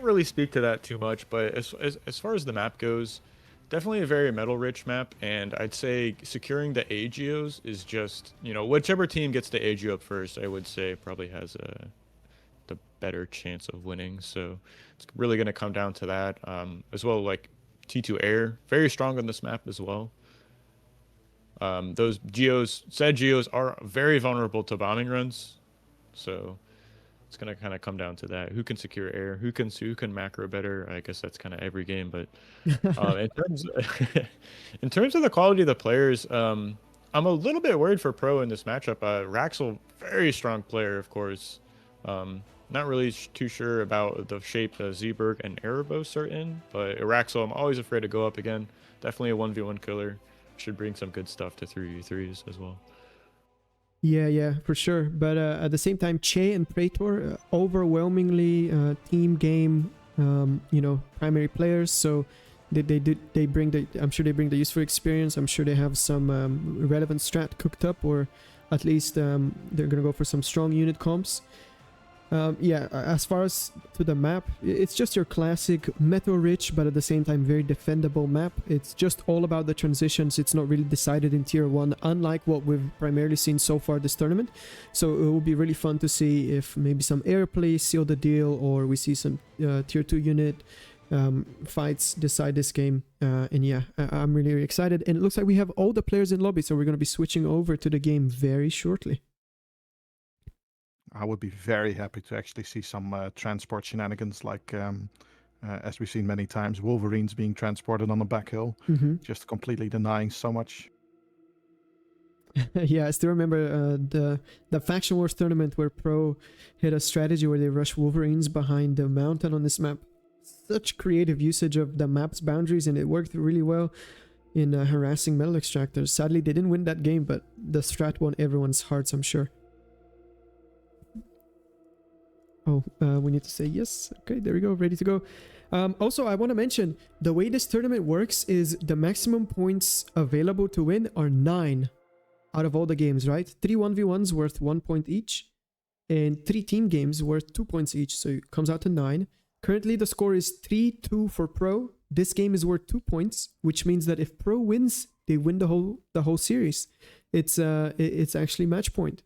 really speak to that too much, but as far as the map goes, definitely a very metal rich map, and I'd say securing the AGOs is just, whichever team gets the AGO up first, I would say probably has the better chance of winning. So it's really going to come down to that. As well, like T2 Air, very strong on this map as well. Those said geos are very vulnerable to bombing runs, so it's gonna kind of come down to that. Who can secure air? Who can macro better? I guess that's kind of every game. But in terms of the quality of the players, I'm a little bit worried for Pro in this matchup. Raxel, very strong player, of course. Not really too sure about the shape Zeberg and Erebos are in, but Raxel, I'm always afraid to go up again. Definitely a 1v1 killer. Should bring some good stuff to 3v3s as well. Yeah, for sure. But at the same time, Che and Praetor, overwhelmingly team game, primary players. So they bring I'm sure they bring the useful experience. I'm sure they have some relevant strat cooked up, or at least they're gonna go for some strong unit comps. As far as to the map, it's just your classic metal rich, but at the same time very defendable map. It's just all about the transitions. It's not really decided in tier 1, unlike what we've primarily seen so far this tournament. So it will be really fun to see if maybe some airplay seal the deal, or we see some tier 2 unit fights decide this game. I'm really excited, and it looks like we have all the players in lobby, so we're going to be switching over to the game very shortly. I would be very happy to actually see some transport shenanigans, like as we've seen many times, Wolverines being transported on the back hill, just completely denying so much. Yeah, I still remember the Faction Wars tournament where Pro had a strategy where they rushed Wolverines behind the mountain on this map. Such creative usage of the map's boundaries, and it worked really well in harassing metal extractors. Sadly, they didn't win that game, but the strat won everyone's hearts, I'm sure. Oh, we need to say yes. Okay, there we go. Ready to go. Also, I want to mention the way this tournament works is the maximum points available to win are 9 out of all the games, right? 3 1v1s worth 1 point each, and 3 team games worth 2 points each. So it comes out to 9. Currently, the score is 3-2 for Pro. This game is worth 2 points, which means that if Pro wins, they win the whole series. It's actually match point.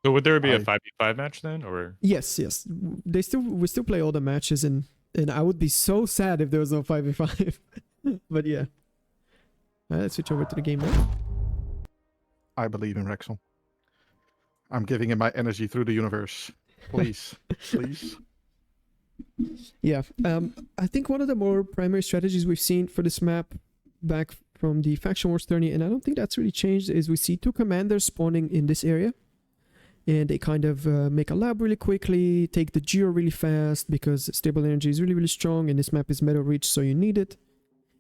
So would there be a 5v5 match then, or? Yes. We still play all the matches, and I would be so sad if there was no 5v5. But yeah. Let's switch over to the game now. I believe in Rexel. I'm giving him my energy through the universe. Please. Please. Yeah. I think one of the more primary strategies we've seen for this map back from the Faction Wars tourney, and I don't think that's really changed, is we see 2 commanders spawning in this area. And they kind of make a lab really quickly, take the geo really fast because stable energy is really, really strong, and this map is metal rich, so you need it.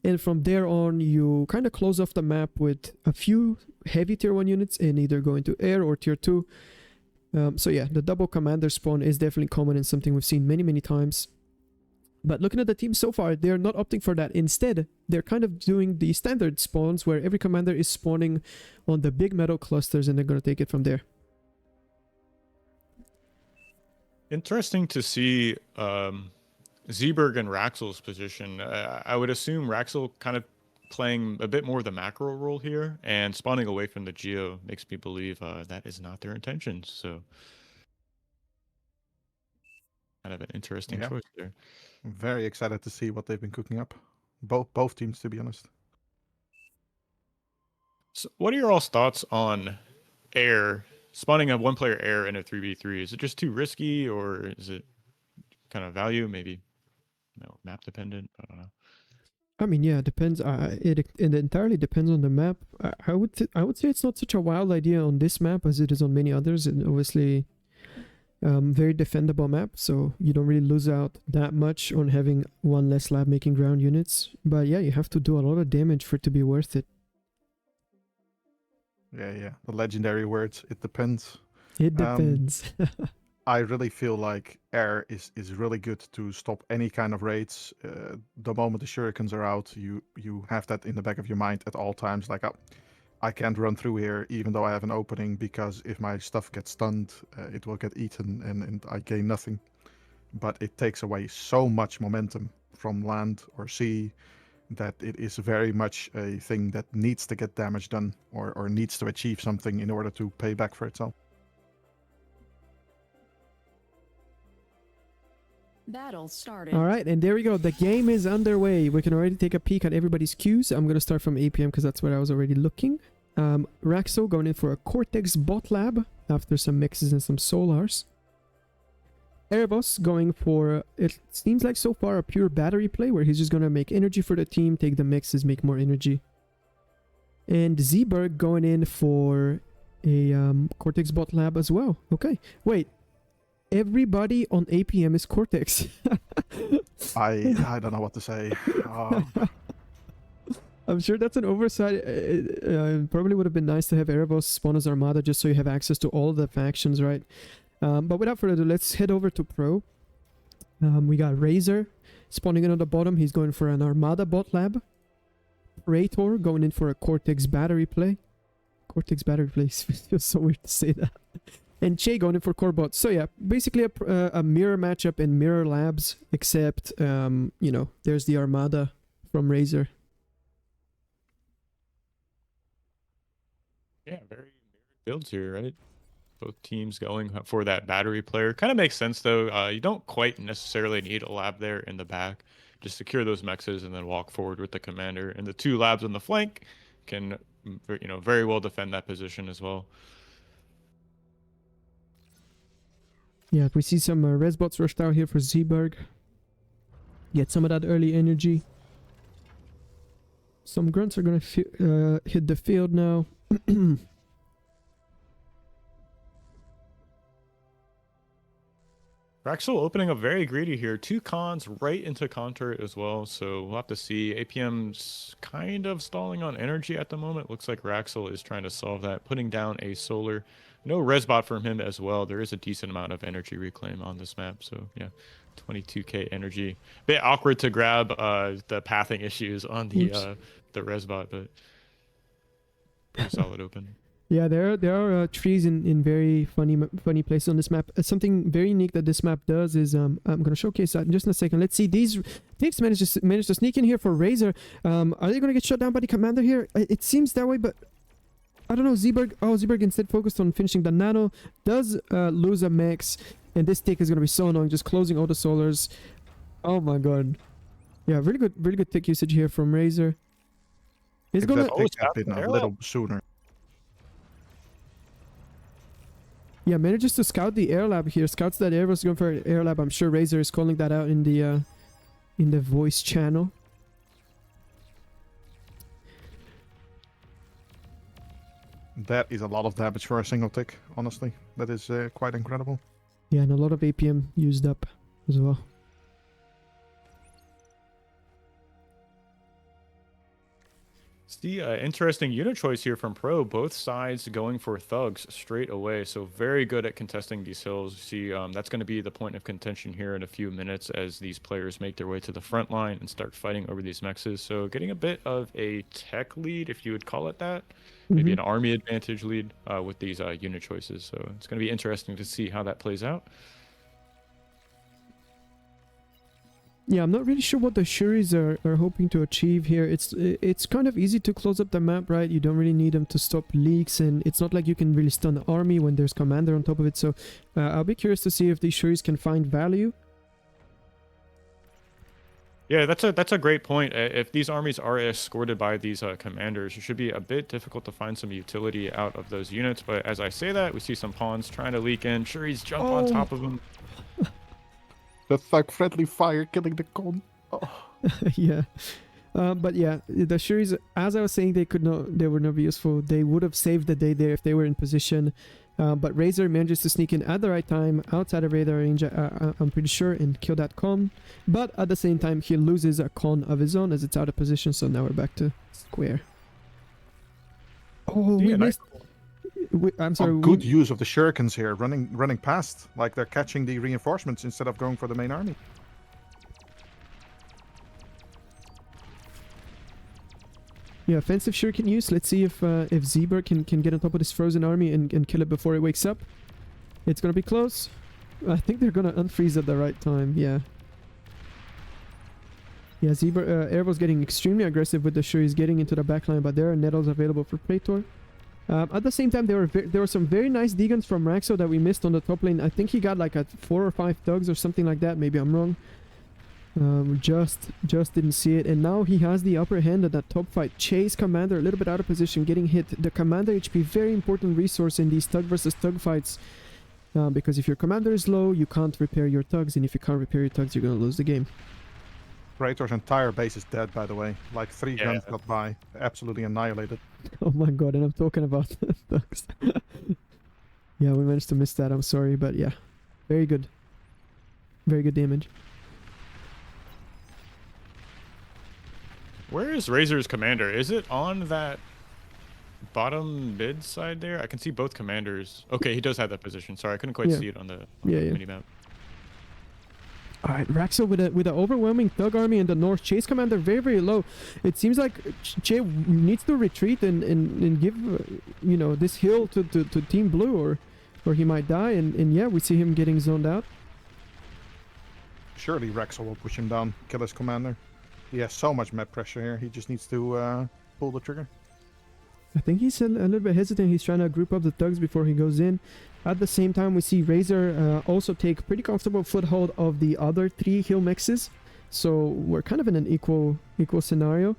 And from there on, you kind of close off the map with a few heavy tier 1 units and either go into air or tier 2. So yeah, the double commander spawn is definitely common and something we've seen many, many times. But looking at the team so far, they're not opting for that. Instead, they're kind of doing the standard spawns where every commander is spawning on the big metal clusters and they're going to take it from there. Interesting to see Zeeberg and Raxel's position. I would assume Raxel kind of playing a bit more of the macro role here, and spawning away from the geo makes me believe that is not their intentions. So kind of an interesting choice there. I'm very excited to see what they've been cooking up. Both teams, to be honest. So what are your all's thoughts on air? Spawning a 1-player air in a 3v3, is it just too risky, or is it kind of value? Maybe map dependent. I don't know. I mean, yeah, it depends. It entirely depends on the map. I would say it's not such a wild idea on this map as it is on many others, and obviously, very defendable map. So you don't really lose out that much on having 1 less lab making ground units. But yeah, you have to do a lot of damage for it to be worth it. Yeah. The legendary words. It depends. It depends. I really feel like air is really good to stop any kind of raids. The moment the shurikens are out, you have that in the back of your mind at all times. Like, I can't run through here even though I have an opening, because if my stuff gets stunned, it will get eaten and I gain nothing. But it takes away so much momentum from land or sea that it is very much a thing that needs to get damage done or needs to achieve something in order to pay back for itself. Battle started. All right, and there we go. The game is underway. We can already take a peek at everybody's queues. I'm going to start from APM because that's where I was already looking. Raxo going in for a Cortex bot lab after some mixes and some solars. Erebos going for, it seems like so far, a pure battery play where he's just going to make energy for the team, take the mixes, make more energy. And Zeeberg going in for a Cortex bot lab as well. Okay, wait. Everybody on APM is Cortex. I don't know what to say. I'm sure that's an oversight. It probably would have been nice to have Erebos spawn as Armada just so you have access to all the factions, right? But without further ado, let's head over to Pro. We got Razor spawning in on the bottom. He's going for an Armada bot lab. Praetor going in for a Cortex battery play. Cortex battery play feels so weird to say that. And Che going in for core bots. So yeah, basically a mirror matchup in mirror labs, except, there's the Armada from Razor. Yeah, very builds here, right? Both teams going for that battery player. Kind of makes sense, though. You don't quite necessarily need a lab there in the back. Just secure those mexes and then walk forward with the commander. And the 2 labs on the flank can, very well defend that position as well. Yeah, we see some res bots rushed out here for Zeeberg. Get some of that early energy. Some grunts are going to hit the field now. Raxel opening up very greedy here. 2 cons right into con turret as well. So we'll have to see. APM's kind of stalling on energy at the moment. Looks like Raxel is trying to solve that, putting down a solar. No resbot from him as well. There is a decent amount of energy reclaim on this map. So yeah, 22k energy. Bit awkward to grab the pathing issues on the resbot, but pretty solid open. Yeah, there are trees in very funny places on this map. Something very unique that this map does is I'm gonna showcase that in just in a second. Let's see, these Tips managed to sneak in here for Razor. Are they gonna get shut down by the commander here? It seems that way, but I don't know. Zeeberg instead focused on finishing the nano. Does lose a max, and this tick is gonna be so annoying. Just closing all the solars. Oh my god. Yeah, really good tick usage here from Razor. He's If gonna that tick had been a little sooner. Yeah, manages to scout the air lab here. Scouts that Air was going for air lab. I'm sure Razor is calling that out in the voice channel. That is a lot of damage for a single tick, honestly. That is quite incredible. Yeah, and a lot of APM used up as well. See, interesting unit choice here from Pro. Both sides going for thugs straight away. So very good at contesting these hills. See, that's going to be the point of contention here in a few minutes as these players make their way to the front line and start fighting over these mexes. So getting a bit of a tech lead, if you would call it that. Maybe an army advantage lead with these unit choices. So it's going to be interesting to see how that plays out. Yeah, I'm not really sure what the Shuris are hoping to achieve here. It's kind of easy to close up the map, right? You don't really need them to stop leaks, and it's not like you can really stun the army when there's commander on top of it. So I'll be curious to see if these Shuris can find value. Yeah, that's a great point. If these armies are escorted by these commanders, it should be a bit difficult to find some utility out of those units. But as I say that, we see some pawns trying to leak in. Shuris jump on top of them. The thug-friendly fire killing the con. Oh. Yeah. But yeah, the Shuris, as I was saying, they were not useful. They would have saved the day there if they were in position. But Razor manages to sneak in at the right time, outside of radar range, I'm pretty sure, and kill that con. But at the same time, he loses a con of his own as it's out of position, so now we're back to square. Oh, we missed... I'm sorry. Good use of the shurikens here, running past, like they're catching the reinforcements instead of going for the main army. Yeah, offensive shuriken use. Let's see if Zeeberg can get on top of this frozen army and kill it before it wakes up. It's gonna be close. I think they're gonna unfreeze at the right time. Yeah. Yeah, Zeeberg, Air was getting extremely aggressive with the Shuris getting into the backline, but there are nettles available for Praetor. At the same time, there were some very nice deguns from Raxo that we missed on the top lane. I think he got like a 4 or 5 thugs or something like that. Maybe I'm wrong. Just didn't see it. And now he has the upper hand at that top fight. Chase commander a little bit out of position, getting hit. The commander HP, very important resource in these thug versus thug fights. Because if your commander is low, you can't repair your thugs. And if you can't repair your thugs, you're going to lose the game. Praetor's entire base is dead, by the way. Like 3 guns got by. Absolutely annihilated. Oh my god, and I'm talking about thugs. Yeah, we managed to miss that. I'm sorry, but yeah. Very good. Very good damage. Where is Razor's commander? Is it on that bottom mid side there? I can see both commanders. Okay, he does have that position. Sorry, I couldn't quite see it on the mini-map. Alright, Raxo with an overwhelming thug army in the north. Chase commander very low. It seems like Che needs to retreat and give this hill to Team Blue or he might die. And yeah, we see him getting zoned out. Surely Raxo will push him down, kill his commander. He has so much map pressure here. He just needs to pull the trigger. I think he's a little bit hesitant. He's trying to group up the thugs before he goes in. At the same time, we see Razor also take pretty comfortable foothold of the other 3 hill mixes. So we're kind of in an equal scenario.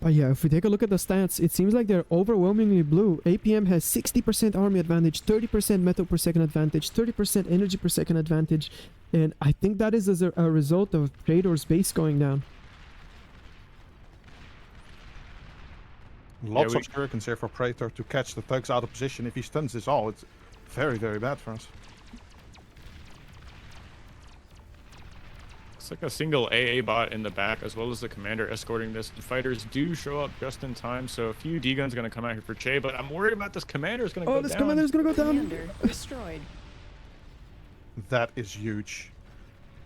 But yeah, if we take a look at the stats, it seems like they're overwhelmingly blue. APM has 60% army advantage, 30% metal per second advantage, 30% energy per second advantage. And I think that is as a result of Praetor's base going down. Lots of shurikens here for Praetor to catch the thugs out of position. If he stuns this all, it's Very, very bad for us. It's like a single AA bot in the back, as well as the commander escorting this. The fighters do show up just in time, so a few D-guns going to come out here for Che, but I'm worried about this commander is going to go down. Oh, this commander's gonna go down. Commander destroyed. That is huge.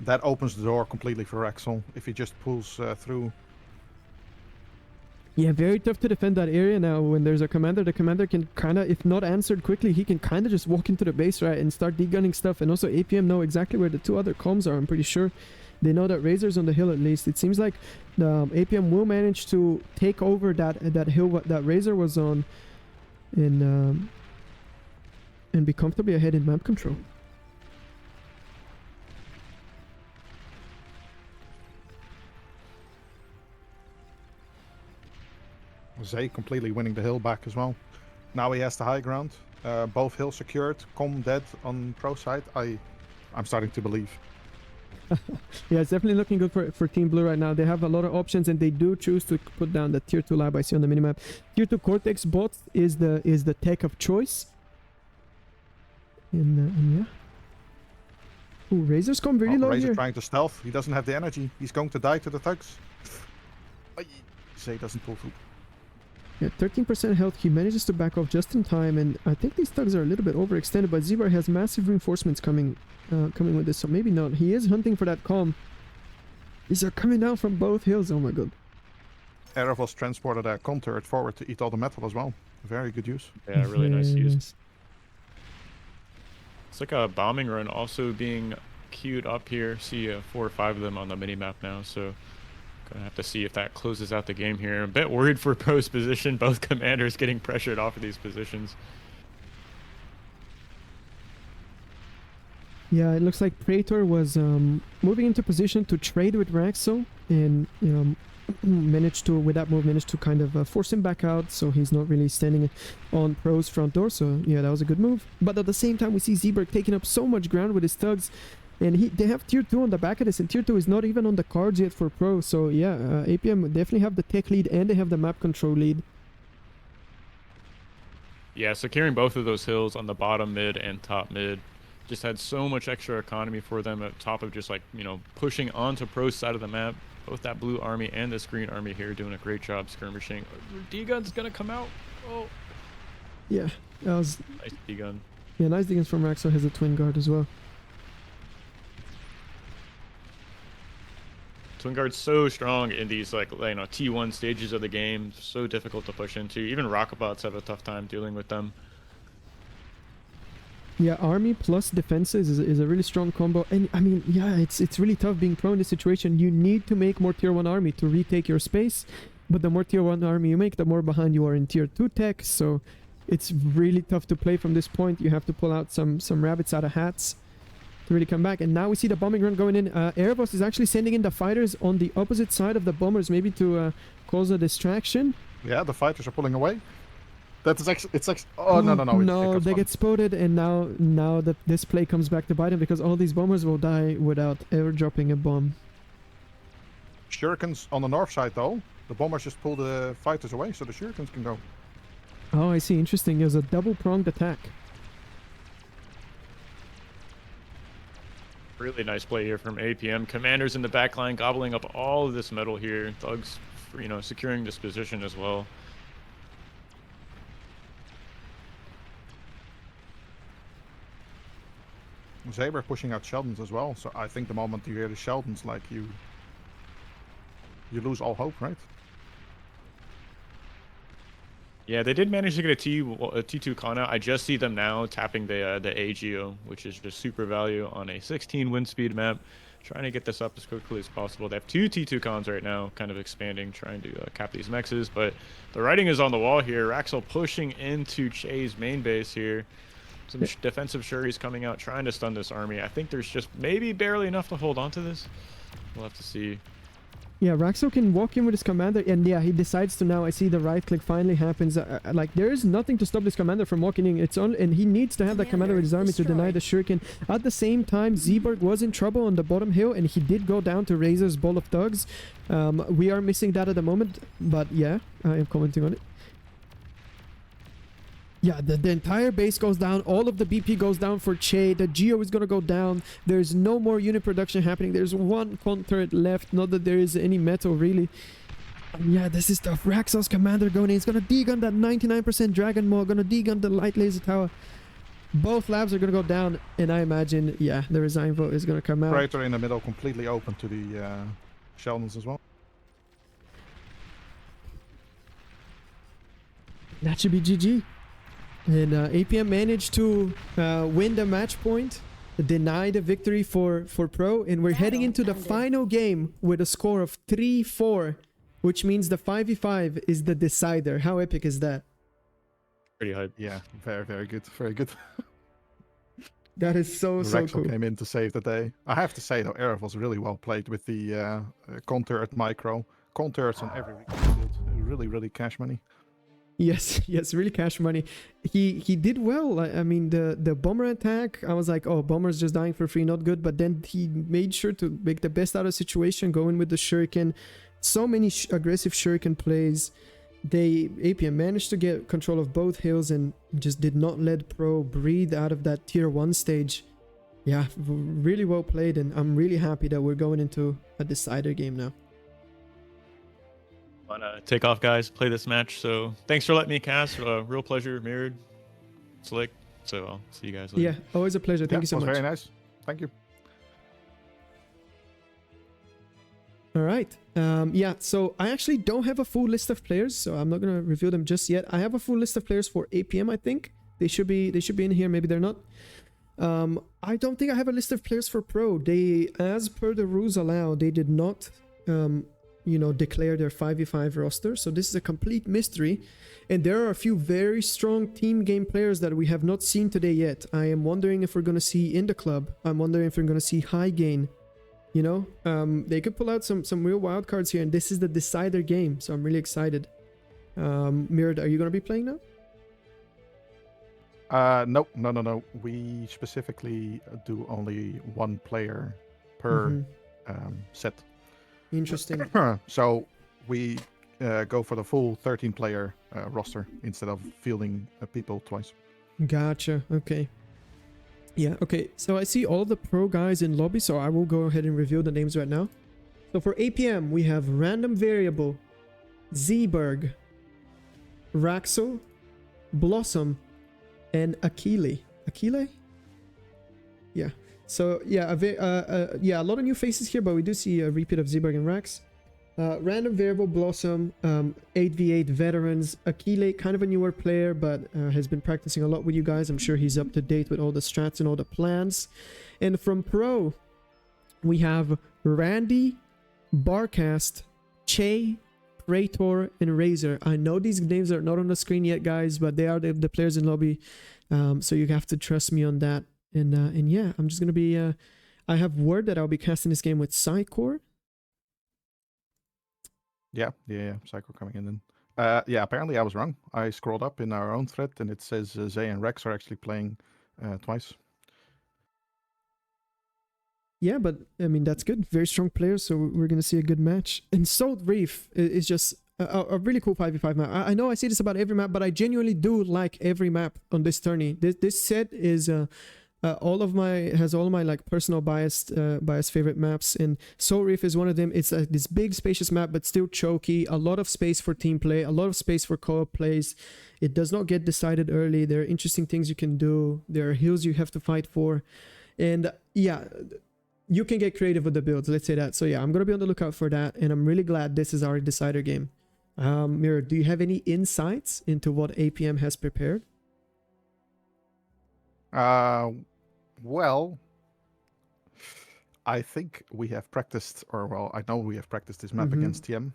That opens the door completely for Rexel if he just pulls through. Yeah, very tough to defend that area now when there's a commander. The commander can kind of, if not answered quickly, he can kind of just walk into the base, right, and start degunning stuff. And also APM know exactly where the two other comms are, I'm pretty sure. They know that Razor's on the hill at least. It seems like the APM will manage to take over that hill that Razor was on and be comfortably ahead in map control. Zay completely winning the hill back as well. Now he has the high ground. Both hills secured. Com dead on pro side. I'm starting to believe. Yeah, it's definitely looking good for Team Blue right now. They have a lot of options and they do choose to put down the tier 2 lab I see on the minimap. Tier 2 Cortex bot is the tech of choice. And yeah. Ooh, Razor's come really low Razor here. trying to stealth. He doesn't have the energy. He's going to die to the thugs. Zay doesn't pull through. Yeah, 13% health. He manages to back off just in time, and I think these thugs are a little bit overextended, but Zebra has massive reinforcements coming with this, so maybe not. He is hunting for that calm. These are coming down from both hills. Oh my god. Erebos transported a com turret forward to eat all the metal as well. Very good use. Yeah, really nice Very use. nice. It's like a bombing run also being queued up here. See 4 or 5 of them on the mini-map now, so gonna have to see if that closes out the game here. I'm a bit worried for Pro's position. Both commanders getting pressured off of these positions. Yeah, it looks like Praetor was moving into position to trade with Raxo, and managed to kind of force him back out, so he's not really standing on Pro's front door. So yeah, that was a good move. But at the same time, we see Zeeberg taking up so much ground with his thugs, and they have tier 2 on the back of this, and tier 2 is not even on the cards yet for Pro. So yeah, APM definitely have the tech lead and they have the map control lead. Yeah, securing both of those hills on the bottom mid and top mid just had so much extra economy for them at top of just like, you know, pushing onto Pro's side of the map. Both that blue army and this green army here doing a great job skirmishing. D-gun's gonna come out. Oh, Yeah, that was nice D-gun. yeah, nice diggings from Raxo. Has a twin guard as well. Twin Guard's so strong in these like T1 stages of the game, so difficult to push into. Even Rocketbots have a tough time dealing with them. Yeah, army plus defenses is a really strong combo, and I mean, yeah, it's really tough being Pro in this situation. You need to make more tier 1 army to retake your space, but the more tier 1 army you make, the more behind you are in tier 2 tech, so it's really tough to play from this point. You have to pull out some rabbits out of hats to really come back. And now we see the bombing run going in. Erebos is actually sending in the fighters on the opposite side of the bombers, maybe to cause a distraction. Yeah, the fighters are pulling away. That is actually, it's actually, oh no, No, they get spotted, and now this play comes back to bite them, because all these bombers will die without ever dropping a bomb. Shurikens on the north side though. The bombers just pull the fighters away so the shurikens can go. Oh, I see. Interesting. There's a double-pronged attack. Really nice play here from APM. Commanders in the back line gobbling up all of this metal here. Thugs, securing this position as well. Zaber pushing out Sheldons as well, so I think the moment you hear the Sheldons, like you lose all hope, right? Yeah, they did manage to get a T2 con out. I just see them now tapping the AGO, which is just super value on a 16 wind speed map. Trying to get this up as quickly as possible. They have 2 T2 cons right now, kind of expanding, trying to cap these mexes. But the writing is on the wall here. Raxel pushing into Che's main base here. Some defensive Shuris coming out, trying to stun this army. I think there's just maybe barely enough to hold on to this. We'll have to see. Yeah, Raxo can walk in with his commander, and yeah, he decides to now. I see the right click finally happens. Like, there is nothing to stop this commander from walking in. It's on, and he needs to have that commander with his army to deny the shuriken. At the same time, Zeeberg was in trouble on the bottom hill, and he did go down to Razor's ball of thugs. We are missing that at the moment, but yeah, I am commenting on it. Yeah, the entire base goes down. All of the BP goes down for Che. The Geo is going to go down. There's no more unit production happening. There's one con turret left. Not that there is any metal, really. And yeah, this is tough. Raxos Commander going in. He's going to degun that 99% Dragon Maw. Going to degun the Light Laser Tower. Both labs are going to go down. And I imagine, yeah, the resign vote is going to come out. Crater in the middle, completely open to the Sheldons as well. That should be GG. And APM managed to win the match point, deny the victory for Pro, and we're heading into the final game with a score of 3-4, which means the 5v5 is the decider. How epic is that? Pretty hype. Yeah, very, very good. Very good. That is so Rexel cool. came in to save the day. I have to say, though, Aerith was really well played with the counter micro. Counters on every field. Really, really cash money. Yes, really cash money. He did well. I mean, the bomber attack, I was like, oh, bomber's just dying for free, not good. But then he made sure to make the best out of the situation, going with the shuriken. So many aggressive shuriken plays. APM managed to get control of both hills and just did not let Pro breathe out of that tier 1 stage. Yeah, really well played, and I'm really happy that we're going into a decider game now. Wanna take off, guys, play this match. So thanks for letting me cast. Real pleasure, Mirrored, Slick. So I'll see you guys later. Yeah, always a pleasure. Thank you so was much. Very nice. Thank you. All right. Yeah, so I actually don't have a full list of players, so I'm not gonna reveal them just yet. I have a full list of players for APM. I think they should be in here. Maybe they're not. I don't think I have a list of players for Pro. They, as per the rules allow, they did not declare their 5v5 roster, so this is a complete mystery, and there are a few very strong team game players that we have not seen today yet. I am wondering if we're going to see in the club. I'm wondering if we're going to see high gain. They could pull out some real wild cards here, and this is the decider game, so I'm really excited. Mirrored, are you going to be playing now? No. We specifically do only one player per set. Interesting. So we go for the full 13-player roster instead of fielding people twice. Gotcha. Okay. Yeah, okay. So I see all the Pro guys in lobby, so I will go ahead and reveal the names right now. So for APM, we have Random Variable, Zeeberg, Raxel, Blossom, and Akile. Akile? Yeah. So yeah, a lot of new faces here, but we do see a repeat of Zeeberg and Rax. Random Variable, Blossom, 8v8 veterans. Akile, kind of a newer player, but has been practicing a lot with you guys. I'm sure he's up to date with all the strats and all the plans. And from Pro, we have Randy, Barcast, Che, Praetor, and Razor. I know these names are not on the screen yet, guys, but they are the players in lobby. So you have to trust me on that. And yeah, I'm just gonna be I have word that I'll be casting this game with Psycore. Yeah, Psycho coming in then. Yeah, apparently I was wrong. I scrolled up in our own thread and it says Zay and Rex are actually playing twice. Yeah, but I mean, that's good. Very strong players, so we're gonna see a good match. And Salt Reef is just a really cool 5v5 map. I know I say this about every map, but I genuinely do like every map on this tourney. This set is all of my like personal biased favorite maps, and Soul Reef is one of them. It's this big spacious map, but still choky. A lot of space for team play, a lot of space for co-op plays. It does not get decided early. There are interesting things you can do. There are hills you have to fight for, and yeah, you can get creative with the builds. Let's say that. So yeah, I'm gonna be on the lookout for that, and I'm really glad this is our decider game. Mirror, do you have any insights into what APM has prepared? Well, I think we have practiced, I know we have practiced this map against TM.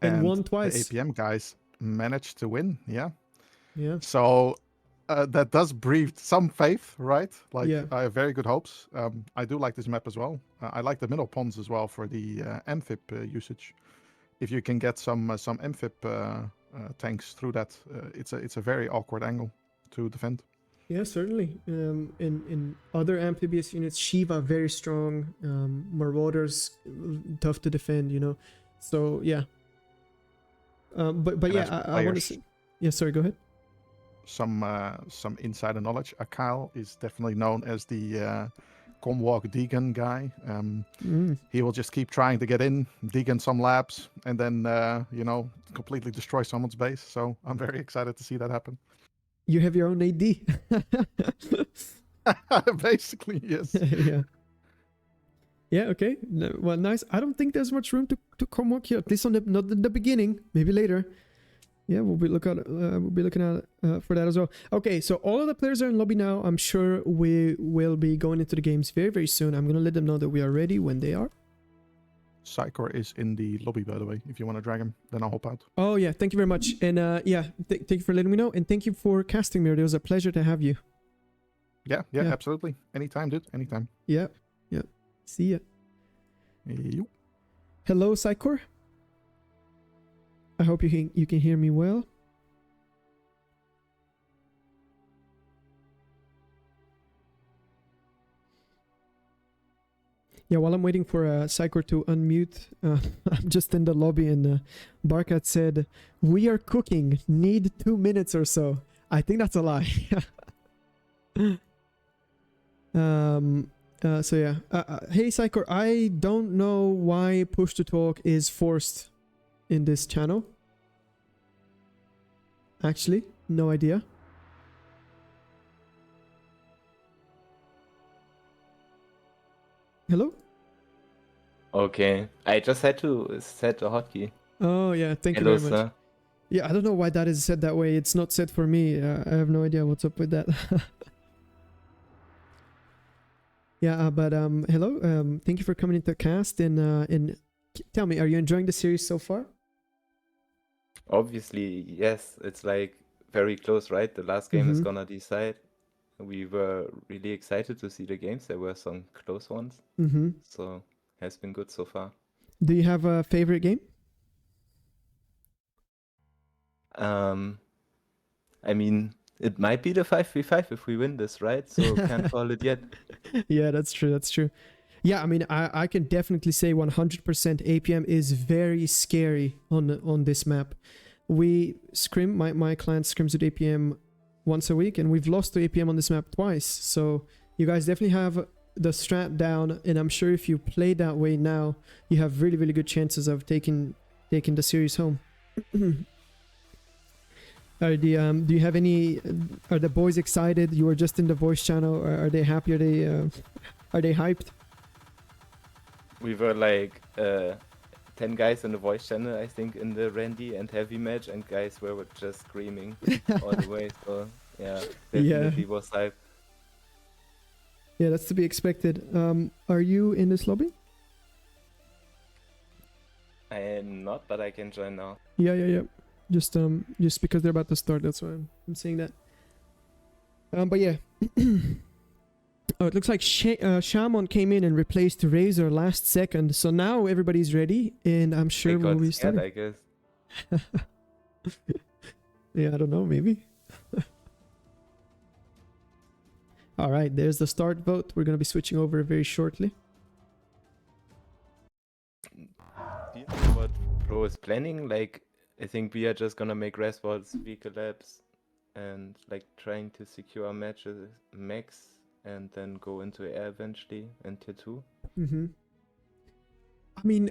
And won twice. The APM guys managed to win, yeah. Yeah. So that does breathe some faith, right? Like, yeah. I have very good hopes. I do like this map as well. I like the middle ponds as well for the amphib usage. If you can get some amphib tanks through that, it's a very awkward angle to defend. Yeah, certainly. In other amphibious units, Shiva very strong. Marauders tough to defend, you know. So yeah. But yeah, I want to say. Yeah, sorry. Go ahead. some insider knowledge. Akal is definitely known as the Comwalk Deegan guy. He will just keep trying to get in, Deegan some labs, and then completely destroy someone's base. So I'm very excited to see that happen. You have your own AD. Basically, yes. Yeah. Yeah, okay. Well, nice. I don't think there's much room to Comwalk here, at least on not in the beginning. Maybe later. Yeah, we'll be looking at for that as well. Okay, so all of the players are in lobby now. I'm sure we will be going into the games very, very soon. I'm gonna let them know that we are ready when they are. Psychor is in the lobby, by the way. If you want to drag him, then I'll hop out. Oh yeah, thank you very much. And thank you for letting me know, and thank you for casting me. It was a pleasure to have you. Yeah, absolutely. Anytime, dude. Anytime. Yeah. See ya. Yo. Hello, Psychor. I hope you can hear me well. Yeah, while I'm waiting for Psychor to unmute, I'm just in the lobby and Barkat said, "We are cooking, need 2 minutes or so." I think that's a lie. So yeah. Hey, Psychor, I don't know why push to talk is forced in this channel. Actually, no idea. Hello? Okay, I just had to set a hotkey. Oh yeah, thank Hello, you very much. sir. Yeah, I don't know why that is set that way. It's not set for me. I have no idea what's up with that. Yeah, but hello. Thank you for coming into the cast and tell me, are you enjoying the series so far? Obviously, yes, it's like very close, right? The last game is Mhm. gonna decide. We were really excited to see the games. There were some close ones, Mm-hmm. so has been good so far. Do you have a favorite game? I mean, it might be the 5v5 if we win this, right? So can't call it yet. Yeah, that's true. That's true. Yeah, I mean, I can definitely say 100% APM is very scary on this map. We scrim, my client scrims with APM once a week, and we've lost to APM on this map twice. So you guys definitely have the strat down, and I'm sure if you play that way now, you have really, really good chances of taking the series home. Do you have any? Are the boys excited? You were just in the voice channel. Are they happy? Are they hyped? We were like 10 guys in the voice channel, I think, in the Randy and Heavy match, and guys were just screaming all the way. So yeah, definitely was hype. Yeah, that's to be expected. Are you in this lobby? I am not, but I can join now. Yeah. Just because they're about to start, that's why I'm saying that. But yeah. Oh, it looks like Shaman came in and replaced Razor last second, so now everybody's ready, and I'm sure They we'll got be scared, starting. I guess. Yeah, I don't know, maybe. All right, there's the start vote. We're gonna be switching over very shortly. Do you know what Pro is planning? Like, I think we are just gonna make response, vehicle labs, and like trying to secure matches max, and then go into air eventually in tier 2. Mm-hmm. I mean,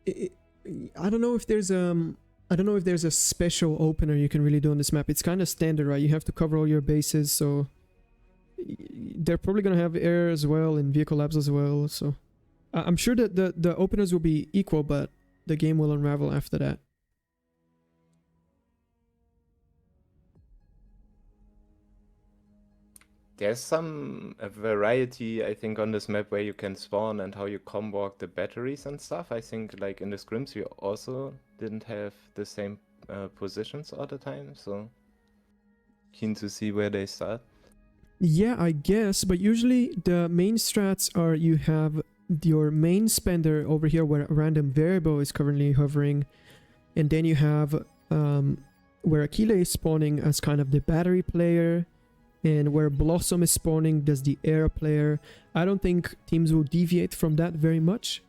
I don't know if there's a special opener you can really do on this map. It's kind of standard, right? You have to cover all your bases, so they're probably gonna have air as well and vehicle labs as well. So I'm sure that the openers will be equal, but the game will unravel after that. There's some variety, I think, on this map where you can spawn and how you walk the batteries and stuff. I think, like, in the scrims, we also didn't have the same positions all the time, so keen to see where they start. Yeah, I guess, but usually the main strats are you have your main spender over here where a random variable is currently hovering, and then you have where Aquila is spawning as kind of the battery player, and where Blossom is spawning as the air player. I don't think teams will deviate from that very much.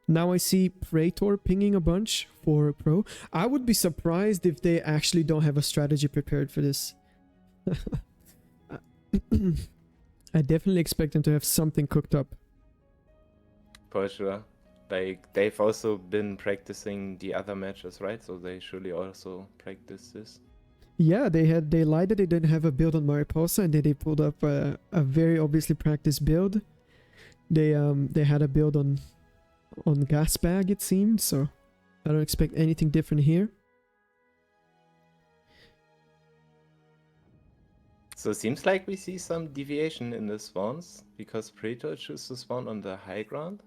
Now I see Praetor pinging a bunch for Pro. I would be surprised if they actually don't have a strategy prepared for this. I definitely expect them to have something cooked up. For sure. Like, they've also been practicing the other matches, right? So they surely also practice this. Yeah, they lied that they didn't have a build on Mariposa, and then they pulled up a very obviously practiced build. They had a build on Gasbag, it seemed, so I don't expect anything different here. So it seems like we see some deviation in the spawns, because Praetor chooses to spawn on the high ground.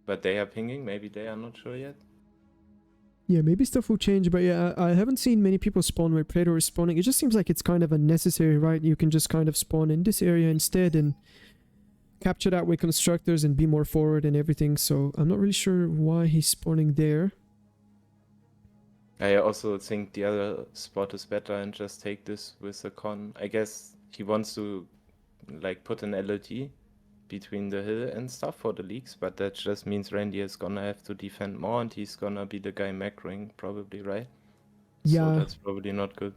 But they are pinging, maybe they are not sure yet. Yeah, maybe stuff will change, but yeah, I haven't seen many people spawn where Praetor is spawning. It just seems like it's kind of unnecessary, right? You can just kind of spawn in this area instead and capture that with constructors and be more forward and everything, so I'm not really sure why he's spawning there. I also think the other spot is better and just take this with the con. I guess he wants to like put an LLT between the hill and stuff for the leaks, but that just means Randy is gonna have to defend more and he's gonna be the guy macroing probably, right? Yeah. So that's probably not good.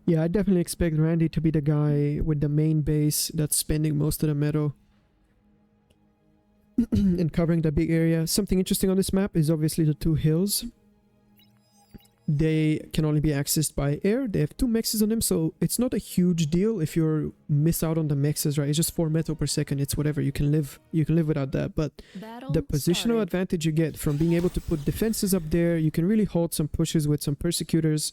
Yeah, I definitely expect Randy to be the guy with the main base that's spending most of the metal and covering the big area. Something interesting on this map is obviously the two hills. They can only be accessed by air. They have 2 mexes on them, so it's not a huge deal if you miss out on the mexes, right? It's just 4 metal per second. It's whatever. You can live without that. But the positional advantage you get from being able to put defenses up there, you can really hold some pushes with some persecutors,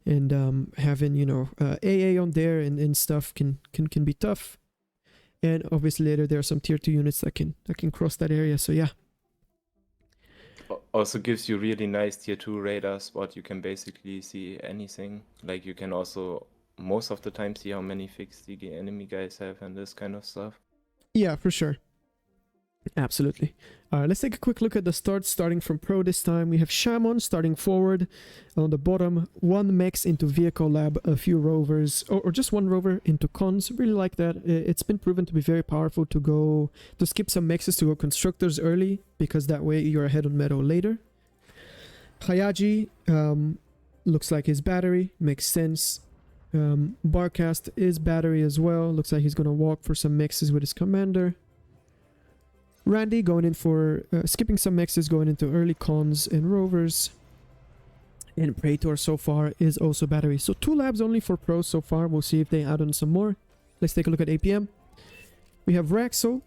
and having, you know, AA on there and stuff can be tough. And obviously later there are some tier 2 units that can cross that area. So yeah. Also gives you really nice tier 2 radar spot. You can basically see anything. Like you can also most of the time see how many fixed the enemy guys have and this kind of stuff. Yeah, for sure. Absolutely. Let's take a quick look at the starts, starting from pro this time. We have Shaman starting forward on the bottom, 1 mex into vehicle lab, a few rovers, or just 1 rover into cons. Really like that. It's been proven to be very powerful to skip some mexes to go constructors early, because that way you're ahead on metal later. Hayaji looks like his battery, makes sense. Barcast is battery as well. Looks like he's gonna walk for some mexes with his commander. Randy going in for skipping some mexes, going into early cons and rovers. And Praetor so far is also battery. So 2 labs only for pros so far. We'll see if they add on some more. Let's take a look at APM. We have Raxo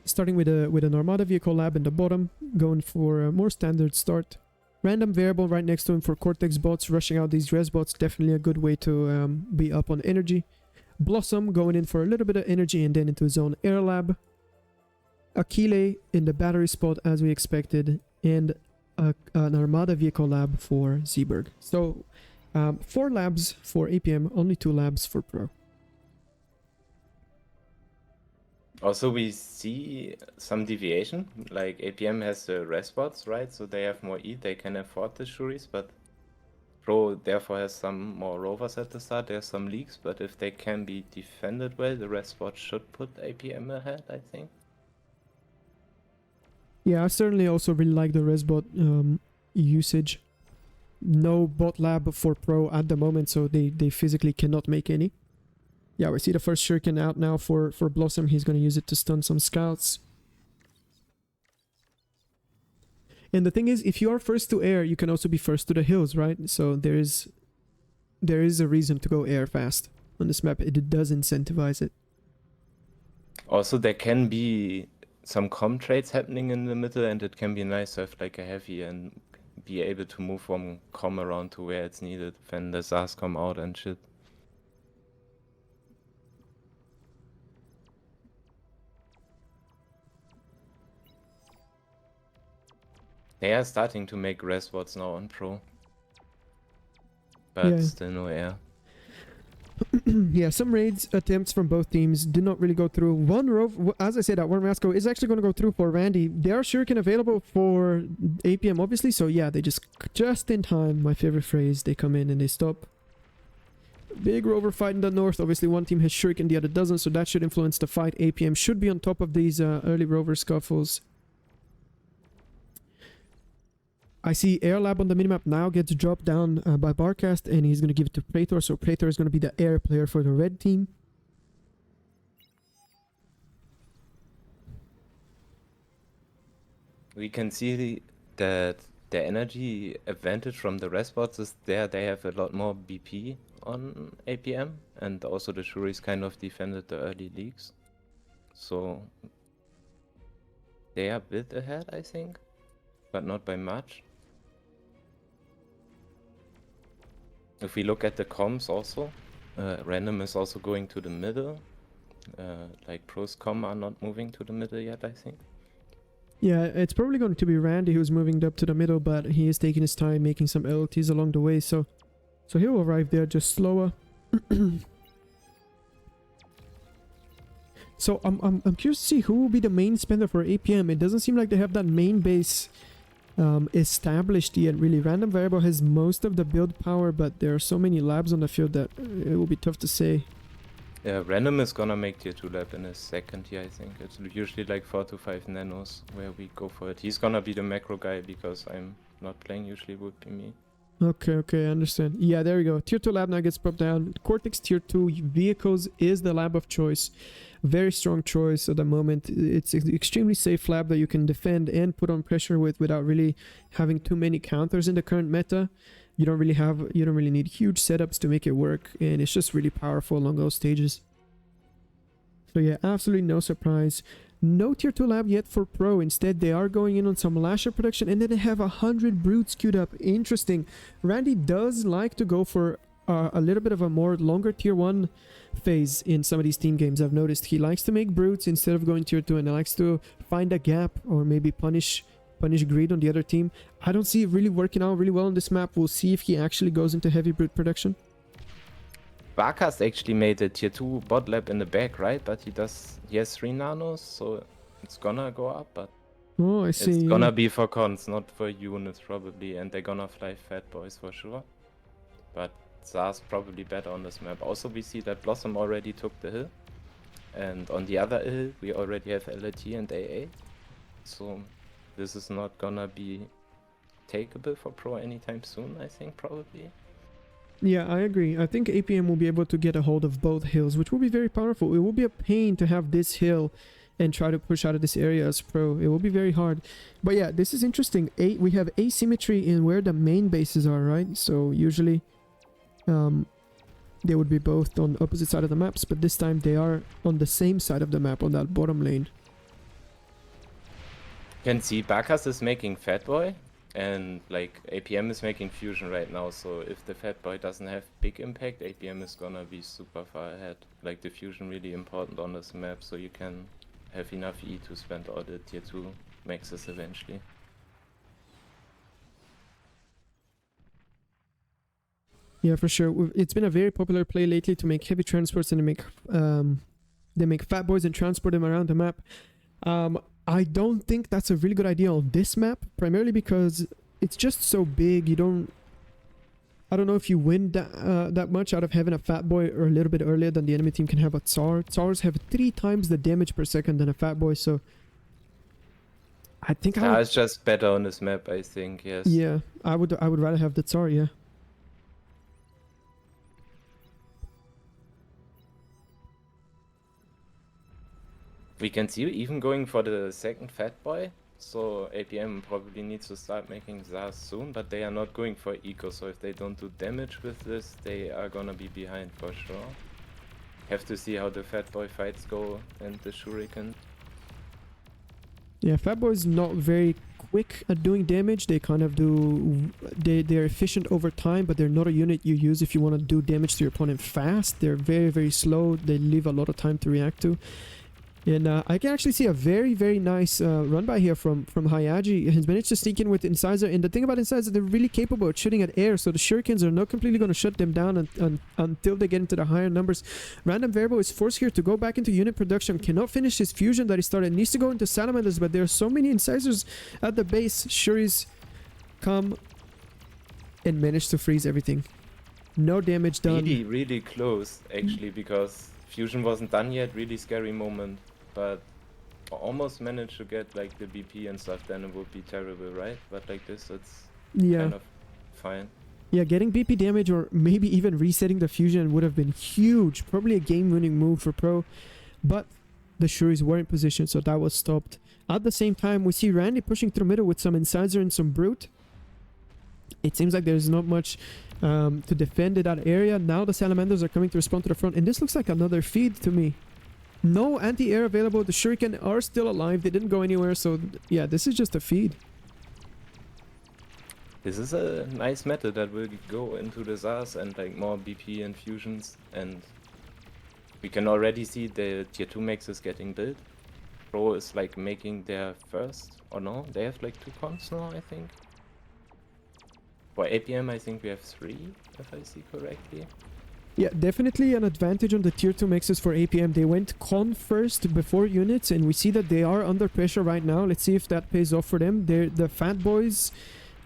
starting with an Armada vehicle lab in the bottom, going for a more standard start. Random variable right next to him for Cortex bots, rushing out these res bots. Definitely a good way to be up on energy. Blossom going in for a little bit of energy and then into his own air lab. Aquile in the battery spot as we expected, and an Armada vehicle lab for Zeeberg. So 4 labs for APM, only 2 labs for Pro. Also we see some deviation, like APM has the res bots, right? So they have more ETH, they can afford the Shuris, but Pro therefore has some more rovers at the start. There's some leaks, but if they can be defended well, the res bot should put APM ahead, I think. Yeah, I certainly also really like the resbot usage. No bot lab for Pro at the moment, so they physically cannot make any. Yeah, we see the first shuriken out now for Blossom. He's going to use it to stun some scouts. And the thing is, if you are first to air, you can also be first to the hills, right? So there is a reason to go air fast on this map. It does incentivize it. Also, there can be some com trades happening in the middle, and it can be nice to have like a heavy and be able to move from com around to where it's needed when the SARS come out and shit. They are starting to make res bots now on Pro, but Yeah. still no air. Yeah, some raids attempts from both teams did not really go through. One rove, as I said, that one Masco is actually going to go through for Randy. There are shuriken available for APM, obviously, so yeah, they just in time, my favorite phrase, they come in and they stop. Big rover fight in the north. Obviously, one team has shuriken, the other doesn't, so that should influence the fight. APM should be on top of these early rover scuffles. I see Air Lab on the minimap now gets dropped down by Barcast, and he's going to give it to Praetor. So Praetor is going to be the air player for the red team. We can see that the energy advantage from the rest bots is there. They have a lot more BP on APM, and also the Shuris kind of defended the early leagues. So they are a bit ahead, I think, but not by much. If we look at the comms also, random is also going to the middle. Like pros com are not moving to the middle yet, I think. Yeah, it's probably going to be Randy who's moving up to the middle, but he is taking his time making some LTs along the way, so he will arrive there just slower. So I'm curious to see who will be the main spender for APM. It doesn't seem like they have that main base established yet, really. Random Variable has most of the build power, but there are so many labs on the field that it will be tough to say. Yeah, random is gonna make tier 2 lab in a second here, I think. It's usually like 4 to 5 nanos where we go for it. He's gonna be the macro guy because I'm not playing, usually would be me. Okay, I understand. Yeah, there we go. Tier 2 lab now gets popped down. Cortex tier 2 vehicles is the lab of choice. Very strong choice at the moment. It's an extremely safe lab that you can defend and put on pressure with without really having too many counters in the current meta. You don't really need huge setups to make it work, and it's just really powerful along those stages. So yeah, absolutely no surprise. No tier 2 lab yet for pro. Instead, they are going in on some lasher production, and then they have 100 brutes queued up. Interesting. Randy does like to go for a little bit of a more longer tier 1 phase in some of these team games. I've noticed he likes to make brutes instead of going tier 2, and he likes to find a gap or maybe punish greed on the other team. I don't see it really working out really well on this map. We'll see if he actually goes into heavy brute production. Barkas actually made a tier 2 bot lab in the back, right? But he has 3 nanos, so it's gonna go up, but oh, I see. It's gonna be for cons, not for units probably, and they're gonna fly fat boys for sure. But Zars probably better on this map. Also we see that Blossom already took the hill, and on the other hill we already have LT and AA, so this is not gonna be takeable for pro anytime soon, I think, probably. Yeah, I agree. I think APM will be able to get a hold of both hills, which will be very powerful. It will be a pain to have this hill and try to push out of this area as pro. It will be very hard. But yeah, this is interesting. We have asymmetry in where the main bases are, right? So usually they would be both on opposite side of the maps, but this time they are on the same side of the map, on that bottom lane. You can see Barkas is making Fatboy, and like APM is making Fusion right now, so if the Fatboy doesn't have big impact, APM is gonna be super far ahead. Like the Fusion really important on this map, so you can have enough E to spend all the tier 2 maxes eventually. Yeah, for sure. It's been a very popular play lately to make heavy transports and they make fat boys and transport them around the map. I don't think that's a really good idea on this map, primarily because it's just so big. I don't know if you win that much out of having a fat boy or a little bit earlier than the enemy team can have a Tsar. Tsars have 3 times the damage per second than a fat boy, so I think it's just better on this map, I think. Yes. Yeah, I would rather have the Tsar. Yeah. We can see even going for the second Fat Boy, so APM probably needs to start making Zars soon, but they are not going for eco, so if they don't do damage with this, they are gonna be behind for sure. Have to see how the Fat Boy fights go and the Shuriken. Yeah, Fat Boy's not very quick at doing damage. They kind of do... They're efficient over time, but they're not a unit you use if you want to do damage to your opponent fast. They're very, very slow. They leave a lot of time to react to. And I can actually see a very, very nice run by here from Hayaji. He's managed to sneak in with Incisor. And the thing about Incisor, they're really capable of shooting at air. So the Shurikens are not completely going to shut them down until they get into the higher numbers. Random Variable is forced here to go back into unit production. Cannot finish his fusion that he started. Needs to go into Salamanders, but there are so many Incisors at the base. Shuris come and manage to freeze everything. No damage done. Really, really close, actually, because fusion wasn't done yet. Really scary moment. But almost managed to get like the BP and stuff, then it would be terrible, right? But like this, it's Yeah. kind of fine. Yeah, getting BP damage or maybe even resetting the fusion would have been huge. Probably a game-winning move for Pro. But the Shuris were in position, so that was stopped. At the same time, we see Randy pushing through middle with some Incisor and some Brute. It seems like there's not much to defend in that area. Now the Salamanders are coming to respond to the front, and this looks like another feed to me. No anti-air available. The Shuriken are still alive. They didn't go anywhere, so yeah, this is just a feed. This is a nice meta that will go into the ZAS and like more BP infusions, and we can already see the tier 2 mexes getting built. Pro is like making their first, or no, they have like 2 cons now, I think. For APM, I think we have 3, if I see correctly. Yeah, definitely an advantage on the tier 2 mixes for APM. They went con first before units, and we see that they are under pressure right now. Let's see if that pays off for them. The fat boys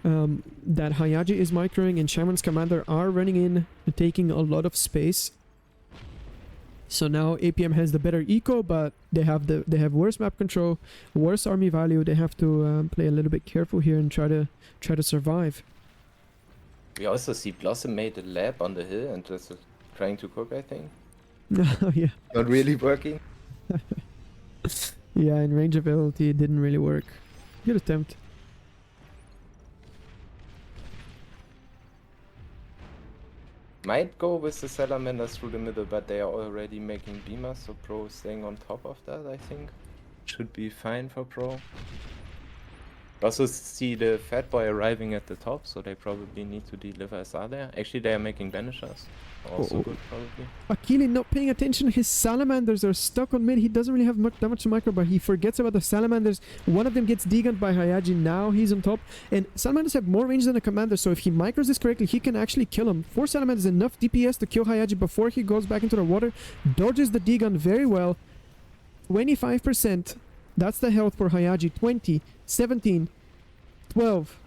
that Hayaji is microing and Shaman's commander are running in, taking a lot of space. So now APM has the better eco, but they have worse map control, worse army value. They have to play a little bit careful here and try to survive. We also see Blossom made a lab on the hill and just trying to cook, I think. Yeah. Not really working. Yeah, in range ability it didn't really work. Good attempt. Might go with the Salamanders through the middle, but they are already making beamers, so Pro is staying on top of that, I think. Should be fine for Pro. Also see the Fat Boy arriving at the top, so they probably need to deliver SR there. Actually, they are making Banishers. Also good, probably. Akili not paying attention. His Salamanders are stuck on mid. He doesn't really have that much micro, but he forgets about the Salamanders. One of them gets degunned by Hayaji. Now he's on top. And Salamanders have more range than a commander, so if he micros this correctly, he can actually kill him. 4 Salamanders, enough DPS to kill Hayaji before he goes back into the water. Dodges the degun very well. 25%. That's the health for Hayaji. 20, 17, 12.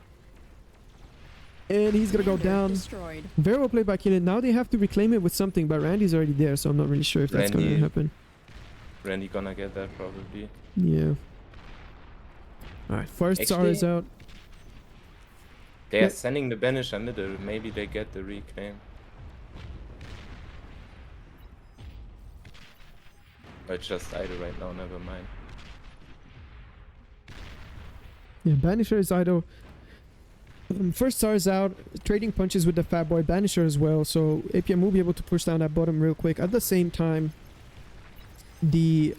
And he's gonna go down. Destroyed. Very well played by Killian. Now they have to reclaim it with something, but Randy's already there, so I'm not really sure if that's gonna happen. Randy gonna get that probably. Yeah. Alright, first Tsar is out. They are sending the Banisher middle. Maybe they get the reclaim. Or it's just idle right now, never mind. Yeah, Banisher is idle. First Tsar is out, trading punches with the Fat Boy. Banisher as well, so APM will be able to push down that bottom real quick. At the same time, the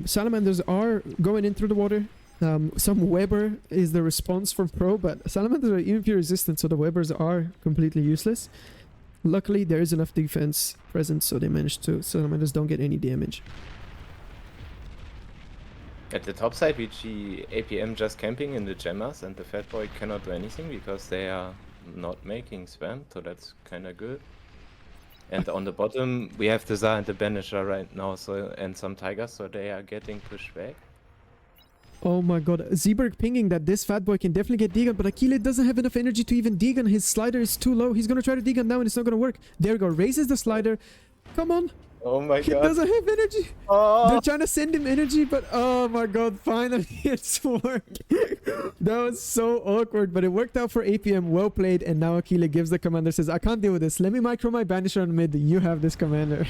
Salamanders are going in through the water. Some Weber is the response for Pro, but Salamanders are EMP resistant, so the Webers are completely useless. Luckily, there is enough defense present, so they managed to. Salamanders don't get any damage. At the top side, we see APM just camping in the Gemmas, and the Fat Boy cannot do anything because they are not making spam, so that's kinda good. And on the bottom, we have the Za and the Banisher right now, so and some Tigers, so they are getting pushed back. Oh my god, Zeeberg pinging that this Fat Boy can definitely get degunned, but Akile doesn't have enough energy to even degun. His slider is too low. He's gonna try to degun now and it's not gonna work. There we go, raises the slider. Come on. Oh my He god. doesn't have energy. Oh. They're trying to send him energy, but oh my god, finally it's worked. That was so awkward, but it worked out for APM. Well played, and now Akile gives the commander, says, I can't deal with this. Let me micro my Banisher on mid. You have this commander.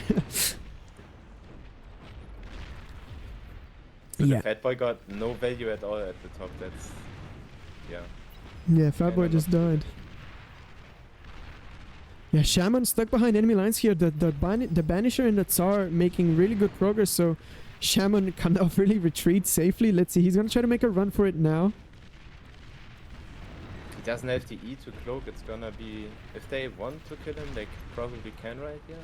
So yeah. the Fat Boy got no value at all at the top, that's... yeah. Yeah, Fat Boy just died. Yeah, Shaman stuck behind enemy lines here. The Banisher and the Tsar making really good progress, so Shaman cannot really retreat safely. Let's see, he's gonna try to make a run for it now. He doesn't have the E to cloak, it's gonna be... if they want to kill him, they probably can right here.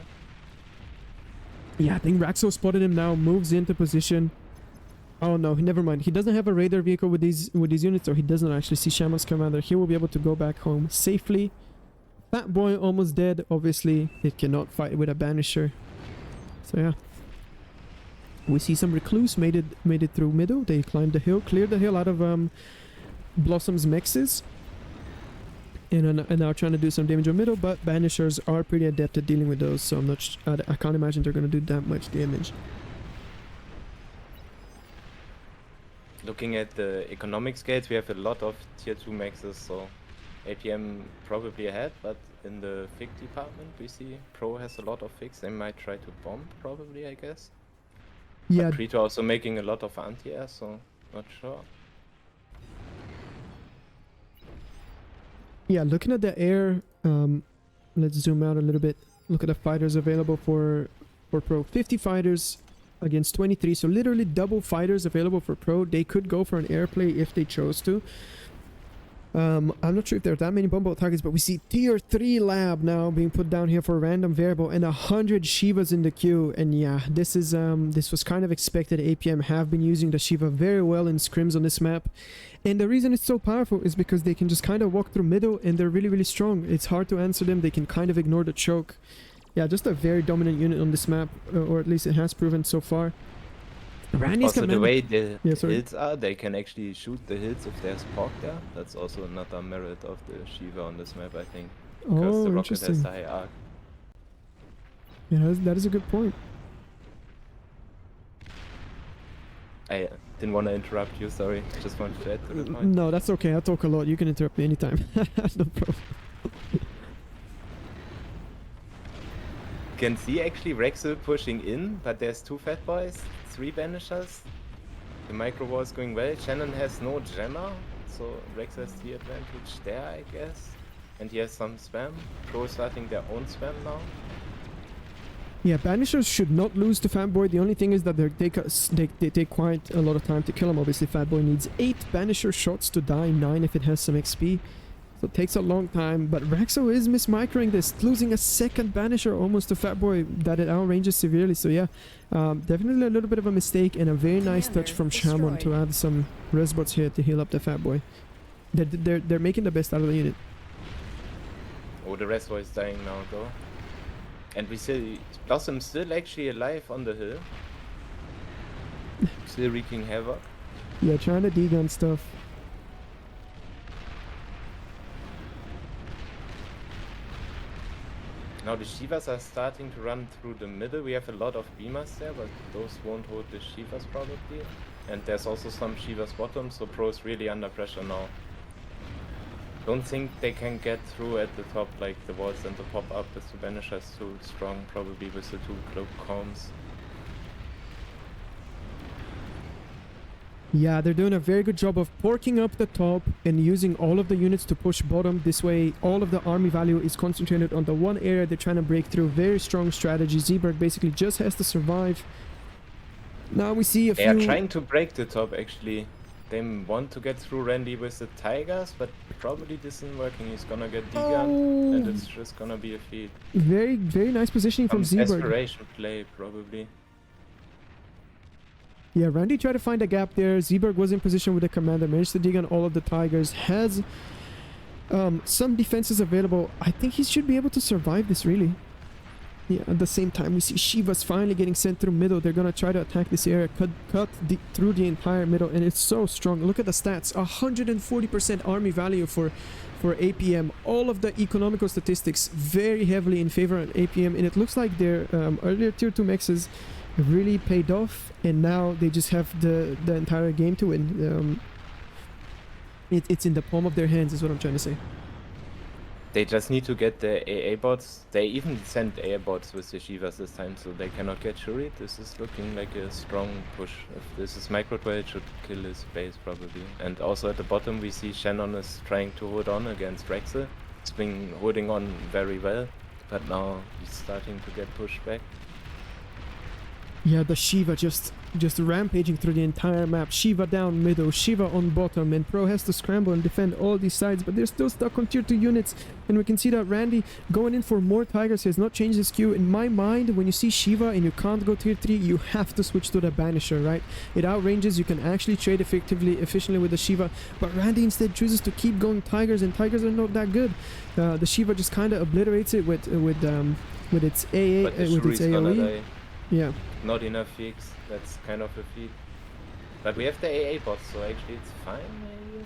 Yeah, I think Raxo spotted him now, moves into position. Oh no, never mind. He doesn't have a radar vehicle with these units, so he doesn't actually see Shaman's commander. He will be able to go back home safely. Fat Boy almost dead, obviously. It cannot fight with a Banisher. So yeah. We see some Recluse made it through middle. They climbed the hill, cleared the hill out of Blossom's mexes. And are now trying to do some damage on middle, but Banishers are pretty adept at dealing with those, so I can't imagine they're going to do that much damage. Looking at the economic scales, we have a lot of tier 2 maxes, so APM probably ahead, but in the fig department, we see Pro has a lot of figs. They might try to bomb, probably, I guess. Yeah, But Preto also making a lot of anti-air, so not sure. yeah. Looking at the air, let's zoom out a little bit. Look at the fighters available for Pro. 50 fighters against 23, so literally double fighters available for Pro. They could go for an airplay if they chose to. I'm not sure if there are that many bumble targets, but we see tier 3 lab now being put down here for random variable and 100 Shivas in the queue. And yeah, this was kind of expected. APM have been using the Shiva very well in scrims on this map. And the reason it's so powerful is because they can just kind of walk through middle and they're really, really strong. It's hard to answer them. They can kind of ignore the choke. Yeah, just a very dominant unit on this map, or at least it has proven so far. Randy's Also, the command- way the Yeah, sorry. hills are, they can actually shoot the hills if there's pork there. That's also another merit of the Shiva on this map, I think. Because Oh, the rocket interesting. has the high arc. Yeah, that is a good point. I didn't want to interrupt you, sorry. Just wanted to add to the point. No, that's okay. I talk a lot. You can interrupt me anytime. No problem. You can see actually Rexel pushing in, but there's 2 fat boys, 3 banishers. The micro war is going well. Shannon has no jammer, so Rex has the advantage there, I guess. And he has some spam. Pro starting their own spam now. Yeah, Banishers should not lose to Fatboy. The only thing is that they take quite a lot of time to kill him. Obviously, Fatboy needs 8 Banisher shots to die, 9 if it has some XP. So it takes a long time, but Rexo is mismicroing this, losing a second Banisher almost to Fatboy that it outranges severely. So yeah, definitely a little bit of a mistake and a very nice touch from Shamon to add some resbots here to heal up the Fatboy. They're making the best out of the unit. Oh, the rest is dying now though. And we see Blossom still actually alive on the hill. Still wreaking havoc. Yeah, trying to degun stuff. Now the Shivas are starting to run through the middle. We have a lot of beamers there, but those won't hold the Shivas probably. And there's also some Shivas bottom, so Pro is really under pressure now. Don't think they can get through at the top, like the walls and the pop-up with the Banishers too strong, probably with the 2 cloak comms. Yeah, they're doing a very good job of porking up the top and using all of the units to push bottom. This way, all of the army value is concentrated on the one area they're trying to break through. Very strong strategy. Zeeberg basically just has to survive. Now we see a They few... are trying to break the top actually. They want to get through Randy with the Tigers, but probably this isn't working. He's gonna get degunned, and it's just gonna be a feed. Very, very nice positioning from Some Zeeberg. desperation play, probably. Yeah, Randy tried to find a gap there. Zeeberg was in position with the commander, managed to dig on all of the Tigers, has some defenses available. I think he should be able to survive this, really. Yeah, at the same time, we see Shivas finally getting sent through middle. They're going to try to attack this area, cut through the entire middle, and it's so strong. Look at the stats. 140% army value for APM. All of the economical statistics very heavily in favor of APM, and it looks like their earlier tier 2 mexes really paid off, and now they just have the entire game to win. It's in the palm of their hands is what I'm trying to say. They just need to get the AA bots. They even sent AA bots with the Shivas this time, so they cannot get Shuri. This is looking like a strong push. If this is micro 12, it should kill his base probably. And also at the bottom we see Shannon is trying to hold on against Rexel. He's been holding on very well, but now he's starting to get pushed back. Yeah, the Shiva just rampaging through the entire map. Shiva down middle, Shiva on bottom, and Pro has to scramble and defend all these sides, but they're still stuck on tier 2 units. And we can see that Randy going in for more Tigers. He has not changed his queue. In my mind, when you see Shiva and you can't go tier 3, you have to switch to the Banisher, right? It outranges, you can actually trade efficiently with the Shiva, but Randy instead chooses to keep going Tigers, and Tigers are not that good. The Shiva just kind of obliterates it with its AA, But the with its Shuri's gonna AoE. die. Yeah. Not enough fix, that's kind of a feed. But we have the AA bots, so actually it's fine maybe?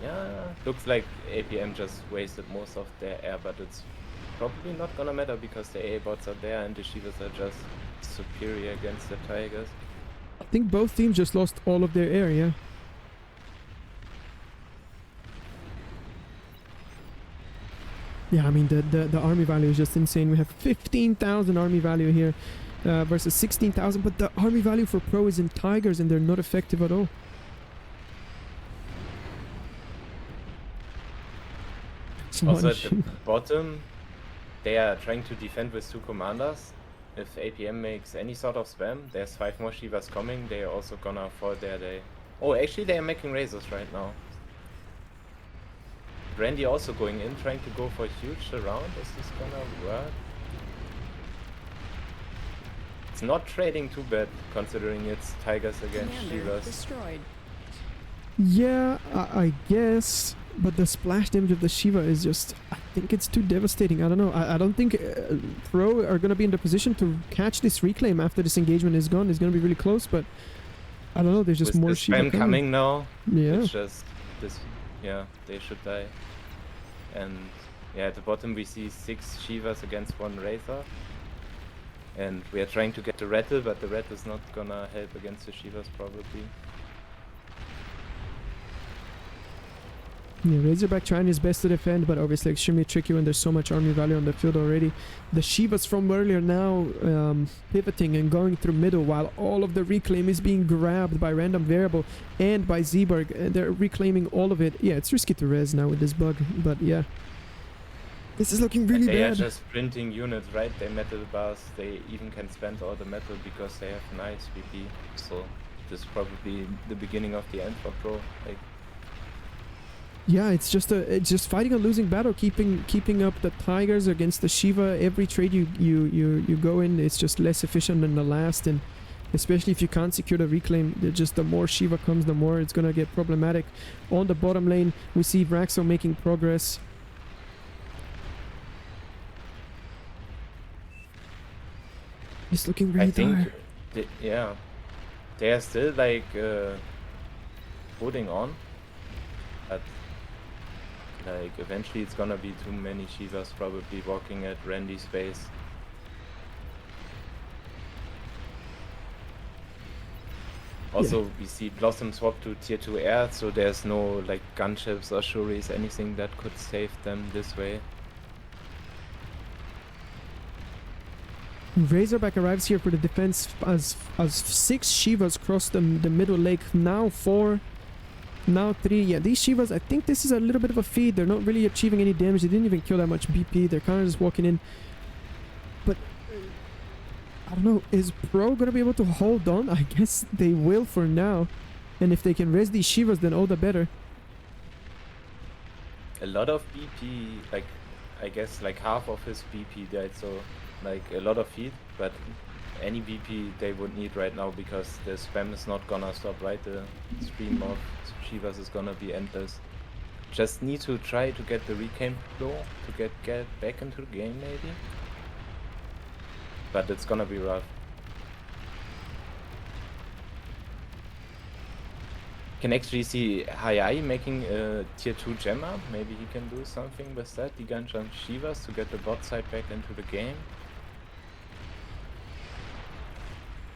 Yeah, looks like APM just wasted most of their air, but it's probably not gonna matter because the AA bots are there and the Shivas are just superior against the Tigers. I think both teams just lost all of their area. Yeah, I mean, the army value is just insane. We have 15,000 army value here versus 16,000, but the army value for pro is in tigers and they're not effective at all. Also at the bottom, they are trying to defend with 2 commanders. If APM makes any sort of spam, there's 5 more Shivas coming. They are also gonna fall there. Oh, actually they are making razors right now. Randy also going in, trying to go for a huge around. Is this gonna work? It's not trading too bad, considering it's tigers against Commander Shivas. destroyed. Yeah, I guess, but the splash damage of the Shiva is just, I think it's too devastating. I don't know. I don't think Pro are going to be in the position to catch this reclaim after this engagement is gone. It's going to be really close, but I don't know. There's just With more the Shiva spam coming now. Yeah. It's just this. Yeah, they should die. And yeah, at the bottom we see 6 Shivas against 1 Wraither. And we are trying to get the Rattle, but the Rattle is not gonna help against the Shivas probably. Yeah, Razorback trying his best to defend, but obviously extremely tricky when there's so much army value on the field already. The Shivas from earlier now pivoting and going through middle while all of the reclaim is being grabbed by Random Variable and by Zeeberg. They're reclaiming all of it. Yeah, it's risky to res now with this bug, but yeah. This is looking really They bad. are just printing units, right? They metal bars, they even can spend all the metal because they have nice VP. So this is probably the beginning of the end for Pro. Like, Yeah, it's just fighting a losing battle, keeping up the tigers against the Shiva. Every trade you go in, it's just less efficient than the last, and especially if you can't secure the reclaim, the more Shiva comes, the more it's gonna get problematic. On the bottom lane, we see Vraxo making progress. It's looking really I think, dire. yeah, they are still like holding on, but like eventually it's gonna be too many Shivas probably walking at Randy's space. Also, we see Blossom swap to tier 2 air, so there's no like gunships or shuris, anything that could save them this way. Razorback arrives here for the defense as 6 Shivas cross the middle lake. Now 4, now 3. Yeah, these Shivas, I think this is a little bit of a feed. They're not really achieving any damage. They didn't even kill that much BP. They're kind of just walking in. But I don't know. Is Pro going to be able to hold on? I guess they will for now. And if they can res these Shivas, then all the better. A lot of BP, like I guess like half of his BP died, so like a lot of feed, but any BP they would need right now because the spam is not gonna stop, right? The stream of Shivas is gonna be endless. Just need to try to get the reclaim flow to get back into the game maybe. But it's gonna be rough. Can actually see Hayai making a tier 2 Gemma. Maybe he can do something with that. Degun jump Shivas to get the bot side back into the game.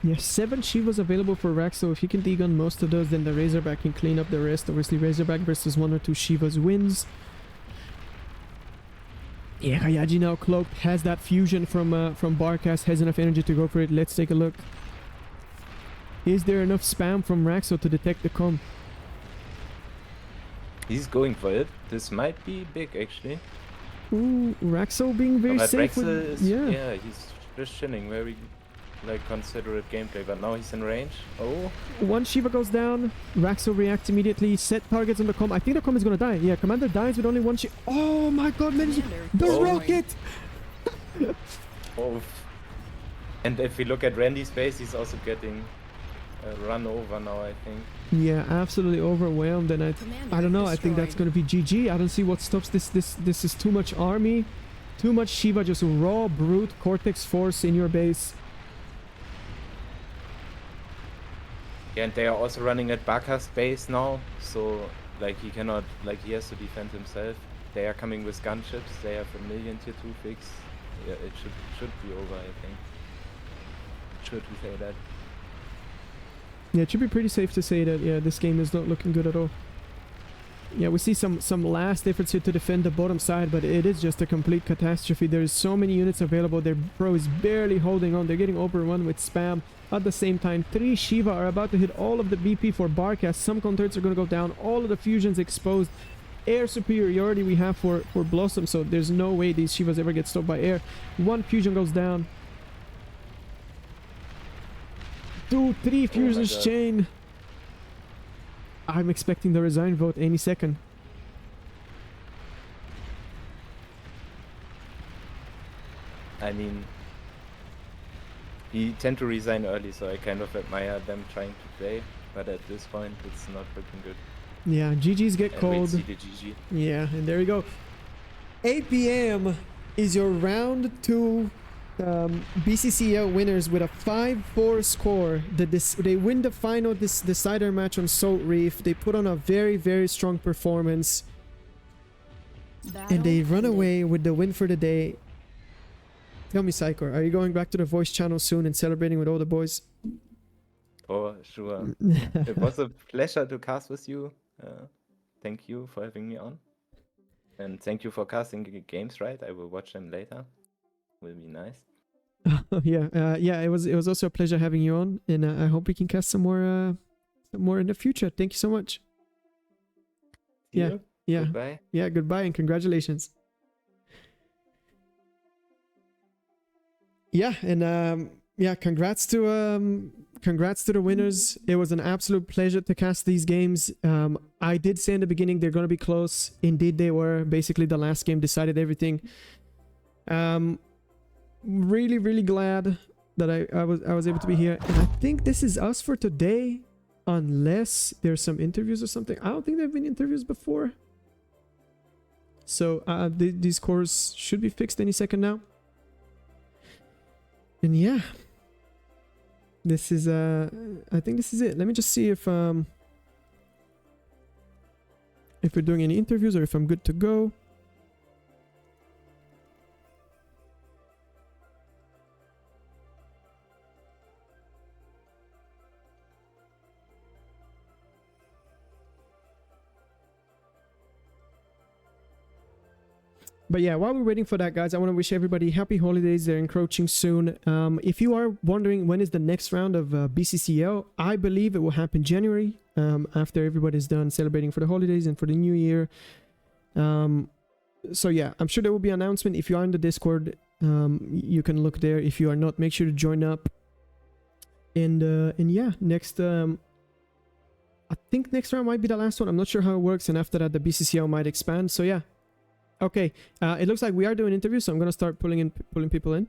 Yeah, 7 Shivas available for Rax, so if he can degun most of those, then the Razorback can clean up the rest. Obviously, Razorback versus 1 or 2 Shivas wins. Yeah, Hayaji now cloaked, has that fusion from Barcast, has enough energy to go for it. Let's take a look. Is there enough spam from Raxo to detect the com? He's going for it. This might be big actually. Ooh, Raxo being very But safe Rexel with... is, Yeah. he's just chilling, very like considerate gameplay, but now he's in range. Oh, 1 Shiva goes down, Raxo reacts immediately, set targets on the com. I think the com is gonna die. Yeah, Commander dies with only 1 Shiva. Oh my god, man, the Oh. rocket! oh. And if we look at Randy's face, he's also getting run over now, I think. Yeah, absolutely overwhelmed, and I don't know, I think that's destroyed. gonna be GG. I don't see what stops this. This is too much army, too much Shiva, just raw brute Cortex force in your base. Yeah, and they are also running at Baka's base now, so like he cannot, like he has to defend himself. They are coming with gunships. They have a million tier 2 fix. Yeah, it should be over, I think. Should we say that? Yeah, it should be pretty safe to say that, yeah, this game is not looking good at all. Yeah, we see some last efforts here to defend the bottom side, but it is just a complete catastrophe. There's so many units available. Their pro is barely holding on. They're getting overrun with spam. At the same time, 3 Shiva are about to hit all of the BP for Barcast. Some converts are going to go down. All of the fusions exposed. Air superiority we have for Blossom, so there's no way these Shivas ever get stopped by air. 1 fusion goes down. 2, 3 fusions chain. I'm expecting the resign vote any second. I mean, he tend to resign early, so I kind of admire them trying to play, but at this point, it's not looking good. Yeah, GG's get And cold. we'll see the GG. Yeah, and there we go. APM is your round 2 BCCL winners with a 5-4 score. They win the final decider match on Salt Reef. They put on a very, very strong performance. And they run away with the win for the day. Tell me, Psycho, are you going back to the voice channel soon and celebrating with all the boys? Oh, sure. It was a pleasure to cast with you. Thank you for having me on. And thank you for casting games, right? I will watch them later. Will be nice. Yeah, it was also a pleasure having you on, and I hope we can cast some more in the future. Thank you so much. See Yeah, you. yeah, Goodbye. yeah. Goodbye and congratulations. Yeah, and yeah, congrats to the winners. It was an absolute pleasure to cast these games. I did say in the beginning they're gonna be close. Indeed, they were. Basically, the last game decided everything. Really, really glad that I was able to be here. And I think this is us for today, unless there's some interviews or something. I don't think there have been interviews before. So these scores should be fixed any second now. And yeah, this is I think this is it. Let me just see if we're doing any interviews or if I'm good to go. But yeah, while we're waiting for that, guys, I want to wish everybody happy holidays. They're encroaching soon. If you are wondering when is the next round of BCCL, I believe it will happen January, after everybody's done celebrating for the holidays and for the new year. So yeah, I'm sure there will be an announcement. If you are in the Discord, you can look there. If you are not, make sure to join up. And yeah, next I think next round might be the last one. I'm not sure how it works, and after that the BCCL might expand. So yeah. Okay, it looks like we are doing interviews, so I'm gonna start pulling people in.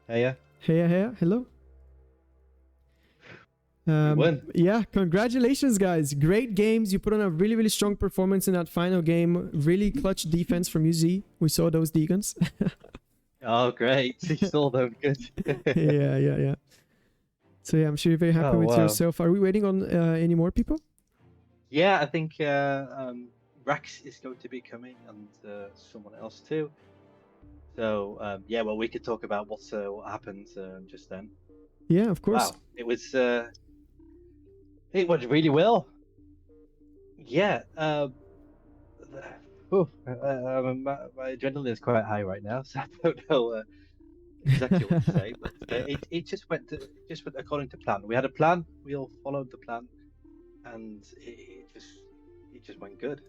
Hey, hello. Win. Yeah, congratulations, guys! Great games. You put on a really, really strong performance in that final game. Really clutch defense from UZ. We saw those Deacons. Oh, great! You saw them. Good. yeah. So yeah, I'm sure you're very happy with yourself. Are we waiting on any more people? Yeah, I think Rax is going to be coming, and someone else too. So yeah, well, we could talk about what happened just then. Yeah, of course. Wow, it went really well. Yeah, my adrenaline is quite high right now, so I don't know exactly what to say. But it just went according to plan. We had a plan. We all followed the plan, and it just went good.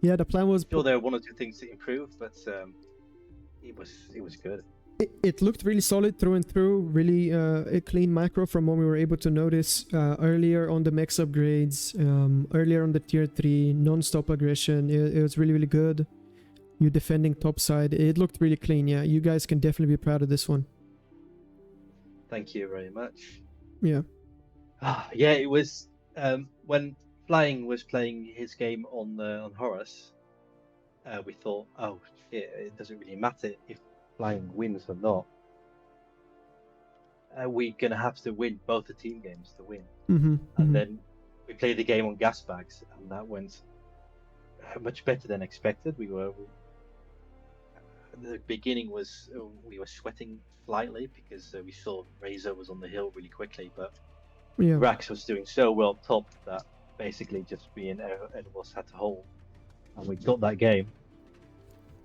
Yeah, the plan was. Sure, there were 1 or 2 things to improve, but it was good. It looked really solid through and through. Really a clean macro from what we were able to notice earlier on the mech upgrades, earlier on the tier 3 non-stop aggression. It was really, really good. You defending top side. It looked really clean. Yeah, you guys can definitely be proud of this one. Thank you very much. Yeah. Yeah, it was when Flying was playing his game on Horus. We thought, oh shit, it doesn't really matter if Flying wins or not. We're gonna have to win both the team games to win. And then we played the game on Gasbags, and that went much better than expected. The beginning was we were sweating slightly because we saw Razor was on the hill really quickly, but yeah. Rax was doing so well top that basically just being anyone else had to hold, and we got that game.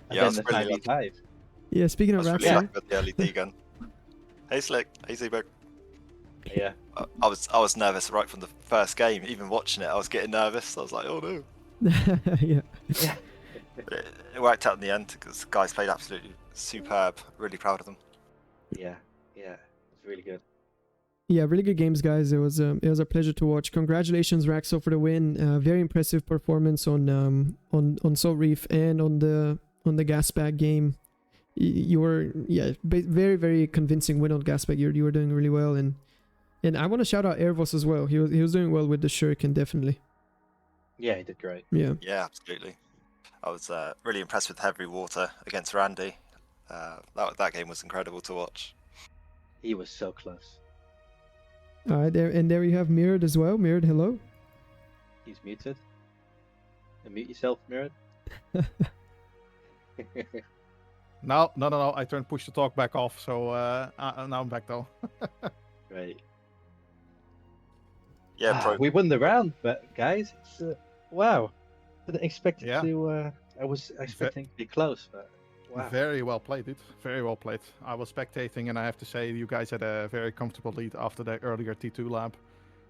And Yeah, I then was the really 5v5. Yeah, speaking I of was really Rapsy, happy with the LED gun. Hey Slick, hey Zebug. Yeah. I was nervous right from the first game. Even watching it, I was getting nervous. I was like, oh no. yeah. Yeah. But it worked out in the end because the guys played absolutely superb. Really proud of them. Yeah. It's really good. Yeah, really good games, guys. It was a pleasure to watch. Congratulations, Raxo, for the win. Very impressive performance on Salt Reef and on the Gasbag game. You were very, very convincing win on Gasbag. You were doing really well, and I want to shout out Ervos as well. He was doing well with the shuriken, definitely. Yeah, he did great. Yeah. Yeah, absolutely. I was really impressed with Heavywater against Randy. That game was incredible to watch. He was so close. All right, there you have Mirrored as well. Mirrored, hello. He's muted. Unmute yourself, Mirrored. No. I turned push to talk back off, so now I'm back though. Right. Yeah, pro. We won the round, but guys, it's wow. Didn't expect it Yeah. to. I was expecting it to be close, but wow. Very well played, dude. Very well played. I was spectating, and I have to say, you guys had a very comfortable lead after the earlier T2 lab.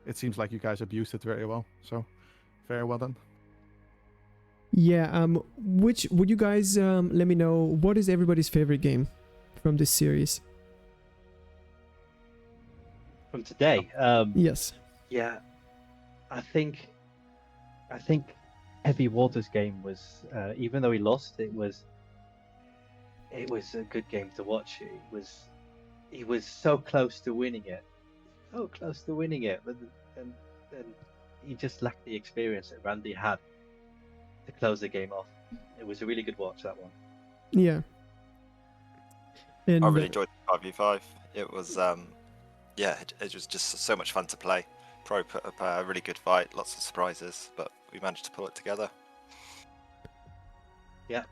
It seems like you guys abused it very well. So, very well done. Yeah. Which would you guys let me know? What is everybody's favorite game from this series? From today, Yes. yeah, I think Heavywater's game was, even though he lost, it was a good game to watch. He was so close to winning it, but and he just lacked the experience that Randy had to close the game off. It was a really good watch, that one. Yeah. And I really enjoyed the 5v5. It was, it was just so much fun to play. Pro put up a really good fight, lots of surprises, but we managed to pull it together. Yeah,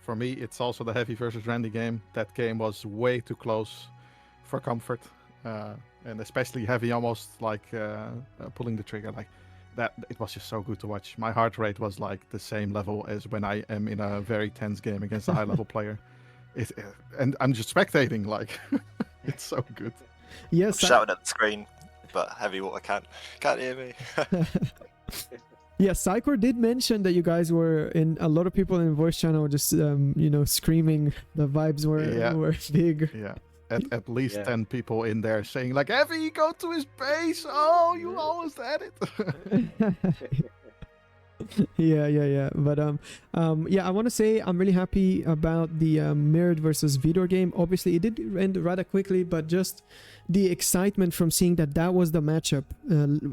for me, it's also the Heavy versus Randy game. That game was way too close for comfort, and especially Heavy almost like pulling the trigger like that. It was just so good to watch. My heart rate was like the same level as when I am in a very tense game against a high-level player. And I'm just spectating, like it's so good. yes, I'm shouting at the screen, but Heavywater can't hear me. yeah, Psychor did mention that you guys were in. A lot of people in the voice channel were just screaming. The vibes were big. Yeah, at least Yeah. 10 people in there saying like, "Heavy, go to his base! Oh, you almost had it." yeah. But I want to say I'm really happy about the Mirrored versus Vidor game. Obviously, it did end rather quickly, but just the excitement from seeing that was the matchup.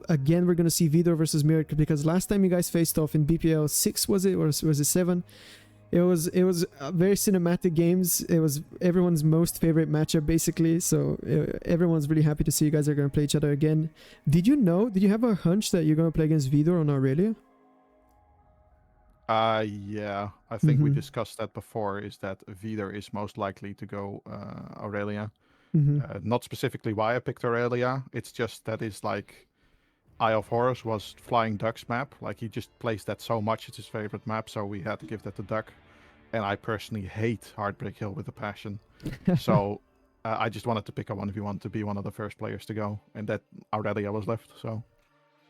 Again, we're gonna see Vidor versus Mirrored because last time you guys faced off in BPL 6, was it, or was it 7? It was very cinematic games. It was everyone's most favorite matchup, basically. So everyone's really happy to see you guys are gonna play each other again. Did you have a hunch that you're gonna play against Vidor on Aurelia? Yeah, I think we Mhm. discussed that before, is that Vidor is most likely to go Aurelia. Mm-hmm. Not specifically why I picked Aurelia, it's just that is like Eye of Horus was FlyingDuck's map. Like he just plays that so much, it's his favorite map, so we had to give that to Duck. And I personally hate Hearbreak Hill with a passion. So I just wanted to pick a 1v1 to be one of the first players to go, and that Aurelia was left, so...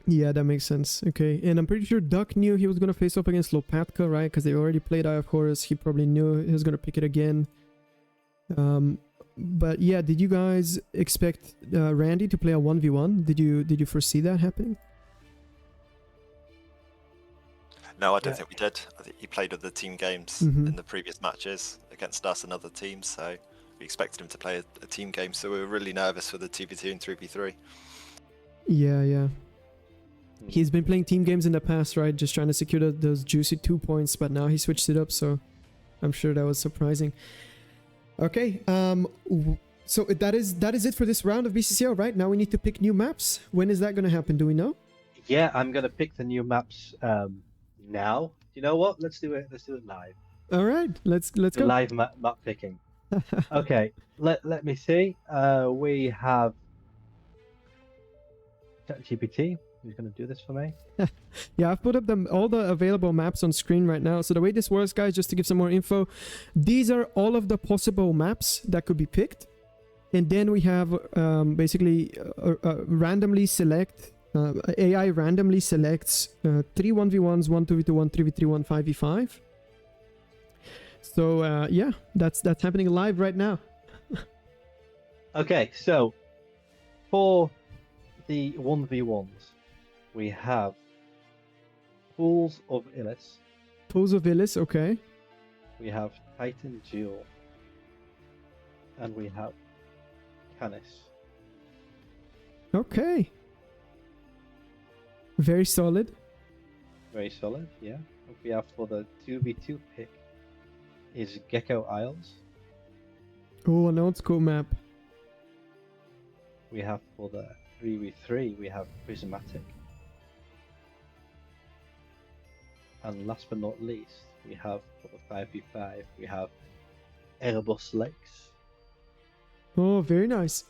Yeah, that makes sense. Okay, and I'm pretty sure Duck knew he was gonna face off against Lopatka, right? Because they already played Eye of Horus. He probably knew he was gonna pick it again. But yeah, did you guys expect Randy to play a 1v1? Did you foresee that happening? No, I don't think we did. I think he played other team games Mhm. in the previous matches against us and other teams, so we expected him to play a team game, so we were really nervous for the 2v2 and 3v3. Yeah. He's been playing team games in the past, right? Just trying to secure those juicy 2 points, but now he switched it up, so I'm sure that was surprising. Okay, so that is it for this round of BCCL, right? Now we need to pick new maps. When is that going to happen? Do we know? Yeah, I'm gonna pick the new maps now. You know what? Let's do it live. All right, let's go. Live map picking. Okay, let me see. We have ChatGPT. Who's going to do this for me? Yeah, I've put up all the available maps on screen right now. So the way this works, guys, just to give some more info, these are all of the possible maps that could be picked. And then we have basically randomly select, AI randomly selects 3 1v1s, 1 2v2, 1 3v3, 1 5v5. So yeah, that's happening live right now. Okay, so for the 1v1s, we have Pools of Illis, Pools of Illis, okay. we have Titan Jewel, and we have Canis. Okay. Very solid. Very solid, yeah. What we have for the 2v2 pick is Gecko Isles. Oh, an old school map. We have for the 3v3, we have Prismatic. And last but not least, we have for the 5v5, we have Erebus Lakes. Oh, very nice.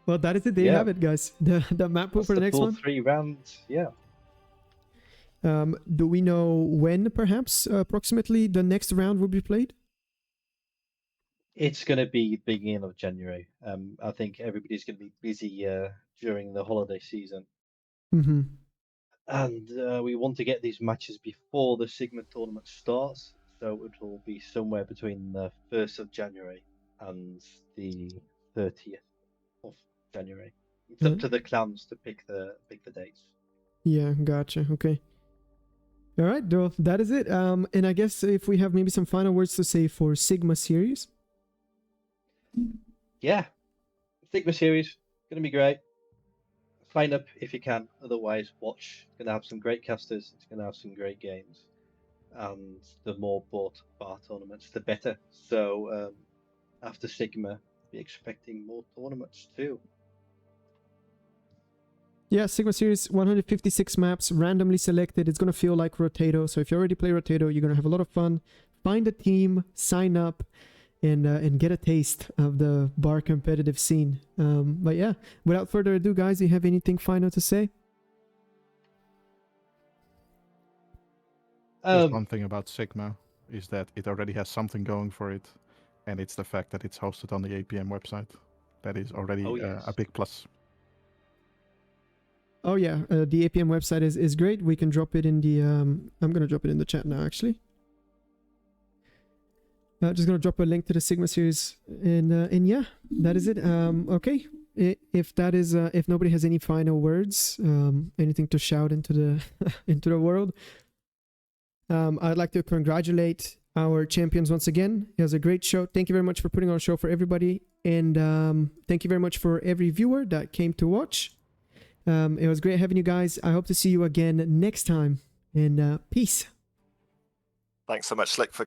Well, that is it. There you Yeah. have it, guys. The map pool That's for the next full one. 3 rounds, yeah. Do we know when, perhaps, approximately, the next round will be played? It's going to be beginning of January. I think everybody's going to be busy during the holiday season. Mm-hmm. And we want to get these matches before the Sigma tournament starts. So it will be somewhere between the 1st of January and the 30th of January. It's up to the clans to pick the dates. Yeah, gotcha. Okay. All right, well, that is it. And I guess if we have maybe some final words to say for Sigma series. Yeah, Sigma series going to be great. Sign up if you can. Otherwise, watch. It's going to have some great casters. It's going to have some great games. And the more bought bar tournaments, the better. So after Sigma, be expecting more tournaments too. Yeah, Sigma series, 156 maps, randomly selected. It's going to feel like Rotato. So if you already play Rotato, you're going to have a lot of fun. Find a team, sign up, and get a taste of the bar competitive scene. But yeah, without further ado, guys, do you have anything final to say? Just one thing about Sigma is that it already has something going for it, and it's the fact that it's hosted on the APM website. That is already a big plus. Oh yeah, the APM website is great. We can drop it in the... I'm going to drop it in the chat now, actually. Just going to drop a link to the Sigma series. And yeah, that is it. Okay, if that is... if nobody has any final words, anything to shout into the into the world, I'd like to congratulate our champions once again. It was a great show. Thank you very much for putting on a show for everybody. And thank you very much for every viewer that came to watch. It was great having you guys. I hope to see you again next time. And peace. Thanks so much, Slick, for